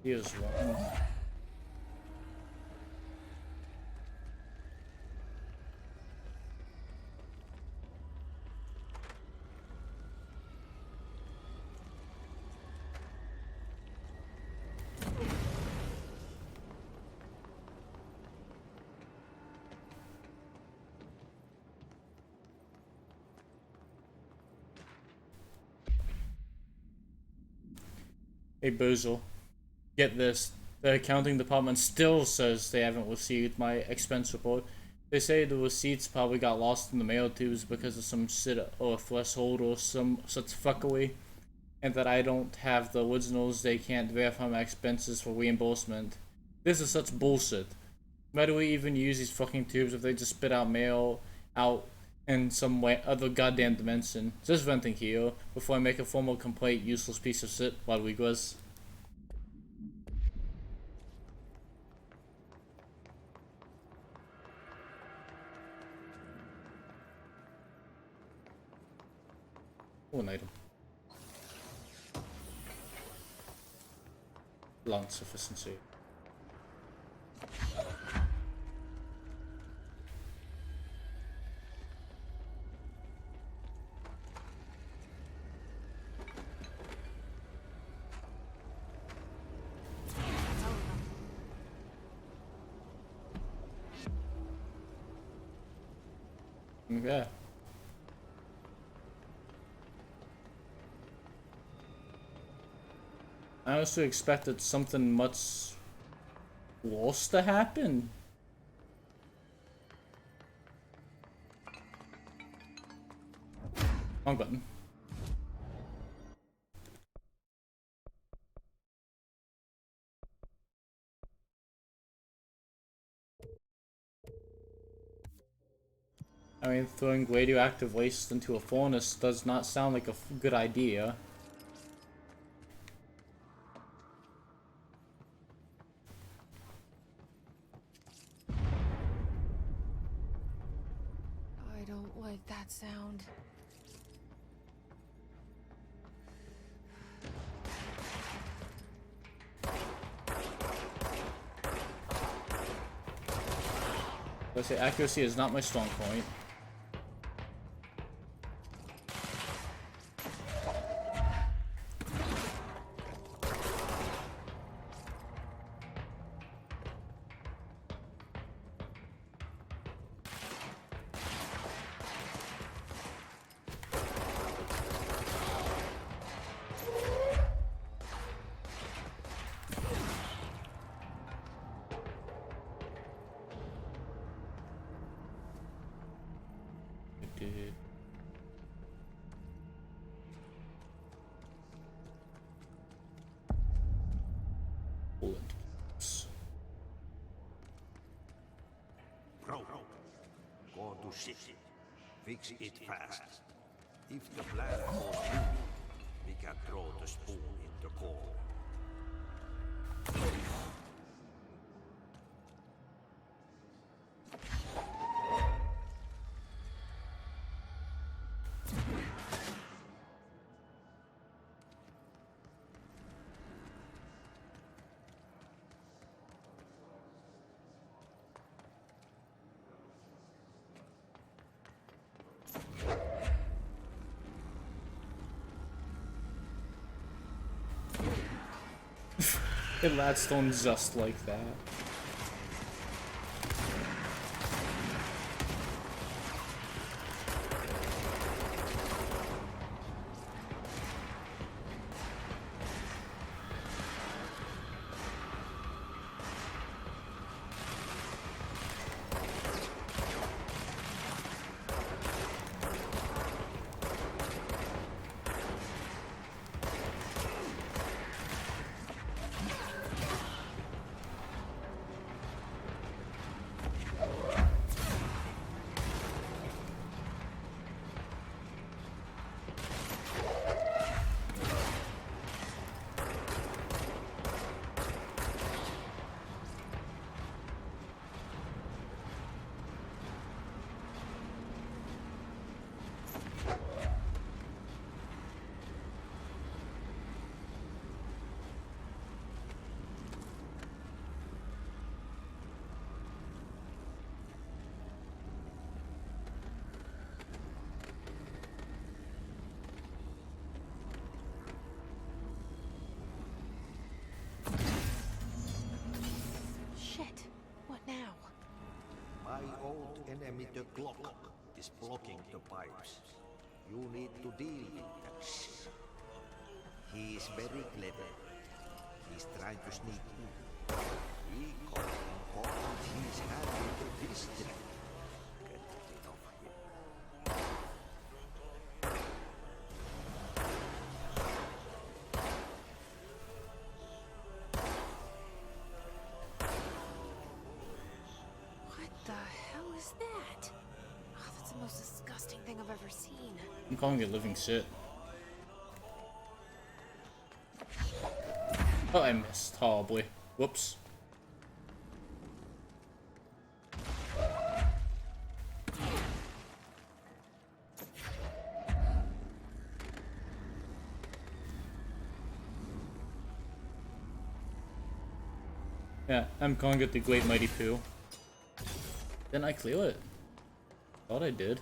Here's one. Hey Boozle, get this. The accounting department still says they haven't received my expense report. They say the receipts probably got lost in the mail tubes because of some shit or threshold or some such fuckery, and that I don't have the originals. They can't verify my expenses for reimbursement. This is such bullshit. Why do we even use these fucking tubes if they just spit out mail out in some way, other goddamn dimension? Just venting here before I make a formal complaint, useless piece of shit, Rodriguez. Oh, an item. Lance efficiency. Okay. I also expected something much worse to happen. Wrong button. I mean, throwing radioactive waste into a furnace does not sound like a good idea. I don't like that sound. Let's say accuracy is not my strong point. Bro, go to city. Fix it fast. If the plan goes through, we can throw the spoon in the core. It latched on just like that. Shit. What now? My old enemy, the clock, is blocking the pipes. You need to deal with that shit. He is very clever. He's trying to sneak in. We got important he's handling the district. Get rid of him. What the hell is that? Oh, that's the most disgusting thing I've ever seen. I'm calling it living shit. Oh, I missed horribly. Whoops. Yeah, I'm calling it the Great Mighty Poo. Didn't I clear it? Thought I did.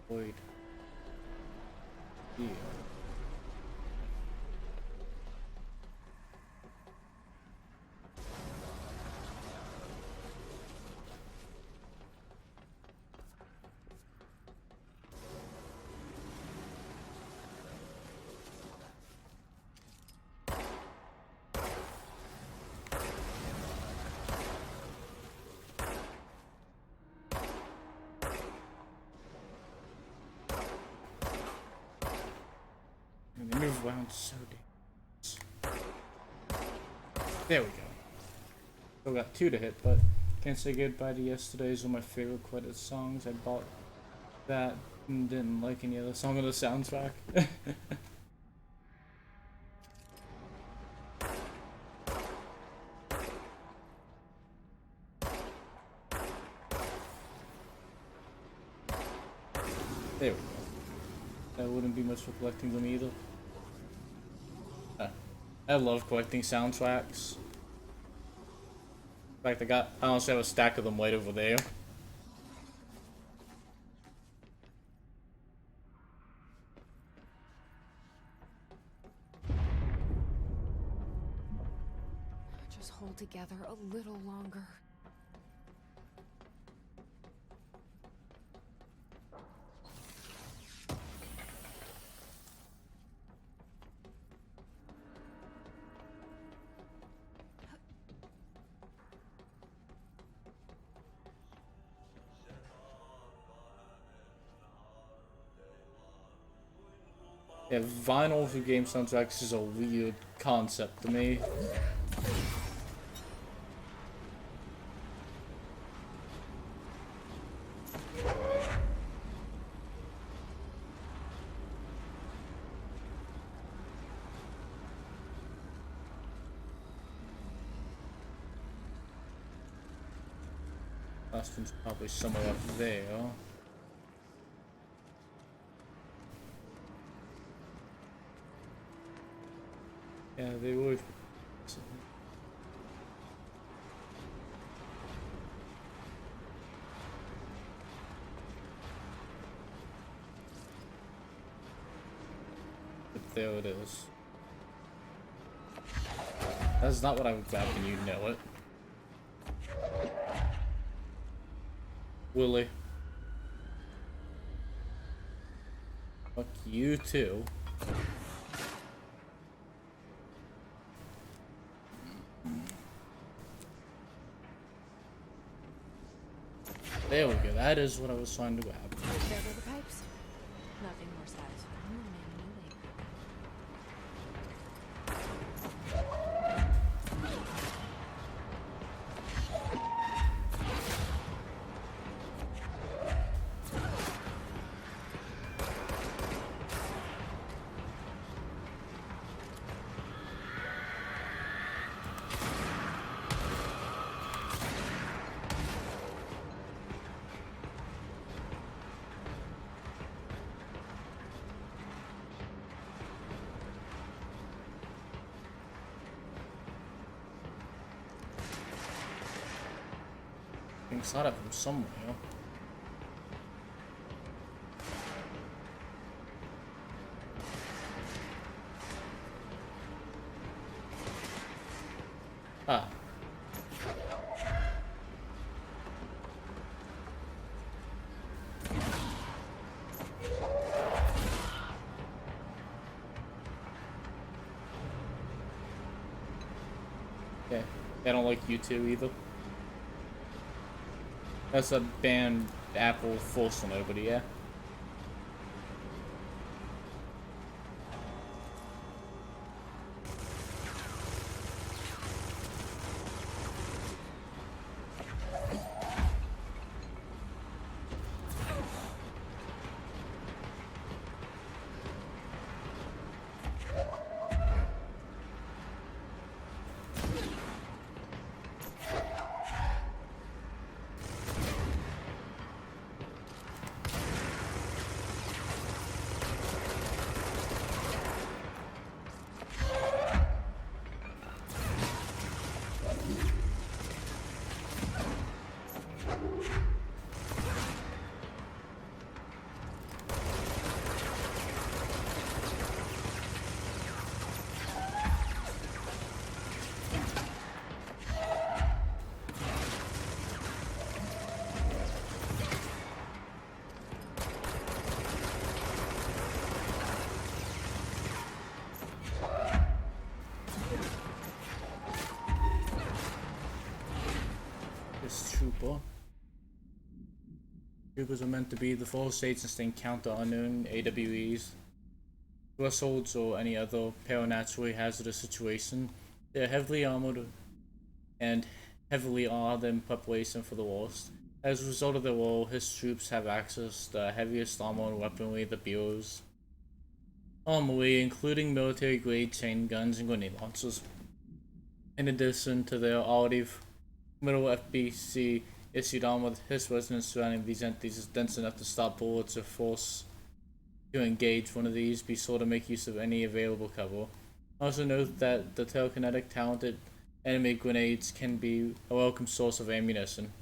Void. Yeah. And they move around so dangerous. There we go. Still got 2 to hit, but can't say goodbye to Yesterday's one of my favorite credit songs. I bought that and didn't like any other song on the soundtrack. There we go. That wouldn't be much for collecting them either. I love collecting soundtracks. In fact, I honestly have a stack of them right over there. Just hold together a little longer. Yeah, vinyl for game soundtracks is a weird concept to me. Last one's probably somewhere up there. Yeah, they would. But there it is. That's not what I would grab, and you know it. Willie. Fuck you too. There we go, that is what I was trying to grab. There go the pipes. Nothing more satisfying than manually labor. Inside of him somewhere. Ah. Okay. I don't like you two either. That's a banned Apple forced on nobody, yeah? Trooper. Troopers are meant to be the force agents to encounter unknown AWEs, thresholds, or any other paranaturally hazardous situation. They are heavily armored and heavily armed in preparation for the worst. As a result of their role, his troops have access to the heaviest armor and weaponry the Bureau's armory, including military-grade chain guns and grenade launchers. In addition to their already middle FBC issued armor, his resonance surrounding these entities is dense enough to stop bullets or force to engage one of these. Be sure to make use of any available cover. Also note that the telekinetic talented enemy grenades can be a welcome source of ammunition.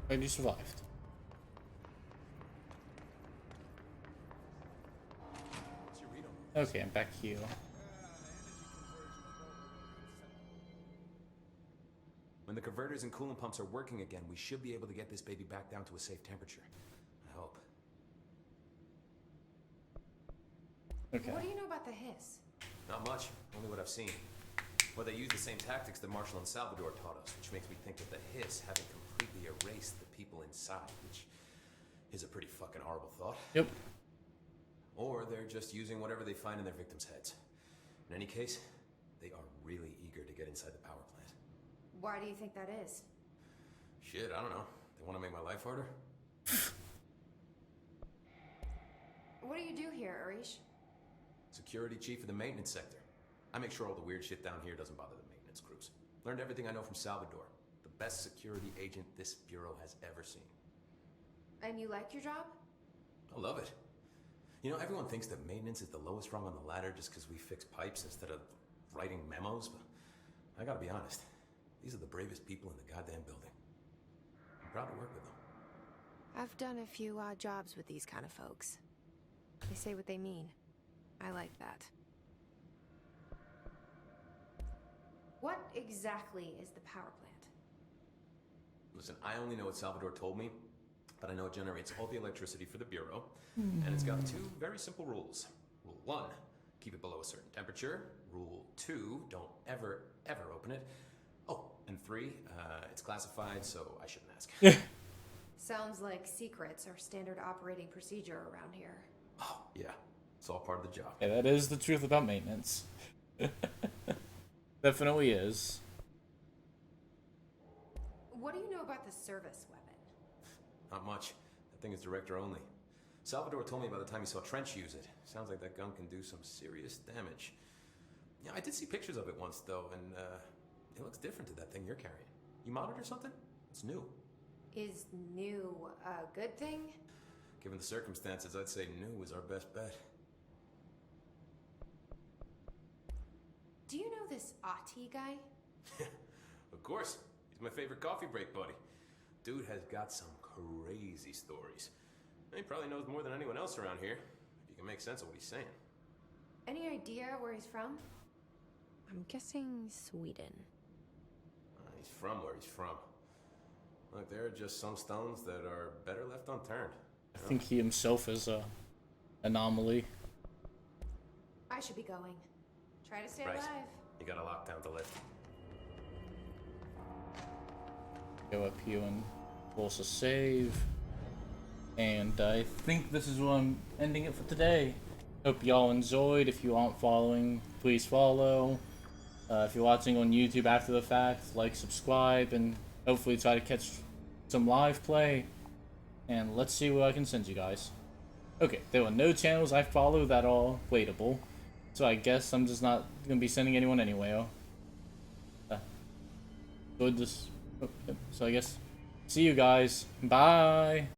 And you survived. Okay, I'm back here. When the converters and coolant pumps are working again, we should be able to get this baby back down to a safe temperature. I hope. Okay. What do you know about the hiss? Not much, only what I've seen. Well, they use the same tactics that Marshall and Salvador taught us, which makes me think that the hiss haven't completely erased the people inside, which is a pretty fucking horrible thought. Yep. Or they're just using whatever they find in their victims' heads. In any case, they are really eager to get inside the power plant. Why do you think that is? Shit, I don't know. They want to make my life harder? What do you do here, Arish? Security chief of the maintenance sector. I make sure all the weird shit down here doesn't bother the maintenance crews. Learned everything I know from Salvador. The best security agent this bureau has ever seen. And you like your job? I love it. You know, everyone thinks that maintenance is the lowest rung on the ladder just because we fix pipes instead of writing memos, but I gotta be honest. These are the bravest people in the goddamn building. I'm proud to work with them. I've done a few odd jobs with these kind of folks. They say what they mean. I like that. What exactly is the power plant? Listen, I only know what Salvador told me, but I know it generates all the electricity for the Bureau, and it's got two very simple rules. Rule 1, keep it below a certain temperature. Rule 2, don't ever, ever open it. Oh, and 3, it's classified, so I shouldn't ask. Sounds like secrets are standard operating procedure around here. Oh, yeah. It's all part of the job. Yeah, that is the truth about maintenance. Definitely is. What do you know about the service weapon? Not much. That thing is director only. Salvador told me by the time he saw Trench use it. Sounds like that gun can do some serious damage. Yeah, I did see pictures of it once, though, and it looks different to that thing you're carrying. You modded or something? It's new. Is new a good thing? Given the circumstances, I'd say new is our best bet. Do you know this Ati guy? Of course. He's my favorite coffee break buddy. Dude has got some crazy stories. He probably knows more than anyone else around here, if you can make sense of what he's saying. Any idea where he's from? I'm guessing Sweden. He's from where he's from. Look, there are just some stones that are better left unturned. I think he himself is a anomaly. I should be going. Try to stay Right. alive. You got a lockdown to lift. Go up here and force a save. And I think this is where I'm ending it for today. Hope y'all enjoyed. If you aren't following, please follow. If you're watching on YouTube after the fact, like, subscribe, and hopefully try to catch some live play. And let's see where I can send you guys. Okay, there were no channels I follow that are waitable. So I guess I'm just not going to be sending anyone anywhere. So I guess, see you guys. Bye!